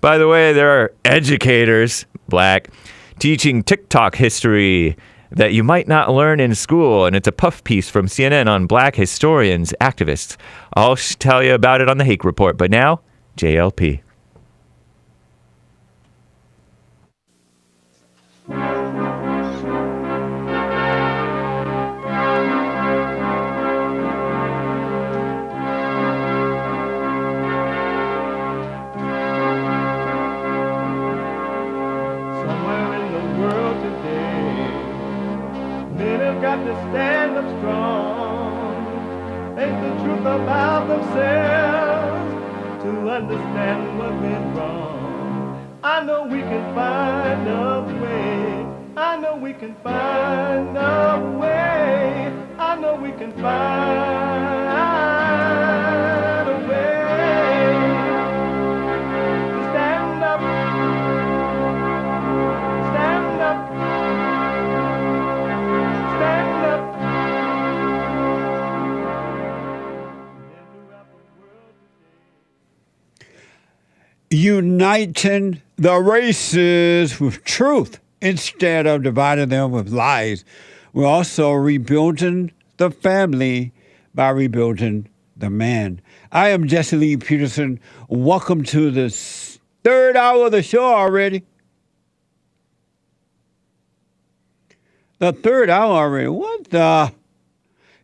By the way, there are educators, black, teaching TikTok history that you might not learn in school, and it's a puff piece from CNN on black historians, activists. I'll tell you about it on the Hake Report, but now, JLP. Got to stand up strong, face the truth about themselves, to understand what went wrong. I know we can find a way. I know we can find a way. I know we can find a way to stand up, stand up. Uniting the races with truth instead of dividing them with lies. We're also rebuilding the family by rebuilding the man. I am Jesse Lee Peterson. Welcome to the 3rd hour of the show already. The 3rd hour already. What the?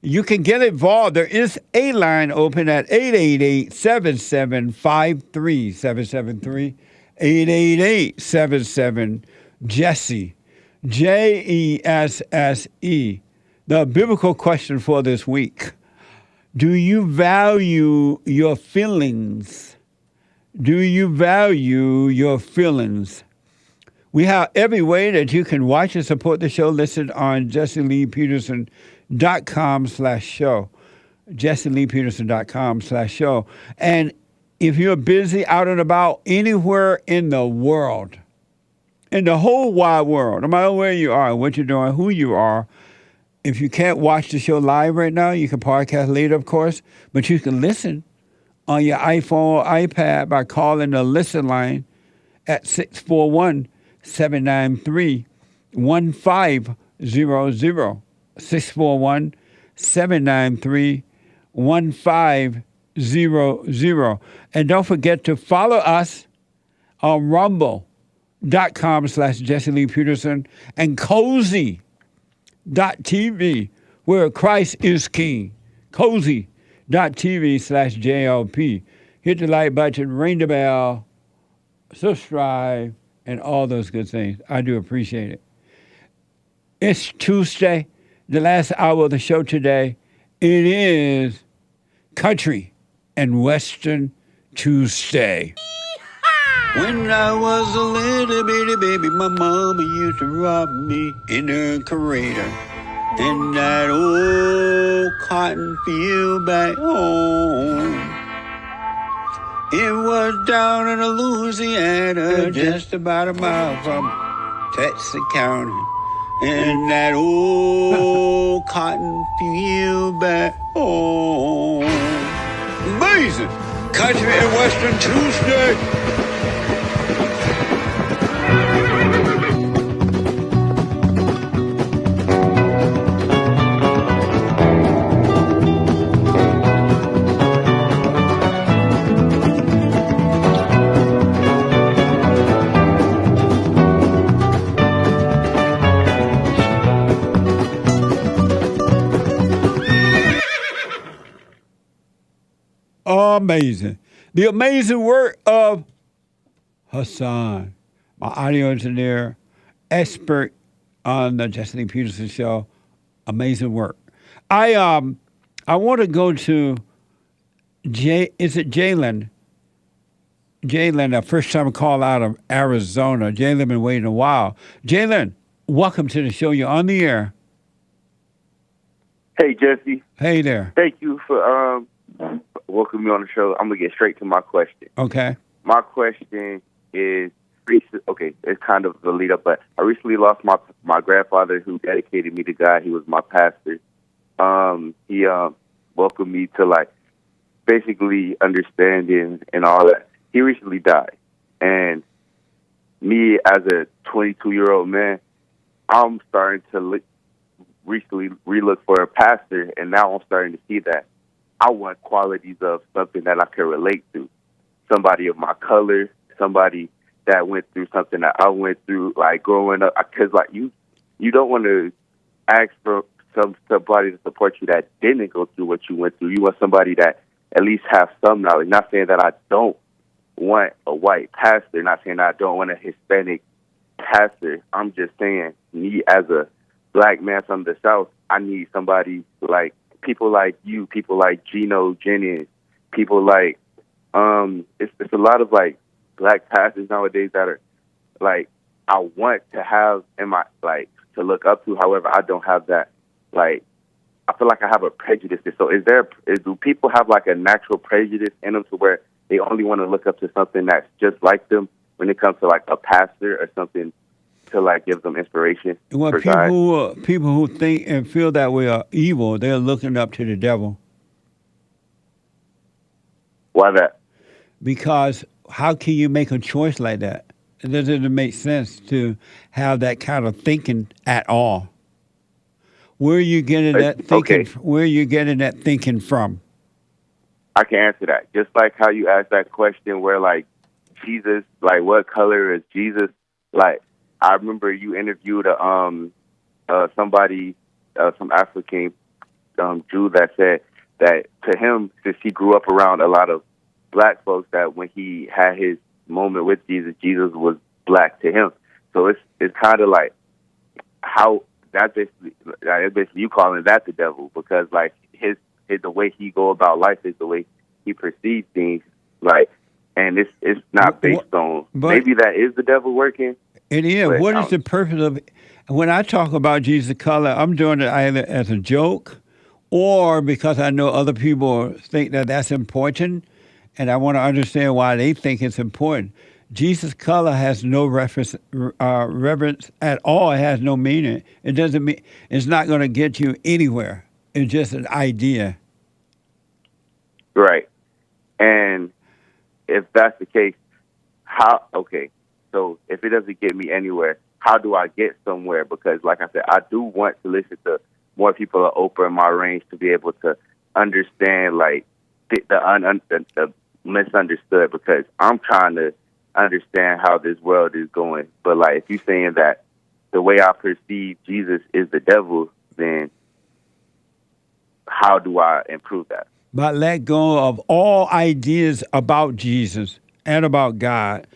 You can get involved. There is a line open at 888-7753-773. 888-77-JESSE. JESSE. The biblical question for this week. Do you value your feelings? Do you value your feelings? We have every way that you can watch and support the show listed on JesseLeePeterson.com/show. JesseLeePeterson.com/show. And if you're busy out and about anywhere in the world, in the whole wide world, no matter where you are, what you're doing, who you are, if you can't watch the show live right now, you can podcast later, of course, but you can listen on your iPhone or iPad by calling the listen line at 641-793-1500. 641-793-1500. And don't forget to follow us on rumble.com/Jesse Lee Peterson and cozy.tv, where Christ is King. Cozy.tv/JLP. Hit the like button, ring the bell, subscribe, and all those good things. I do appreciate it. It's Tuesday, the last hour of the show today. It is Country and Western Tuesday. When I was a little bitty baby, my mama used to rob me in her cradle. In that old cotton field back home. It was down in Louisiana, just about a mile from Texas County. In that old cotton field back home. Amazing! Country and Western Tuesday. Amazing. The amazing work of Hassan, my audio engineer, expert on the Jesse Lee Peterson show. Amazing work. I want to go to Jalen? Jalen, a first time call out of Arizona. Jalen been waiting a while. Jalen, welcome to the show. You're on the air. Hey, Jesse. Hey there. Thank you for welcoming me on the show. I'm going to get straight to my question. Okay. My question is, it's kind of the lead up, but I recently lost my grandfather who dedicated me to God. He was my pastor. He welcomed me to, like, basically understanding and all that. He recently died. And me, as a 22-year-old man, I'm starting to recently relook for a pastor, and now I'm starting to see that I want qualities of something that I can relate to. Somebody of my color, somebody that went through something that I went through, like growing up. Because, like, you don't want to ask for somebody to support you that didn't go through what you went through. You want somebody that at least have some knowledge. Not saying that I don't want a white pastor. Not saying that I don't want a Hispanic pastor. I'm just saying, me as a black man from the South, I need somebody like people like you, people like Gino Jennings, people like it's a lot of like black pastors nowadays that are like I want to have in my like to look up to. However, I don't have that. Like, I feel like I have a prejudice. So do people have like a natural prejudice in them to where they only want to look up to something that's just like them when it comes to like a pastor or something to like give them inspiration? Well, for people who think and feel that way are evil. They're looking up to the devil. Why that? Because how can you make a choice like that? It doesn't make sense to have that kind of thinking at all. Where are you getting that thinking? Okay. Where are you getting that thinking from? I can answer that. Just like how you asked that question where, like, Jesus, like, what color is Jesus? Like, I remember you interviewed somebody, some African Jew that said that to him, since he grew up around a lot of black folks, that when he had his moment with Jesus, Jesus was black to him. So it's kind of like how that's basically you calling that the devil, because like his the way he go about life is the way he perceives things, like, and it's not based on maybe that is the devil working. It is. What is the purpose of when I talk about Jesus color? I'm doing it either as a joke or because I know other people think that that's important, and I want to understand why they think it's important. Jesus' color has no reference at all. It has no meaning. It doesn't mean it's not going to get you anywhere. It's just an idea. Right. And if that's the case, so if it doesn't get me anywhere, how do I get somewhere? Because like I said, I do want to listen to more people at Oprah in my range to be able to understand like the misunderstood, because I'm trying to understand how this world is going. But like if you're saying that the way I perceive Jesus is the devil, then how do I improve that? But let go of all ideas about Jesus and about God,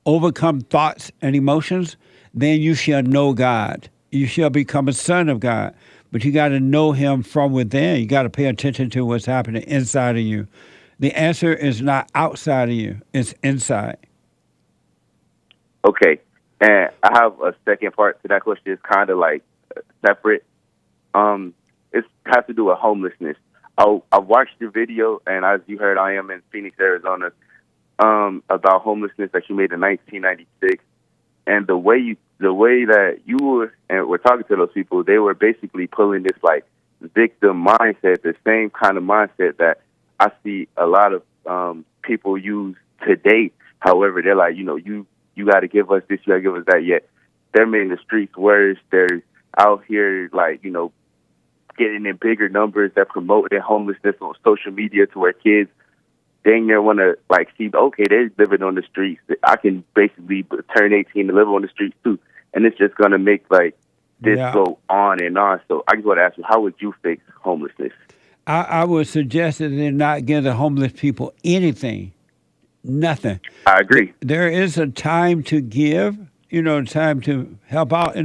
overcome thoughts and emotions, then you shall know God. You shall become a son of God. But you got to know him from within. You got to pay attention to what's happening inside of you. The answer is not outside of you. It's inside. Okay. And I have a second part to that question. It's kind of like separate. It has to do with homelessness. I watched your video, and as you heard, I am in Phoenix, Arizona, about homelessness that you made in 1996. And the way that you were talking to those people, they were basically pulling this like victim mindset, the same kind of mindset that I see a lot of people use today. However, they're like, you got to give us this, you got to give us that. Yet they're making the streets worse. They're out here like, getting in bigger numbers. They're promoting homelessness on social media to where kids dang near want to like see, okay, they're living on the streets. I can basically turn 18 and live on the streets too. And it's just going to make like this go on and on. So I just want to ask you, how would you fix homelessness? I would suggest that they're not giving homeless people anything, nothing. I agree. There is a time to give, time to help out,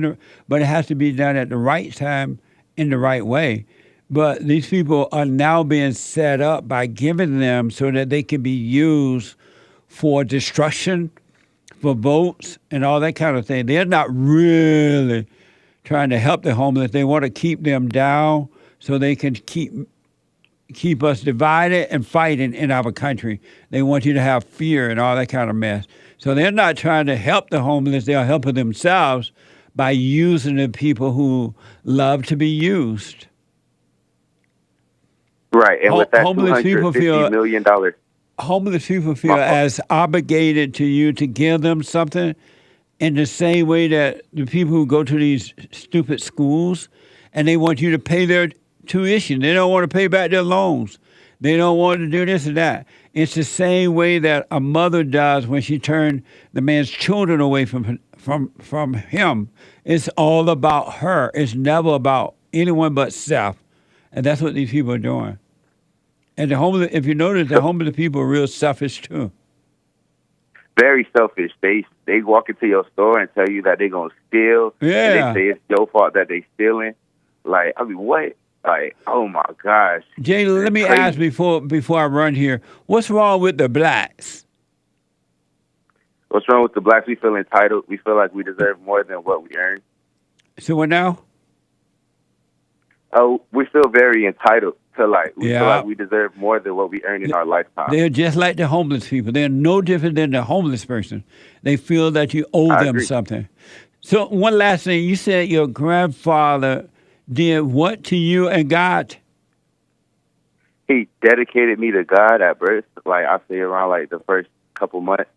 but it has to be done at the right time in the right way. But these people are now being set up by giving them so that they can be used for destruction, for votes, and all that kind of thing. They're not really trying to help the homeless. They want to keep them down so they can keep us divided and fighting in our country. They want you to have fear and all that kind of mess. So they're not trying to help the homeless. They're helping themselves by using the people who love to be used. Right, and with that homeless people $250 million. Homeless people feel as obligated to you to give them something in the same way that the people who go to these stupid schools and they want you to pay their tuition. They don't want to pay back their loans. They don't want to do this and that. It's the same way that a mother does when she turned the man's children away from him. It's all about her. It's never about anyone but self. And that's what these people are doing. And the homeless, if you notice, the homeless people are real selfish too. Very selfish. They walk into your store and tell you that they're gonna steal. Yeah. And they say it's your fault that they stealing. Like, I mean, what? Like, oh my gosh. Jay, let me ask before I run here, what's wrong with the blacks? What's wrong with the blacks? We feel entitled. We feel like we deserve more than what we earn. So what now? Oh, we feel very entitled to we feel like we deserve more than what we earn in our lifetime. They're just like the homeless people. They're no different than the homeless person. They feel that you owe them something. So one last thing, you said your grandfather did what to you and God? He dedicated me to God at birth. Like I say around like the first couple months.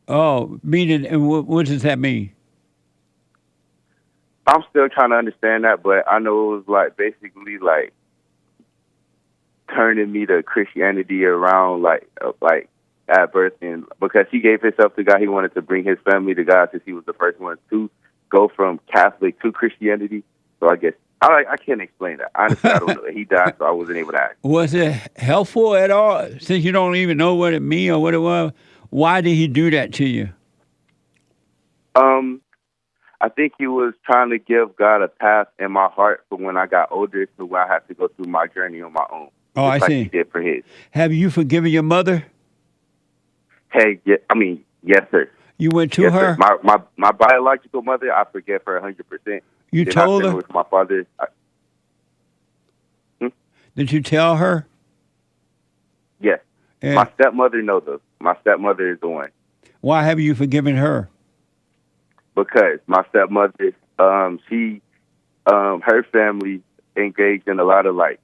Oh, meaning, and what does that mean? I'm still trying to understand that, but I know it was like basically like turning me to Christianity around like at birth, and because he gave himself to God, he wanted to bring his family to God since he was the first one to go from Catholic to Christianity. So I guess I can't explain that. Honestly, I don't know. He died, so I wasn't able to ask. Was it helpful at all? Since you don't even know what it means or what it was, why did he do that to you? I think he was trying to give God a path in my heart for when I got older, so when I have to go through my journey on my own. Oh, I like see. He did for his. Have you forgiven your mother? Hey, yes, sir. You went to Yes, her? sir. My biological mother, I forgive her 100%. You Then told I her? with my father. Did you tell her? Yes. Yeah. My stepmother knows though. My stepmother is the one. Why have you forgiven her? Because my stepmother, she, her family engaged in a lot of like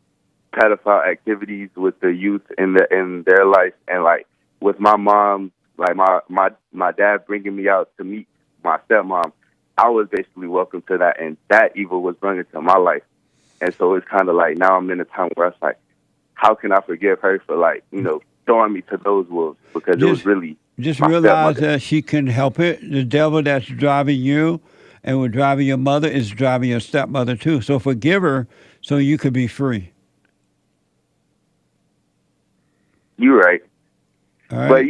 pedophile activities with the youth in their life, and like with my mom, like my dad bringing me out to meet my stepmom, I was basically welcome to that, and that evil was brought into my life, and so it's kind of like now I'm in a time where it's like, how can I forgive her for like throwing me to those wolves, because it was really. Just my realize stepmother. that she can help it. The devil that's driving you and was driving your mother is driving your stepmother too. So forgive her so you could be free. You're right. All right?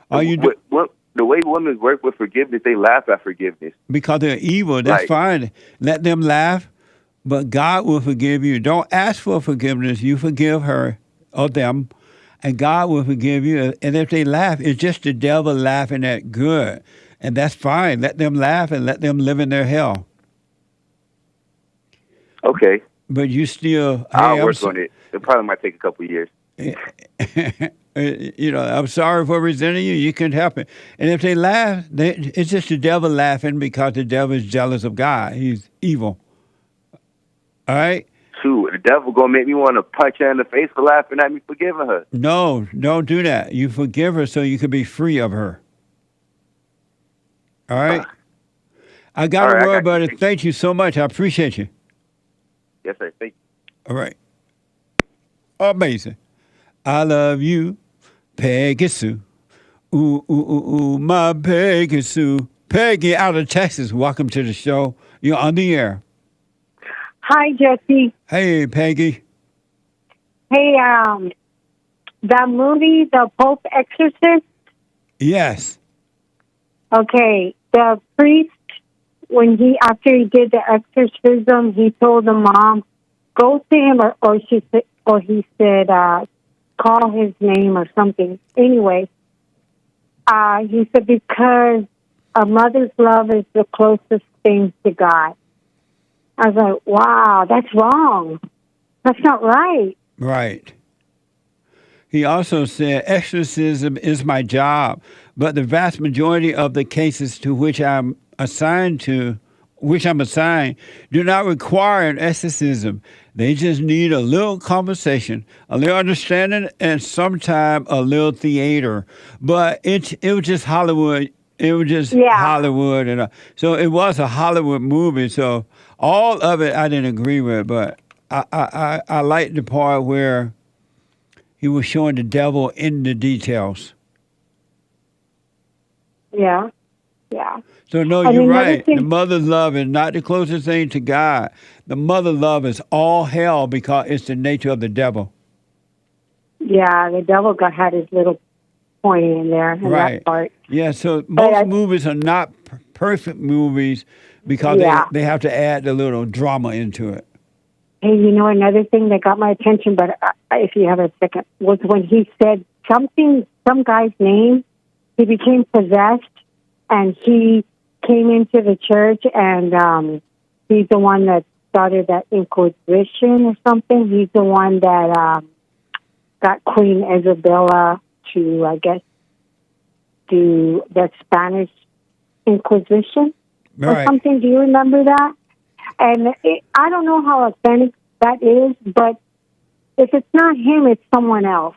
But the way women work with forgiveness, they laugh at forgiveness. Because they're evil, that's Like- fine. Let them laugh, but God will forgive you. Don't ask for forgiveness. You forgive her or them, and God will forgive you. And if they laugh, it's just the devil laughing at good. And that's fine. Let them laugh and let them live in their hell. Okay. But you still... I'll work on it. It probably might take a couple of years. I'm sorry for resenting you. You can help it. And if they laugh, it's just the devil laughing because the devil is jealous of God. He's evil. All right? Shoot, the devil gonna make me want to punch her in the face for laughing at me, forgiving her. No, don't do that. You forgive her so you can be free of her. All right? I got to worry about it. Thank you so much. I appreciate you. Yes, sir. Thank you. All right. Amazing. I love you, Peggy Sue. Ooh, ooh, ooh, ooh, my Peggy Sue. Peggy out of Texas, welcome to the show. You're on the air. Hi, Jesse. Hey, Peggy. Hey, that movie, The Pope Exorcist. Yes. Okay, the priest, after he did the exorcism, he told the mom, go to him, or he said, call his name or something. Anyway, he said, because a mother's love is the closest thing to God. I was like, wow, that's wrong. That's not right. Right. He also said, exorcism is my job, but the vast majority of the cases to which I'm assigned, do not require an exorcism. They just need a little conversation, a little understanding, and sometimes a little theater. But it was just Hollywood. It was just Hollywood. And so it was a Hollywood movie. So all of it I didn't agree with, but I liked the part where he was showing the devil in the details. Yeah, yeah. So, no, you're right. The mother's love is not the closest thing to God. The mother love is all hell because it's the nature of the devil. Yeah, the devil had his little point in there in that part. Yeah, so most movies are not perfect movies because they have to add a little drama into it. Hey, another thing that got my attention, but if you have a second, was when he said some guy's name, he became possessed, and he came into the church, and he's the one that started that Inquisition or something. He's the one that got Queen Isabella to, I guess, do the Spanish Inquisition or something. Do you remember that? And I don't know how authentic that is, but if it's not him, it's someone else,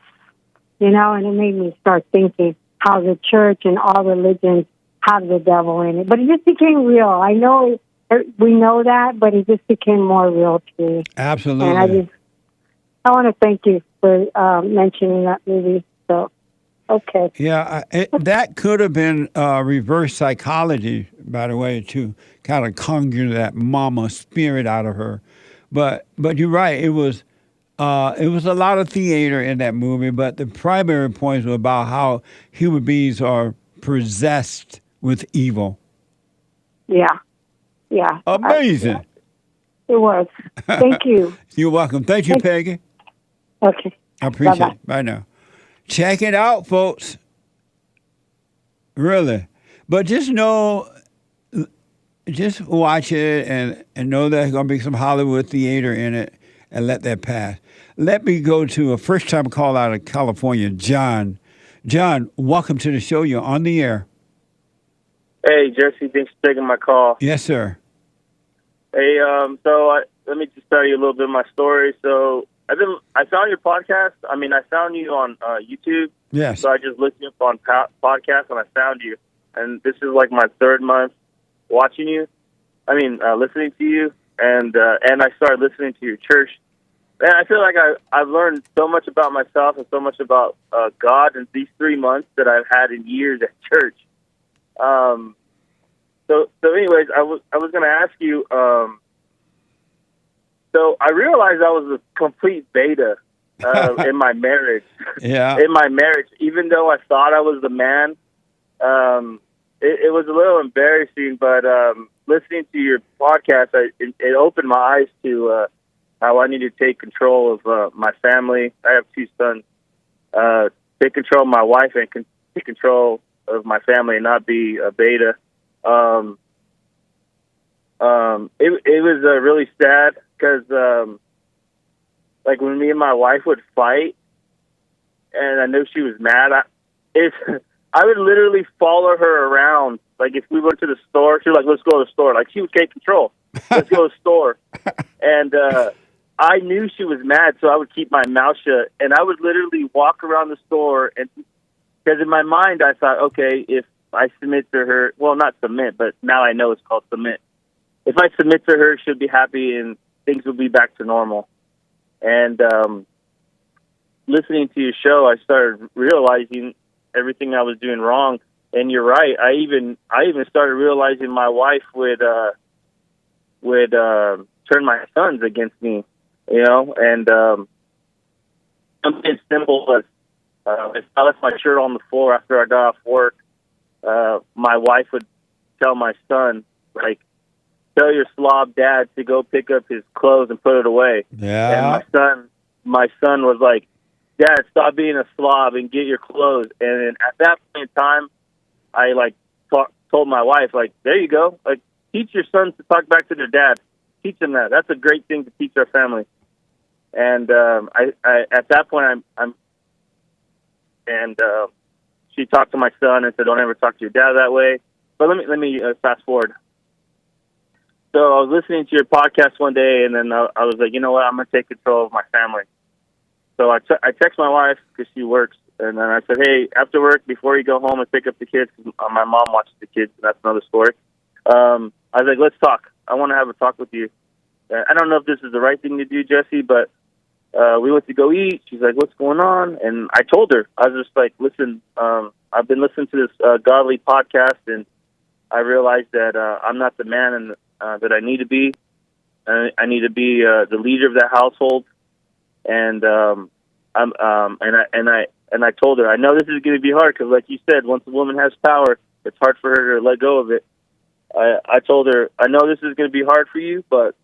and it made me start thinking how the church and all religions have the devil in it. But it just became real. I know we know that, but it just became more real to me. Absolutely. And I want to thank you for mentioning that movie. So, okay. Yeah, that could have been reverse psychology, by the way, to kind of conjure that mama spirit out of her. But you're right. It was a lot of theater in that movie, but the primary points were about how human beings are possessed with evil. Yeah. Yeah. Amazing. It was. Thank you. You're welcome. Thank you, Peggy. Okay. I appreciate Bye-bye. it. Bye now. Check it out, folks. Really. But just know, just watch it and know there's going to be some Hollywood theater in it and let that pass. Let me go to a first-time call out of California, John. John, welcome to the show. You're on the air. Hey, Jesse, thanks for taking my call. Yes, sir. Hey, let me just tell you a little bit of my story. So I found your podcast. I mean, I found you on YouTube. Yes. So I just looked you up on podcasts and I found you. And this is like my third month watching you. I mean, listening to you. And I started listening to your church. And I feel like I've learned so much about myself and so much about God in these 3 months that I've had in years at church. So anyways, I was going to ask you, so I realized I was a complete beta in my marriage. Yeah. In my marriage, even though I thought I was the man, it was a little embarrassing, but listening to your podcast, it opened my eyes to how I need to take control of my family. I have 2 sons. Take control of my wife and take control of my family and not be a beta. It was really sad because, like, when me and my wife would fight, and I knew she was mad, I would literally follow her around. Like, if we went to the store, she was like, "Let's go to the store." Like, she would take control. Let's go to the store. And I knew she was mad, so I would keep my mouth shut, and I would literally walk around the store, and because in my mind I thought, okay, if I submit to her, well, not submit, but now I know it's called submit. If I submit to her, she'll be happy and things will be back to normal. And listening to your show, I started realizing everything I was doing wrong. And you're right. I even started realizing my wife would turn my sons against me, you know. And something as simple as if I left my shirt on the floor after I got off work, my wife would tell my son, like, "Tell your slob dad to go pick up his clothes and put it away." Yeah. And my son was like, "Dad, stop being a slob and get your clothes." And then at that point in time, I told my wife, like, "There you go. Like, teach your sons to talk back to their dad. Teach them that. That's a great thing to teach our family." And I at that point, she talked to my son and said, "Don't ever talk to your dad that way." But let me fast forward. So I was listening to your podcast one day, and then I was like, you know what? I'm going to take control of my family. So I text my wife because she works, and then I said, "Hey, after work, before you go home and pick up the kids," 'cause my mom watches the kids, and that's another story. I was like, "Let's talk. I want to have a talk with you." I don't know if this is the right thing to do, Jesse, but we went to go eat. She's like, "What's going on?" And I told her, I was just like, "Listen, I've been listening to this godly podcast, and I realized that I'm not the man that I need to be. I need to be the leader of that household." And I told her, I know this is going to be hard because, like you said, once a woman has power, it's hard for her to let go of it. I told her, I know this is going to be hard for you, but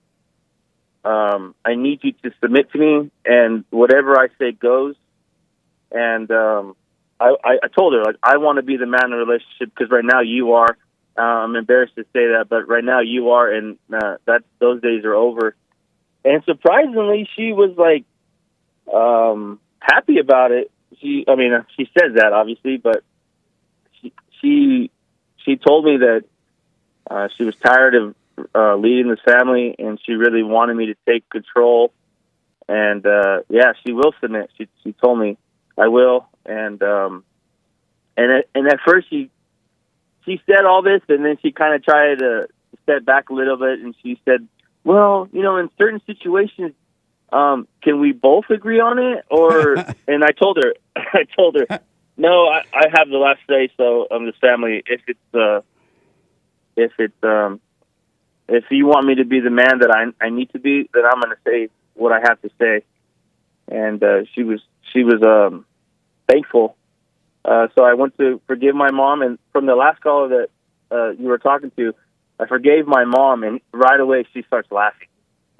I need you to submit to me, and whatever I say goes. And I told her, like, I want to be the man in the relationship because right now you are. I'm embarrassed to say that, but right now you are, and those days are over. And surprisingly, she was like happy about it. She says that obviously, but she told me that she was tired of leading this family, and she really wanted me to take control. And she will submit. She told me I will. And at first she said all this, and then she kind of tried to step back a little bit, and she said, "Well, in certain situations, can we both agree on it?" Or and I told her, "No, I have the last say. So this family, if if you want me to be the man that I need to be, then I'm going to say what I have to say. And she was thankful. So I went to forgive my mom, and from the last caller that you were talking to, I forgave my mom, and right away she starts laughing.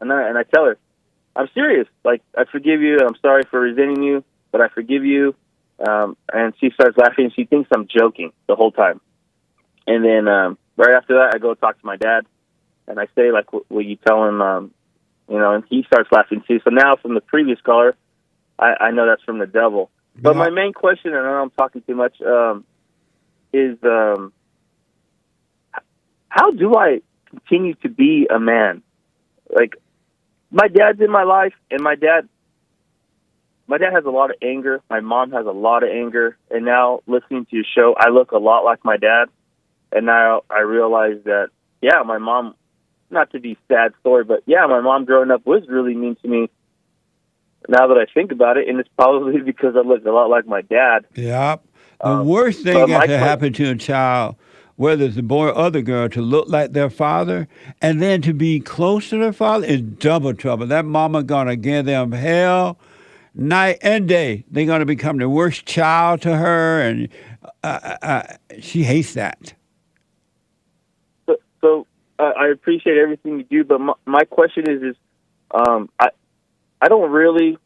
And I tell her, I'm serious. Like, I forgive you, and I'm sorry for resenting you, but I forgive you. And she starts laughing, and she thinks I'm joking the whole time. And then right after that, I go talk to my dad, and I say, like, will you tell him, and he starts laughing too. So now from the previous caller, I know that's from the devil. But my main question, and I know I'm talking too much, is how do I continue to be a man? Like, my dad's in my life, and my dad has a lot of anger. My mom has a lot of anger. And now, listening to your show, I look a lot like my dad. And now I realize that, yeah, my mom, not to be sad story, but yeah, my mom growing up was really mean to me. Now that I think about it, and it's probably because I look a lot like my dad. Yep. The worst thing that can happen to a child, whether it's a boy or other girl, to look like their father and then to be close to their father is double trouble. That mama gonna give them hell night and day. They're gonna become the worst child to her, and she hates that. So I appreciate everything you do, but my question is I don't really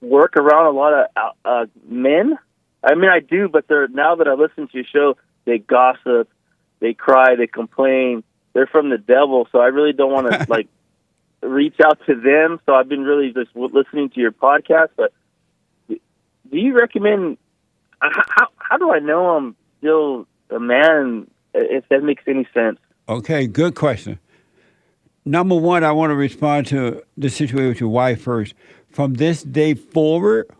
work around a lot of men. I mean, I do, but now that I listen to your show, they gossip, they cry, they complain. They're from the devil, so I really don't want to like reach out to them. So I've been really just listening to your podcast. But do you recommend? How do I know I'm still a man? If that makes any sense. Okay, good question. Number one, I want to respond to the situation with your wife first. From this day forward,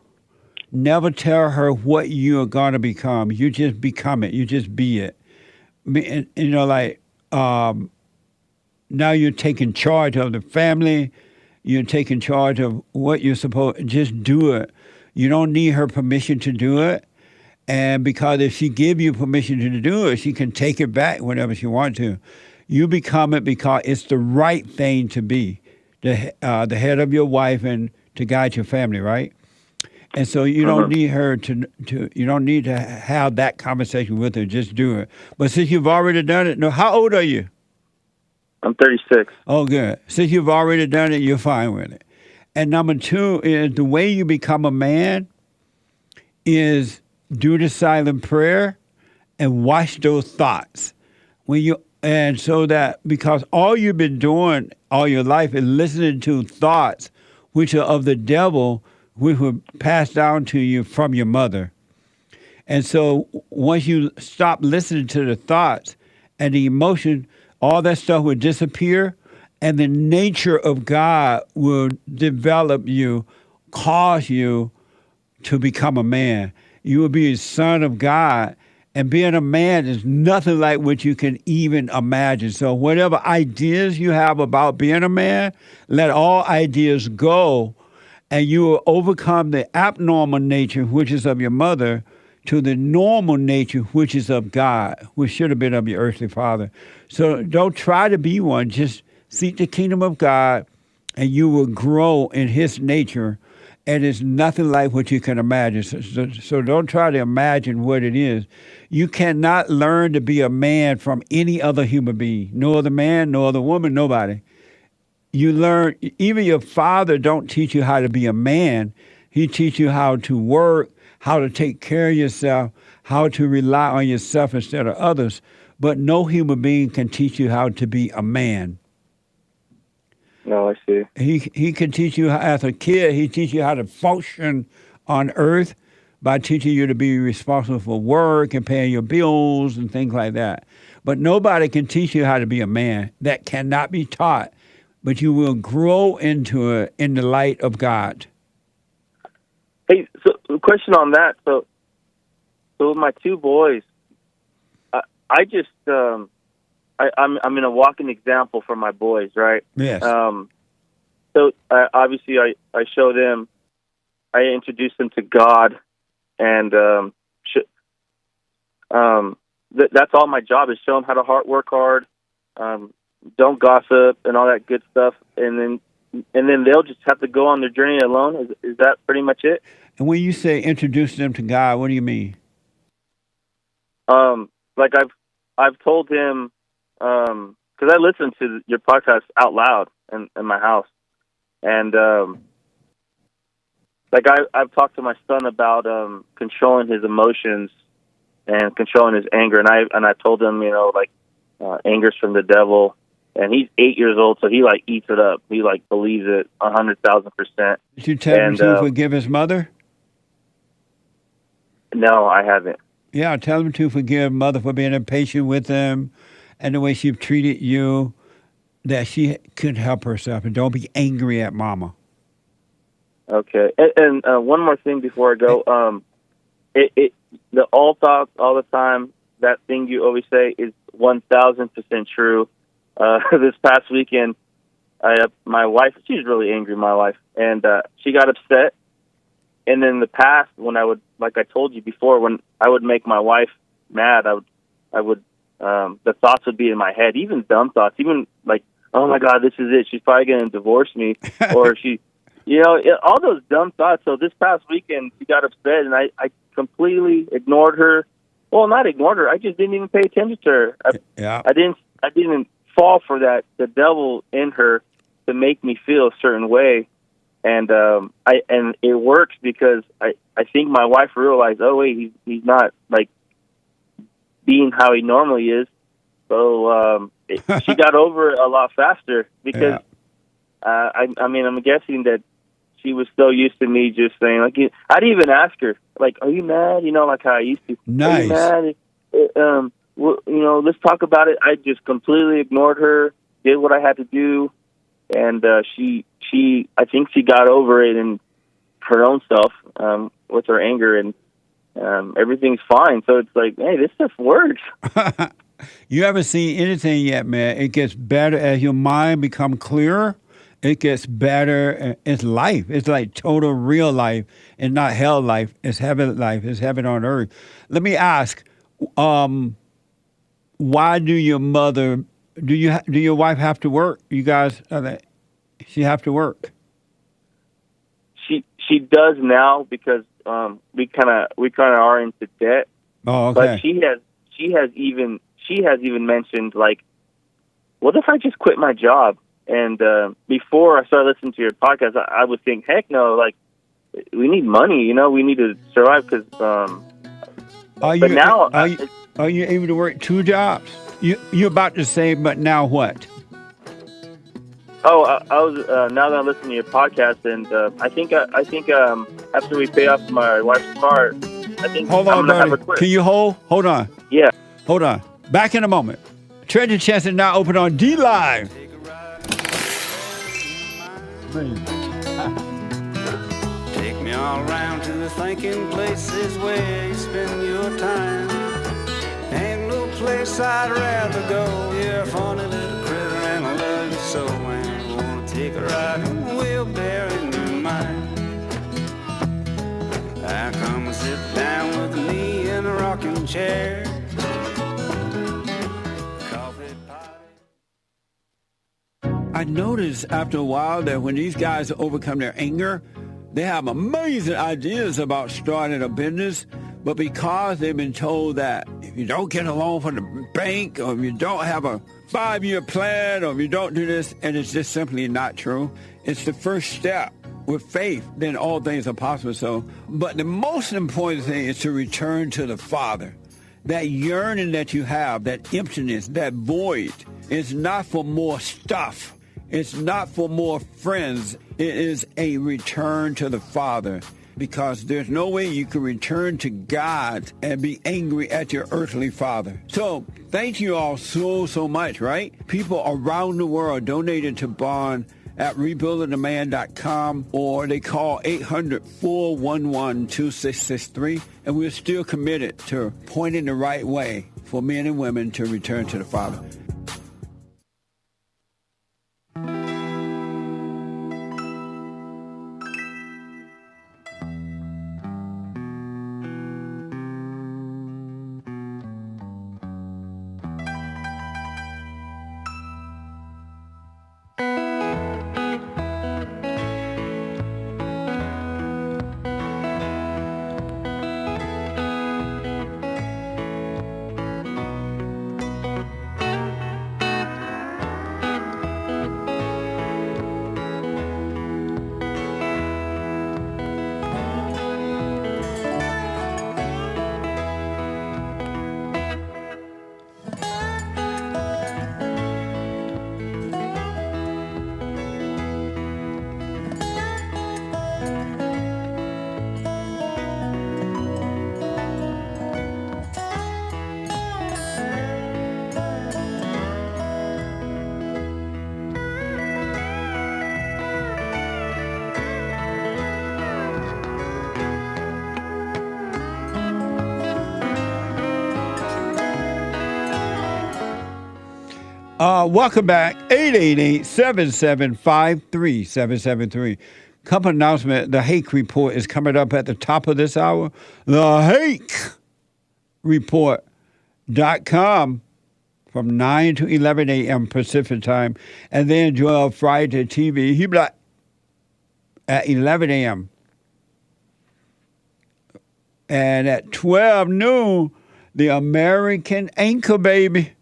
never tell her what you are going to become. You just become it. You just be it. And, now you're taking charge of the family. You're taking charge of what you're supposed. Just do it. You don't need her permission to do it. And because if she give you permission to do it, she can take it back whenever she wants to. You become it because it's the right thing to be, the head of your wife and to guide your family, right? And so you don't need her you don't need to have that conversation with her. Just do it. But since you've already done it, no, how old are you? I'm 36. Oh, good. Since you've already done it, you're fine with it. And number two is the way you become a man is do the silent prayer and watch those thoughts. And so that, because all you've been doing all your life is listening to thoughts which are of the devil, which were passed down to you from your mother. And so once you stop listening to the thoughts and the emotion, all that stuff will disappear, and the nature of God will develop you, cause you to become a man. You will be a son of God. And being a man is nothing like what you can even imagine. So whatever ideas you have about being a man, let all ideas go, and you will overcome the abnormal nature, which is of your mother, to the normal nature, which is of God, which should have been of your earthly father. So don't try to be one. Just seek the kingdom of God, and you will grow in his nature. And it's nothing like what you can imagine. So don't try to imagine what it is. You cannot learn to be a man from any other human being. No other man, no other woman, nobody. You learn, even your father don't teach you how to be a man. He teach you how to work, how to take care of yourself, how to rely on yourself instead of others. But no human being can teach you how to be a man. No, I see. He can teach you, as a kid, he teach you how to function on earth by teaching you to be responsible for work and paying your bills and things like that. But nobody can teach you how to be a man. That cannot be taught. But you will grow into it in the light of God. Hey, so a question on that. So with my two boys, I just... I'm in a walking example for my boys, right? Yes. So obviously, I show them, I introduce them to God, and that's all my job is show them how to work hard, don't gossip and all that good stuff, and then they'll just have to go on their journey alone. Is that pretty much it? And when you say introduce them to God, what do you mean? Like I've told him, because I listen to your podcast out loud in my house, and like I've talked to my son about controlling his emotions and controlling his anger, and I told him, anger's from the devil, and he's 8 years old, so he like eats it up. He like believes it 100,000%. Did you tell him to forgive his mother? No, I haven't. Yeah, tell him to forgive mother for being impatient with him and the way she treated you, that she couldn't help herself, and don't be angry at mama. Okay. And one more thing before I go. The all thoughts all the time, that thing you always say is 1,000% true. This past weekend, my wife, she's really angry, my wife, and she got upset. And in the past, when I would, like I told you before, when I would make my wife mad, I would, the thoughts would be in my head, even dumb thoughts, even like, oh my God, this is it. She's probably going to divorce me, or she, all those dumb thoughts. So this past weekend, she got upset, and I completely ignored her. Well, not ignored her. I just didn't even pay attention to her. I didn't fall for that, the devil in her, to make me feel a certain way. And and it works because I think my wife realized, oh wait, he's not like being how he normally is. So she got over it a lot faster because I mean, I'm guessing that she was so used to me just saying, like, I'd even ask her, like, are you mad? Like how I used to. Nice. Are you mad? Let's talk about it. I just completely ignored her, did what I had to do, and I think she got over it in her own self with her anger, and everything's fine. So it's like, hey, this stuff works. You haven't seen anything yet, man. It gets better as your mind becomes clearer. It gets better. It's life. It's like total real life and not hell life. It's heaven life. It's heaven on earth. Let me ask, why do your wife have to work? You guys, she have to work? She does now because we kind of are into debt. Oh, okay. But she has even mentioned, like, what if I just quit my job? And before I started listening to your podcast, I would think, heck no, like, we need money, we need to survive. Because are you able to work two jobs? You're about to say, but now what? Oh, I was now that I'm listening to your podcast, and I think after we pay off my wife's car, I think hold on, I'm gonna buddy. have her quit. Can you hold? Hold on. Yeah. Hold on. Back in a moment. Treasure Chest is now open on D Live. Take me all around to the thinking places where you spend your time. Ain't no place I'd rather go. You're a funny little critter and I love you so, man. I wanna take a ride and we'll bear in your mind. I come and sit down with me in a rocking chair. I noticed after a while that when these guys overcome their anger, they have amazing ideas about starting a business, but because they've been told that if you don't get a loan from the bank, or if you don't have a 5-year plan, or if you don't do this, and it's just simply not true, it's the first step. With faith, then all things are possible. So, but the most important thing is to return to the Father. That yearning that you have, that emptiness, that void, is not for more stuff. It's not for more friends. It is a return to the Father, because there's no way you can return to God and be angry at your earthly father. So thank you all so much, right? People around the world donated to Bond at rebuildingtheman.com, or they call 800-411-2663, and we're still committed to pointing the right way for men and women to return to the Father. Welcome back. 888-775-3773. Couple announcement. The Hake Report is coming up at the top of this hour. The Hake Report.com from 9 to 11 a.m. Pacific time. And then Joel Friday TV. He be like at 11 a.m. And at 12 noon, the American Anchor Baby.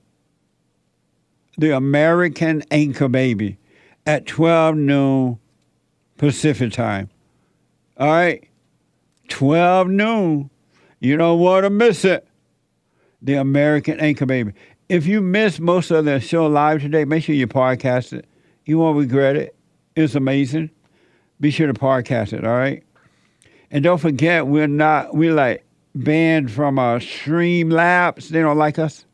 The American Anchor Baby at 12 noon Pacific time. All right? 12 noon. You don't want to miss it. The American Anchor Baby. If you missed most of the show live today, make sure you podcast it. You won't regret it. It's amazing. Be sure to podcast it, all right? And don't forget, we're like banned from Streamlabs. They don't like us.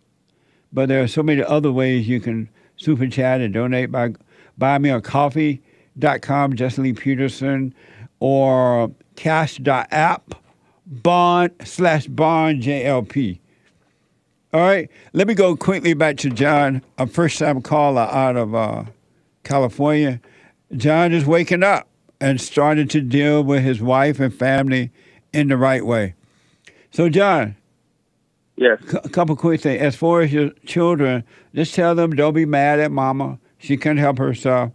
But there are so many other ways you can super chat and donate by buymeacoffee.com, Justin Lee Peterson, or cash.app, bond/bond JLP. All right, let me go quickly back to John, a first-time caller out of California. John is waking up and starting to deal with his wife and family in the right way. So, John. Yes. A couple quick things. As far as your children, just tell them don't be mad at mama. She can't help herself.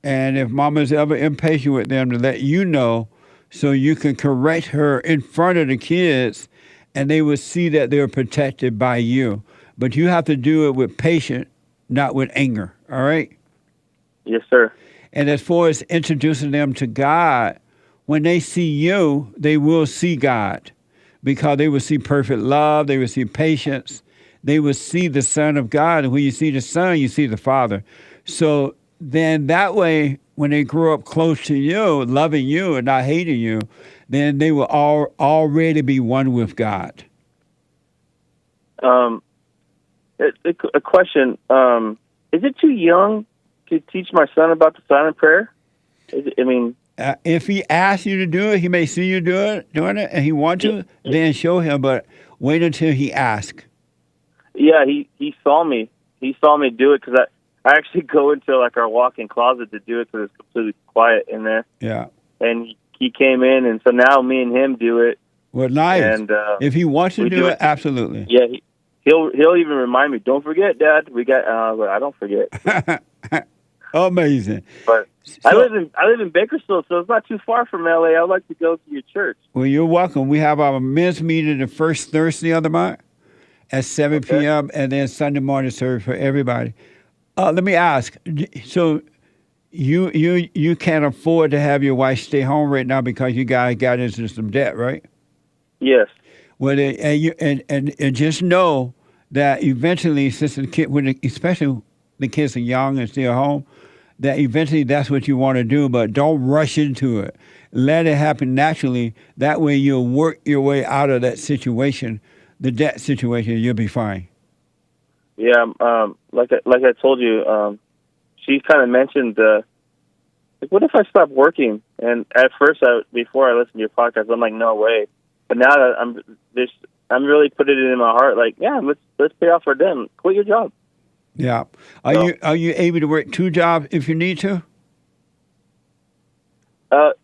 And if mama's ever impatient with them, to let you know so you can correct her in front of the kids and they will see that they're protected by you. But you have to do it with patience, not with anger. All right? Yes, sir. And as far as introducing them to God, when they see you, they will see God. Because they will see perfect love, they will see patience, they will see the Son of God. And when you see the Son, you see the Father. So then that way, when they grow up close to you, loving you and not hating you, then they will already be one with God. A question. Is it too young to teach my son about the silent prayer? If he asks you to do it, he may see you doing it, and he wants to, then show him, but wait until he asks. Yeah, he saw me. He saw me do it because I actually go into like our walk-in closet to do it because it's completely quiet in there. Yeah. And he came in, and so now me and him do it. Well, nice. And if he wants to do it, absolutely. Yeah, he'll even remind me. Don't forget, Dad. We got. I don't forget. Amazing. But I live in Bakersfield, so it's not too far from LA. I'd like to go to your church. Well, you're welcome. We have our men's meeting the first Thursday of the month at 7 p.m. and then Sunday morning service for everybody. Let me ask. So you can't afford to have your wife stay home right now because you guys got into some debt, right? Yes. Well, and just know that eventually, since the kid, especially the kids are young and still home, that eventually that's what you want to do, but don't rush into it. Let it happen naturally. That way you'll work your way out of that situation, the debt situation, you'll be fine. Yeah, like I told you, she kind of mentioned, what if I stop working? And at first, before I listened to your podcast, I'm like, no way. But now that I'm really putting it in my heart, like, yeah, let's pay off our debt. Quit your job. Yeah. Are you able to work 2 jobs if you need to?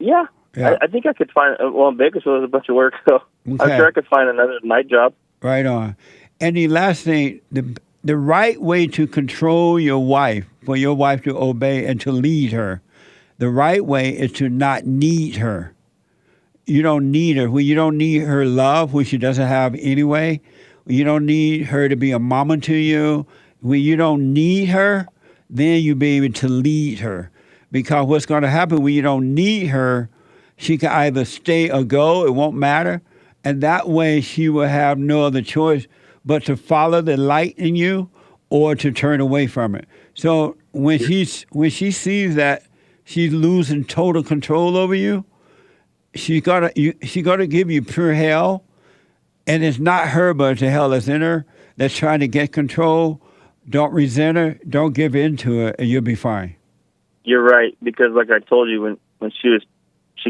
Yeah. I think I could find. Well, in Bakersfield, there's a bunch of work, so I'm sure I could find another night job. Right on. And the last thing, the right way to control your wife, for your wife to obey and to lead her, the right way is to not need her. You don't need her. When you don't need her love, which she doesn't have anyway, you don't need her to be a mama to you. When you don't need her, then you'll be able to lead her. Because what's going to happen when you don't need her, she can either stay or go. It won't matter. And that way she will have no other choice but to follow the light in you or to turn away from it. So when she sees that she's losing total control over you, she's gonna give you pure hell. And it's not her, but it's the hell that's in her that's trying to get control. Don't resent her. Don't give in to it, and you'll be fine. You're right, because like I told you, when she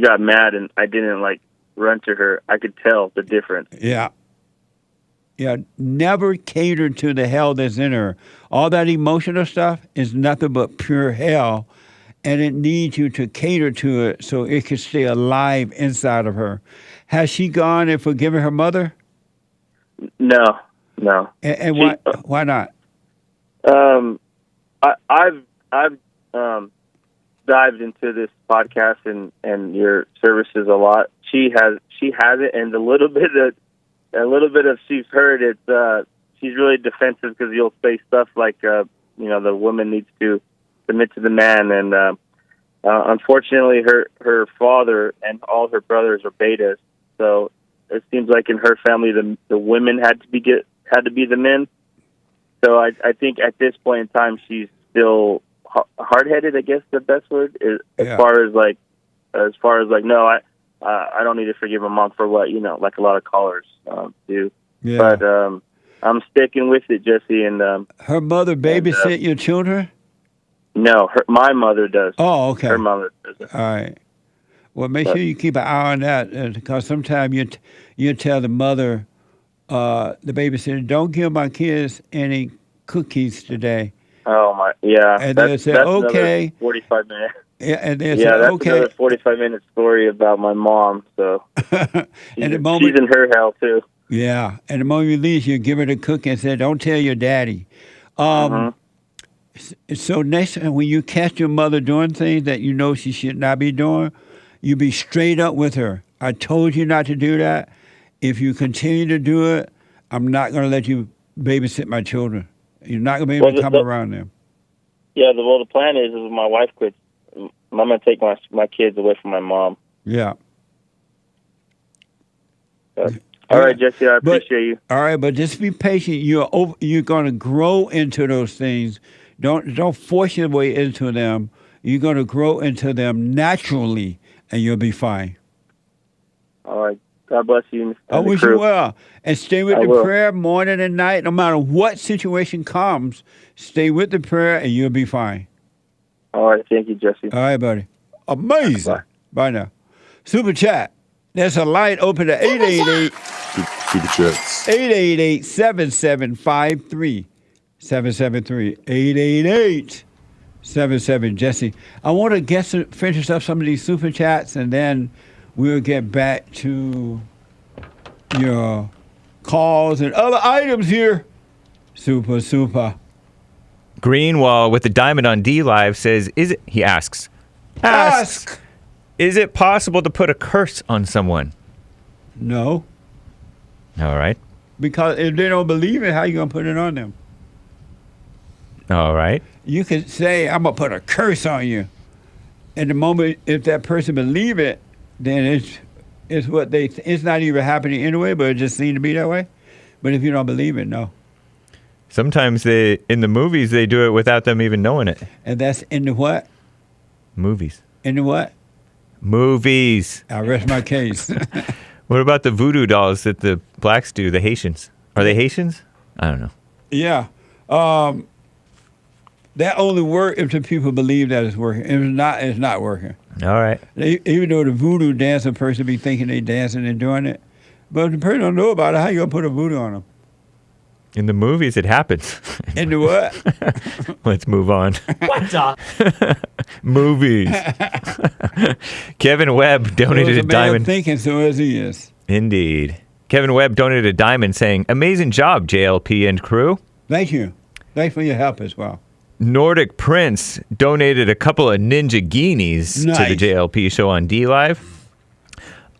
got mad and I didn't run to her, I could tell the difference. Yeah. Yeah, never cater to the hell that's in her. All that emotional stuff is nothing but pure hell, and it needs you to cater to it so it can stay alive inside of her. Has she gone and forgiven her mother? No. And She- why not? I've dived into this podcast and your services a lot. She has it, and a little bit of she's heard it. She's really defensive because you'll say stuff like, the woman needs to submit to the man, and unfortunately, her father and all her brothers are betas. So it seems like in her family, the women had to be the men. So I think at this point in time, she's still hard-headed. I guess the best word is as far as no, I don't need to forgive my mom for what like a lot of callers do. Yeah. But I'm sticking with it, Jesse. And her mother babysit your children? No, my mother does. Oh, okay. Her mother does. All right. Well, make sure you keep an eye on that because sometimes you tell the mother, the babysitter, don't give my kids any cookies today. Oh my, yeah. And that's, they'll say, that's okay. another 45 minutes. Yeah, and they'll say, that's okay. another 45-minute story about my mom. So And the she's moment, in her hell too. yeah, and the moment you leave, you give her the cookie and say, don't tell your daddy. So next time when you catch your mother doing things that you know she should not be doing, you be straight up with her. I told you not to do that. If you continue to do it, I'm not going to let you babysit my children. You're not going to be able to come around them. Yeah, the plan is when my wife quits, I'm going to take my kids away from my mom. Yeah. All right, Jesse, I appreciate you. All right, but just be patient. You're going to grow into those things. Don't force your way into them. You're going to grow into them naturally, and you'll be fine. All right. God bless you. I wish you well. And stay with I the will. prayer morning and night. No matter what situation comes, stay with the prayer, and you'll be fine. All right. Thank you, Jesse. All right, buddy. Amazing. Bye now. Super chat. There's a line open to 888. Super chats. 888-7753. 773. 888-77. Jesse, I want to finish up some of these super chats, and then we'll get back to your calls and other items here. Super. Greenwall with the diamond on D Live says, he asks, is it possible to put a curse on someone? No. All right. Because if they don't believe it, how you going to put it on them? All right. You could say, I'm going to put a curse on you. And the moment, if that person believe it, then it's what it's not even happening anyway, but it just seems to be that way. But if you don't believe it, no. Sometimes in the movies, they do it without them even knowing it. And that's in the what? Movies. In the what? Movies. I rest my case. What about the voodoo dolls that the blacks do, the Haitians? Are they Haitians? I don't know. Yeah. That only works if the people believe that it's working. If it's not, it's not working. All right. Even though the voodoo dancing person be thinking they dancing and doing it, but if the person don't know about it, how you going to put a voodoo on them? In the movies, it happens. In the what? Let's move on. What the? Movies. Kevin Webb donated a diamond. Thinking so as he is. Indeed. Kevin Webb donated a diamond saying, amazing job, JLP and crew. Thank you. Thanks for your help as well. Nordic Prince donated a couple of ninja guineas to the JLP show on D Live.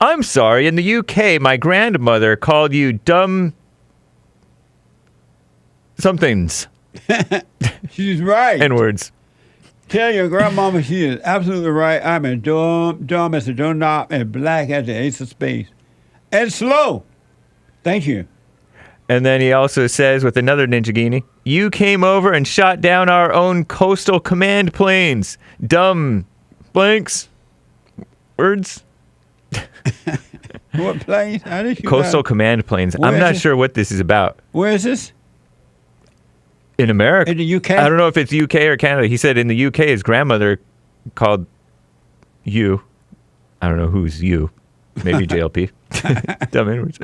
I'm sorry, in the UK, my grandmother called you dumb somethings. She's right. N-words. Tell your grandmama she is absolutely right. I'm as dumb as a doorknob and black as the ace of spades. And slow. Thank you. And then he also says with another ninja guinea, you came over and shot down our own coastal command planes. Dumb blanks. Words. What planes? How did you Coastal command planes. I'm not sure what this is about. Where is this? In America. In the UK? I don't know if it's UK or Canada. He said in the UK his grandmother called you. I don't know who's you. Maybe JLP. Dumb N-words.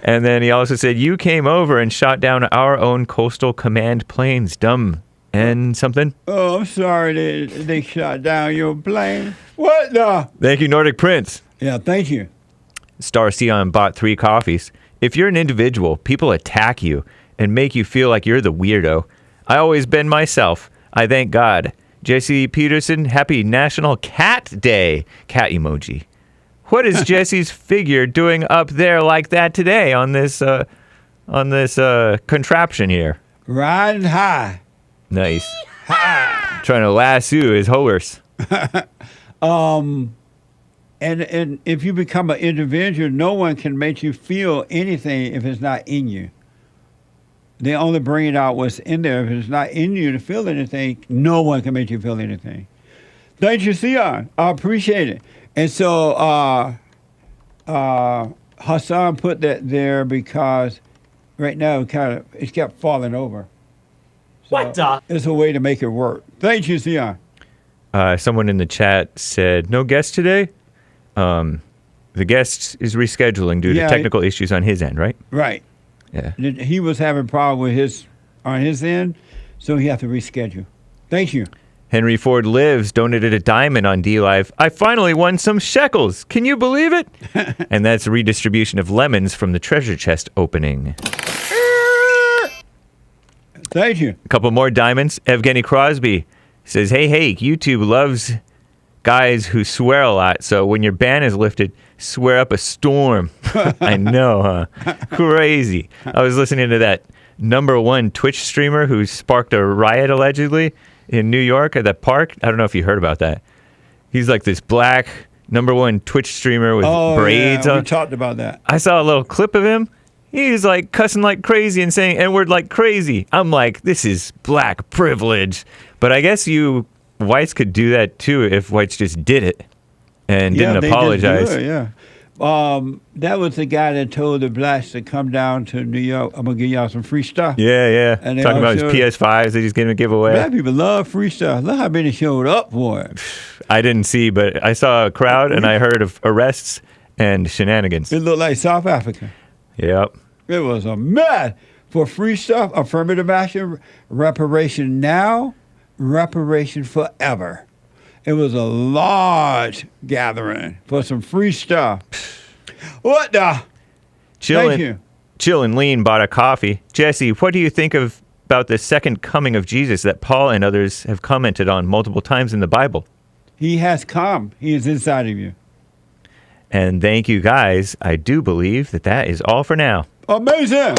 And then he also said, you came over and shot down our own coastal command planes. Dumb and something. Oh, I'm sorry they shot down your plane. What the? Thank you, Nordic Prince. Yeah, thank you. Star Sion bought 3 coffees. If you're an individual, people attack you and make you feel like you're the weirdo. I always been myself. I thank God. Jesse Peterson, happy National Cat Day. Cat emoji. What is Jesse's figure doing up there like that today on this contraption here? Riding high. Nice. Trying to lasso his horse. And if you become an individual, no one can make you feel anything if it's not in you. They only bring it out what's in there. If it's not in you to feel anything, no one can make you feel anything. Thank you, Sion. I appreciate it. And so Hassan put that there because right now it's kept falling over. So What the? It's a way to make it work. Thank you, Sion. Someone in the chat said, no guest today? The guest is rescheduling due to technical issues on his end, right? Right. Yeah. He was having problem with on his end, so he had to reschedule. Thank you. Henry Ford Lives donated a diamond on D-Live. I finally won some shekels. Can you believe it? And that's a redistribution of lemons from the treasure chest opening. Thank you. A couple more diamonds. Evgeny Crosby says, hey, Hake, YouTube loves guys who swear a lot, so when your ban is lifted, swear up a storm. I know, huh? Crazy. I was listening to that #1 Twitch streamer who sparked a riot allegedly in New York at that park. I don't know if you heard about that. He's like this black #1 Twitch streamer with braids on. We talked about that. I saw a little clip of him. He's like cussing like crazy and saying N-word like crazy. I'm like, this is black privilege. But I guess you whites could do that too if whites just did it and didn't apologize. Yeah. That was the guy that told the blacks to come down to New York. I'm going to give y'all some free stuff. Yeah. And talking about his PS5s that he's going to give away. Black people love free stuff. Look how many showed up for it. I didn't see, but I saw a crowd and I heard of arrests and shenanigans. It looked like South Africa. Yep. It was a mess for free stuff, affirmative action, reparation now, reparation forever. It was a large gathering for some free stuff. What the? Thank you. Chill and Lean bought a coffee. Jesse, what do you think about the second coming of Jesus that Paul and others have commented on multiple times in the Bible? He has come. He is inside of you. And thank you, guys. I do believe that is all for now. Amazing.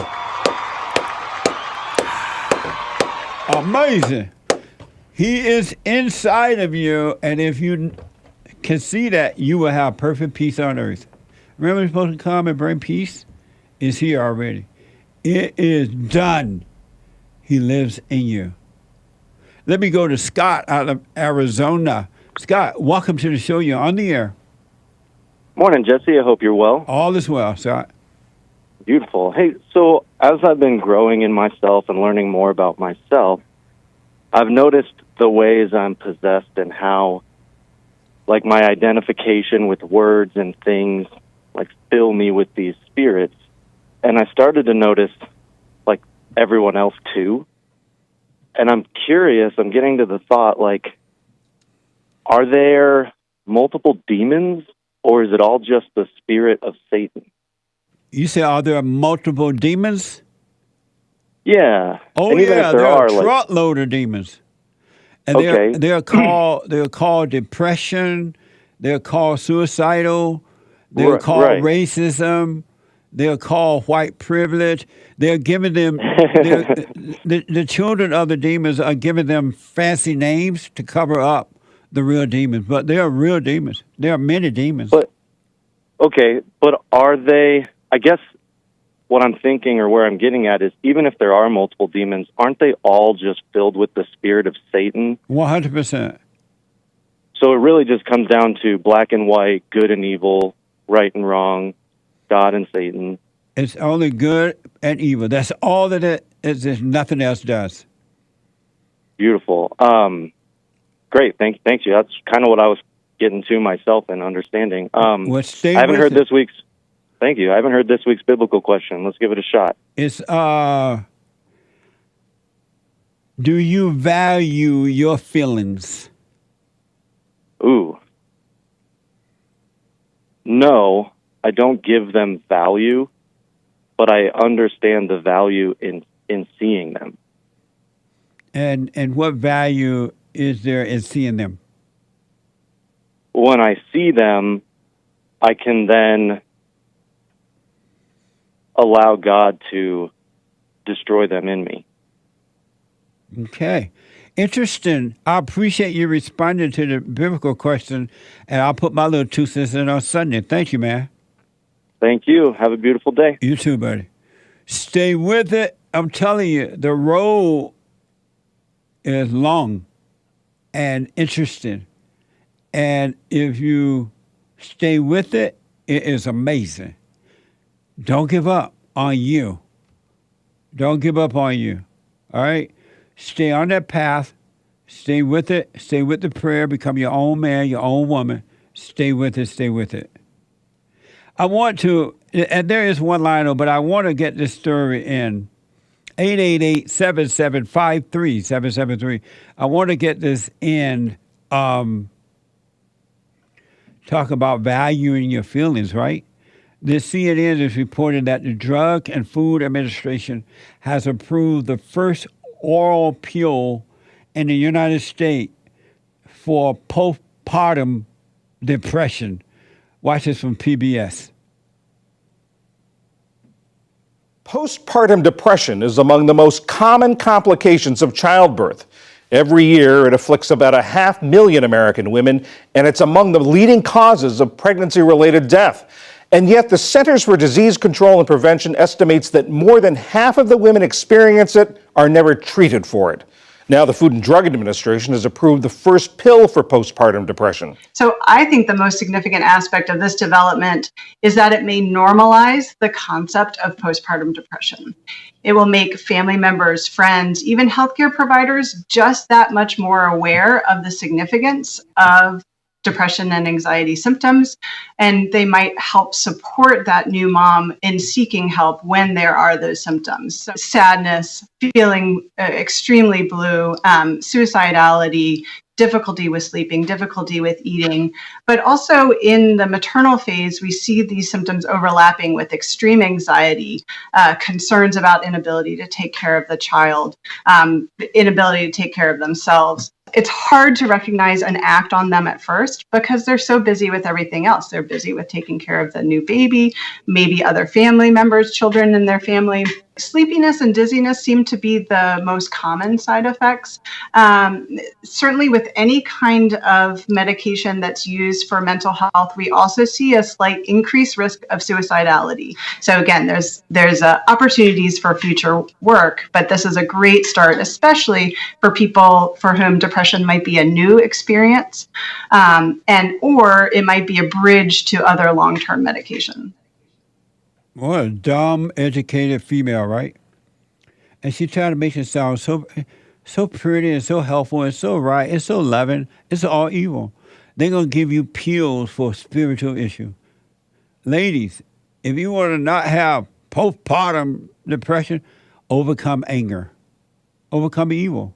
Amazing. He is inside of you, and if you can see that, you will have perfect peace on earth. Remember, you're supposed to come and bring peace? It's here already. It is done. He lives in you. Let me go to Scott out of Arizona. Scott, welcome to the show. You're on the air. Morning, Jesse. I hope you're well. All is well, Scott. Beautiful. Hey, so as I've been growing in myself and learning more about myself, I've noticed the ways I'm possessed and how, like, my identification with words and things, like, fill me with these spirits. And I started to notice, like, everyone else, too. And I'm curious, I'm getting to the thought, like, are there multiple demons, or is it all just the spirit of Satan? You say, are there multiple demons? Yeah. Oh, and even yeah, if there are a like, truckload of demons. And okay. they're called depression, they're called suicidal, they're called racism, they're called white privilege. They're giving them, the children of the demons are giving them fancy names to cover up the real demons, but they are real demons. There are many demons. But are they, I guess what I'm thinking or where I'm getting at is even if there are multiple demons, aren't they all just filled with the spirit of Satan? 100%. So it really just comes down to black and white, good and evil, right and wrong, God and Satan. It's only good and evil. That's all that it is. There's nothing else does. Beautiful. Great. Thank you. That's kind of what I was getting to myself and understanding. Well, stay I haven't with heard it. this week's. Thank you. I haven't heard this week's biblical question. Let's give it a shot. It's do you value your feelings? Ooh. No, I don't give them value, but I understand the value in seeing them. And what value is there in seeing them? When I see them, I can then allow God to destroy them in me. Okay. Interesting. I appreciate you responding to the biblical question, and I'll put my little 2 cents in on Sunday. Thank you, man. Thank you. Have a beautiful day. You too, buddy. Stay with it. I'm telling you, the road is long and interesting. And if you stay with it, it is amazing. Don't give up on you. Don't give up on you. All right? Stay on that path. Stay with it. Stay with the prayer. Become your own man, your own woman. Stay with it. Stay with it. I want to, and there is one line, but I want to get this story in. 888-7753-773. I want to get this in. Talk about valuing your feelings, right? The CNN has reported that the Drug and Food Administration has approved the first oral pill in the United States for postpartum depression. Watch this from PBS. Postpartum depression is among the most common complications of childbirth. Every year, it afflicts about 500,000 American women, and it's among the leading causes of pregnancy-related death. And yet, the Centers for Disease Control and Prevention estimates that more than half of the women experience it are never treated for it. Now, the Food and Drug Administration has approved the first pill for postpartum depression. So I think the most significant aspect of this development is that it may normalize the concept of postpartum depression. It will make family members, friends, even healthcare providers just that much more aware of the significance of depression and anxiety symptoms, and they might help support that new mom in seeking help when there are those symptoms. So sadness, feeling extremely blue, suicidality, difficulty with sleeping, difficulty with eating. But also in the maternal phase, we see these symptoms overlapping with extreme anxiety, concerns about inability to take care of the child, inability to take care of themselves. It's hard to recognize and act on them at first because they're so busy with everything else. They're busy with taking care of the new baby, maybe other family members, children in their family. Sleepiness and dizziness seem to be the most common side effects. Certainly with any kind of medication that's used for mental health, we also see a slight increased risk of suicidality. So again, there's opportunities for future work, but this is a great start, especially for people for whom depression might be a new experience, or it might be a bridge to other long-term medication. What a dumb, educated female, right? And she tried to make it sound so pretty and so helpful and so right and so loving. It's all evil. They're going to give you pills for spiritual issue. Ladies, if you want to not have postpartum depression, overcome anger. Overcome evil.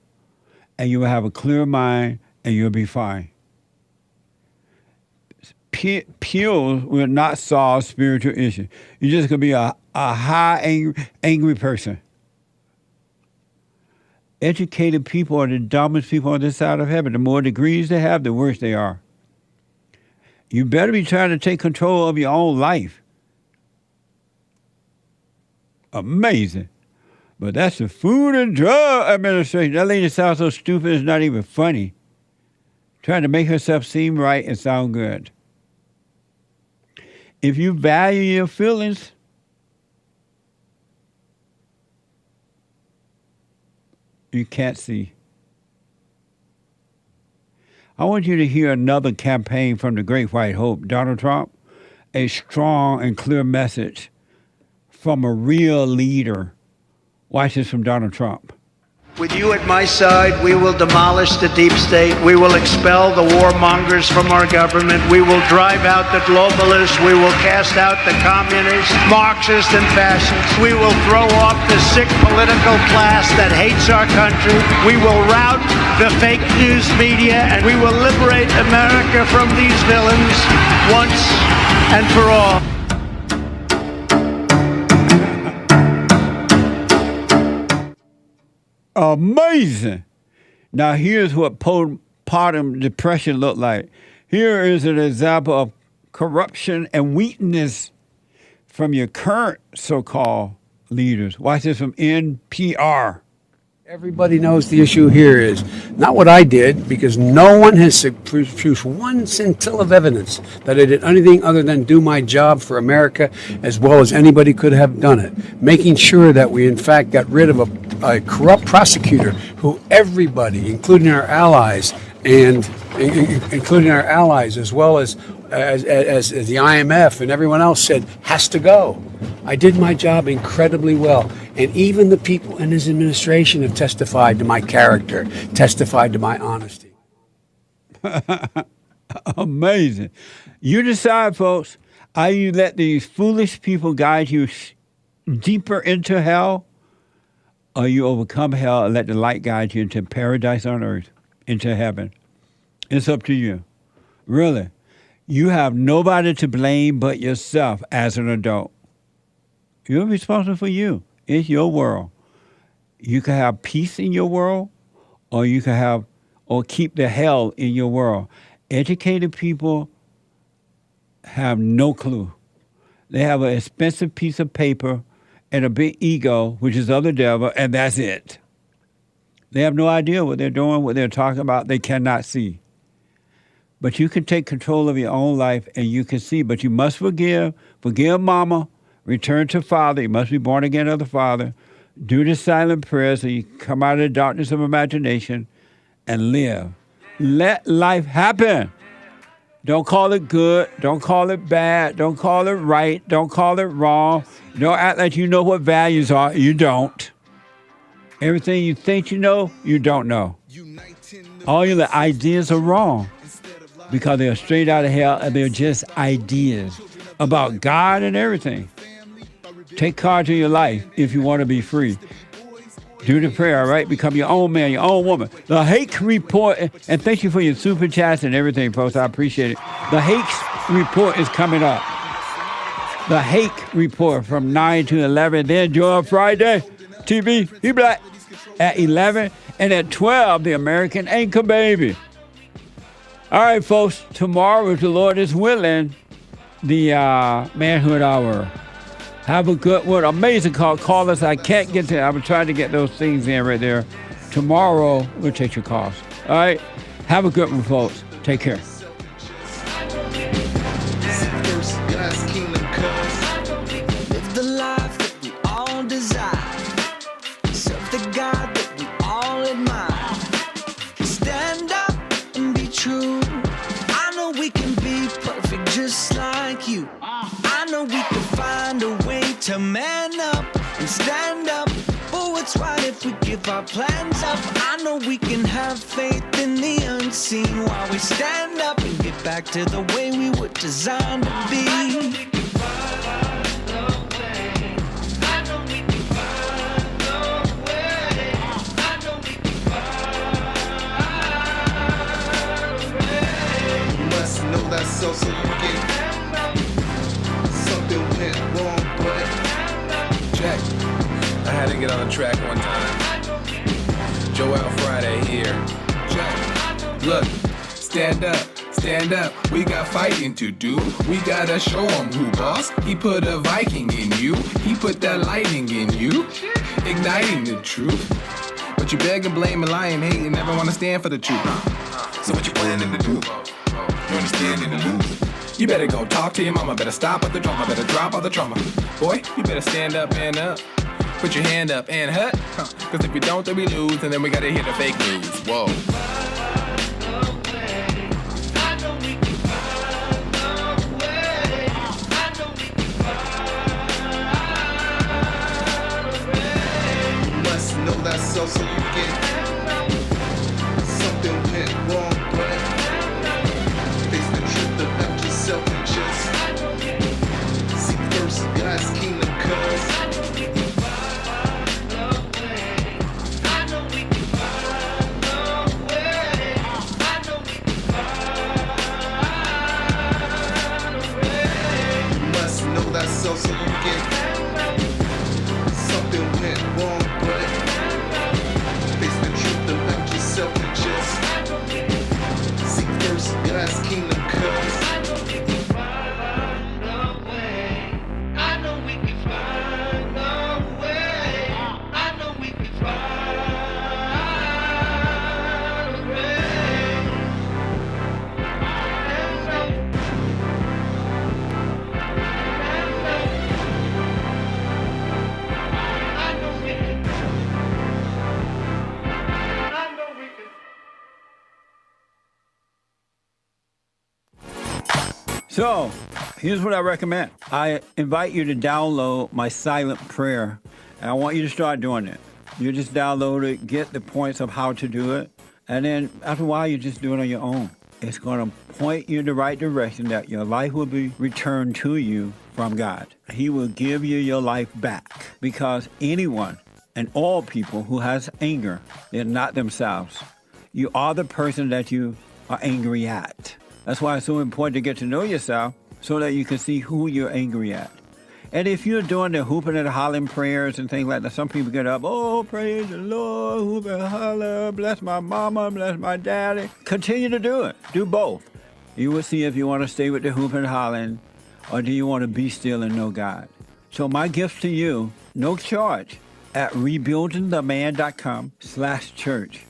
And you will have a clear mind and you'll be fine. Pills will not solve spiritual issues. You're just going to be a high angry person. Educated people are the dumbest people on this side of heaven. The more degrees they have, the worse they are. You better be trying to take control of your own life. Amazing. But that's the Food and Drug Administration. That lady sounds so stupid, it's not even funny. Trying to make herself seem right and sound good. If you value your feelings, you can't see. I want you to hear another campaign from the Great White Hope, Donald Trump, a strong and clear message from a real leader. Watch this from Donald Trump. With you at my side, we will demolish the deep state. We will expel the warmongers from our government. We will drive out the globalists. We will cast out the communists, Marxists, and fascists. We will throw off the sick political class that hates our country. We will rout the fake news media, and we will liberate America from these villains once and for all. Amazing. Now here's what postpartum depression looked like. Here is an example of corruption and weakness from your current so-called leaders. Watch this from NPR. Everybody knows the issue here is not what I did, because no one has produced one scintilla of evidence that I did anything other than do my job for America as well as anybody could have done it. Making sure that we in fact got rid of a corrupt prosecutor who everybody, including our allies, as well as the IMF and everyone else said has to go. I did my job incredibly well. And even the people in his administration have testified to my character, testified to my honesty. Amazing. You decide, folks. Either you let these foolish people guide you deeper into hell, or you overcome hell and let the light guide you into paradise on earth, into heaven. It's up to you. Really. You have nobody to blame but yourself as an adult. You're responsible for you. It's your world. You can have peace in your world, or you can have, or keep the hell in your world. Educated people have no clue. They have an expensive piece of paper and a big ego, which is of the devil, and that's it. They have no idea what they're doing, what they're talking about. They cannot see. But you can take control of your own life, and you can see. But you must forgive. Forgive mama. Return to Father. You must be born again of the Father. Do the silent prayer so you come out of the darkness of imagination and live. Let life happen. Don't call it good. Don't call it bad. Don't call it right. Don't call it wrong. Don't act like you know what values are. You don't. Everything you think you know, you don't know. All your ideas are wrong because they're straight out of hell and they're just ideas about God and everything. Take charge of your life if you want to be free. Do the prayer, all right? Become your own man, your own woman. The Hake Report, and thank you for your super chats and everything, folks. I appreciate it. The Hake Report is coming up. The Hake Report from 9 to 11. Then Joy Friday, TV, he black, at 11. And at 12, the American Anchor Baby. All right, folks. Tomorrow, if the Lord is willing, the Manhood Hour. Have a good one. Amazing call. Call us. I can't get to. I'm trying to get those things in right there. Tomorrow, we'll take your calls. All right? Have a good one, folks. Take care. Live the life that we all desire. Serve the God that we all admire. Stand up and be true. I know we can be perfect just like you. I know we can find a way to man up and stand up for what's right if we give our plans up. I know we can have faith in the unseen while we stand up and get back to the way we were designed to be. Know that so you get something went wrong, but check. I had to get on the track one time. Joel Friday here. Check. Look, stand up. We got fighting to do. We gotta show 'em who boss. He put a Viking in you. He put that lightning in you, igniting the truth. But you beg and blame and lie and hate and never wanna stand for the truth. So what you planning to do? You understand in the loop. You better go talk to your mama, better stop at the drama, better drop all the trauma. Boy, you better stand up and up. Put your hand up and hut. Cause if you don't, then we lose, and then we gotta hear the fake news. Whoa. you must know that's so you can. Something went wrong, but face the truth about yourself and just seek first God's kingdom, cause that's so you can. Something went wrong, but face the truth about yourself and just seek first God's kingdom, cause I know we can find a way. I know we can find a way. So, here's what I recommend. I invite you to download my silent prayer, and I want you to start doing it. You just download it, get the points of how to do it, and then after a while, you just do it on your own. It's going to point you in the right direction that your life will be returned to you from God. He will give you your life back, because anyone and all people who has anger, they're not themselves. You are the person that you are angry at. That's why it's so important to get to know yourself so that you can see who you're angry at. And if you're doing the hooping and hollering prayers and things like that, some people get up, oh, praise the Lord, hoop and holler, bless my mama, bless my daddy. Continue to do it. Do both. You will see if you want to stay with the hooping and hollering or do you want to be still and know God. So my gift to you, no charge, at rebuildingtheman.com/church.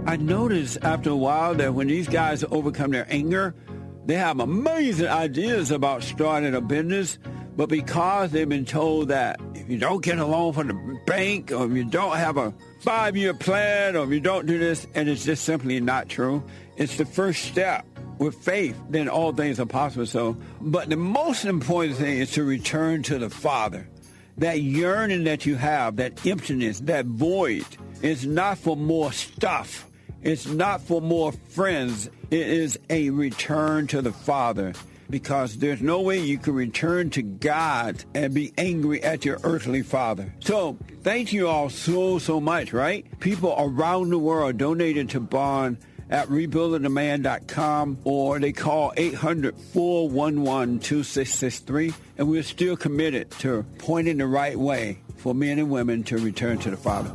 I noticed after a while that when these guys overcome their anger, they have amazing ideas about starting a business, but because they've been told that if you don't get a loan from the bank, or if you don't have a 5-year plan, or if you don't do this, and it's just simply not true, it's the first step. With faith, then all things are possible. So, but the most important thing is to return to the Father. That yearning that you have, that emptiness, that void, is not for more stuff. It's not for more friends. It is a return to the Father, because there's no way you can return to God and be angry at your earthly father. So thank you all so much, right? People around the world donated to Bond at rebuildingtheman.com, or they call 800-411-2663, and we're still committed to pointing the right way for men and women to return to the Father.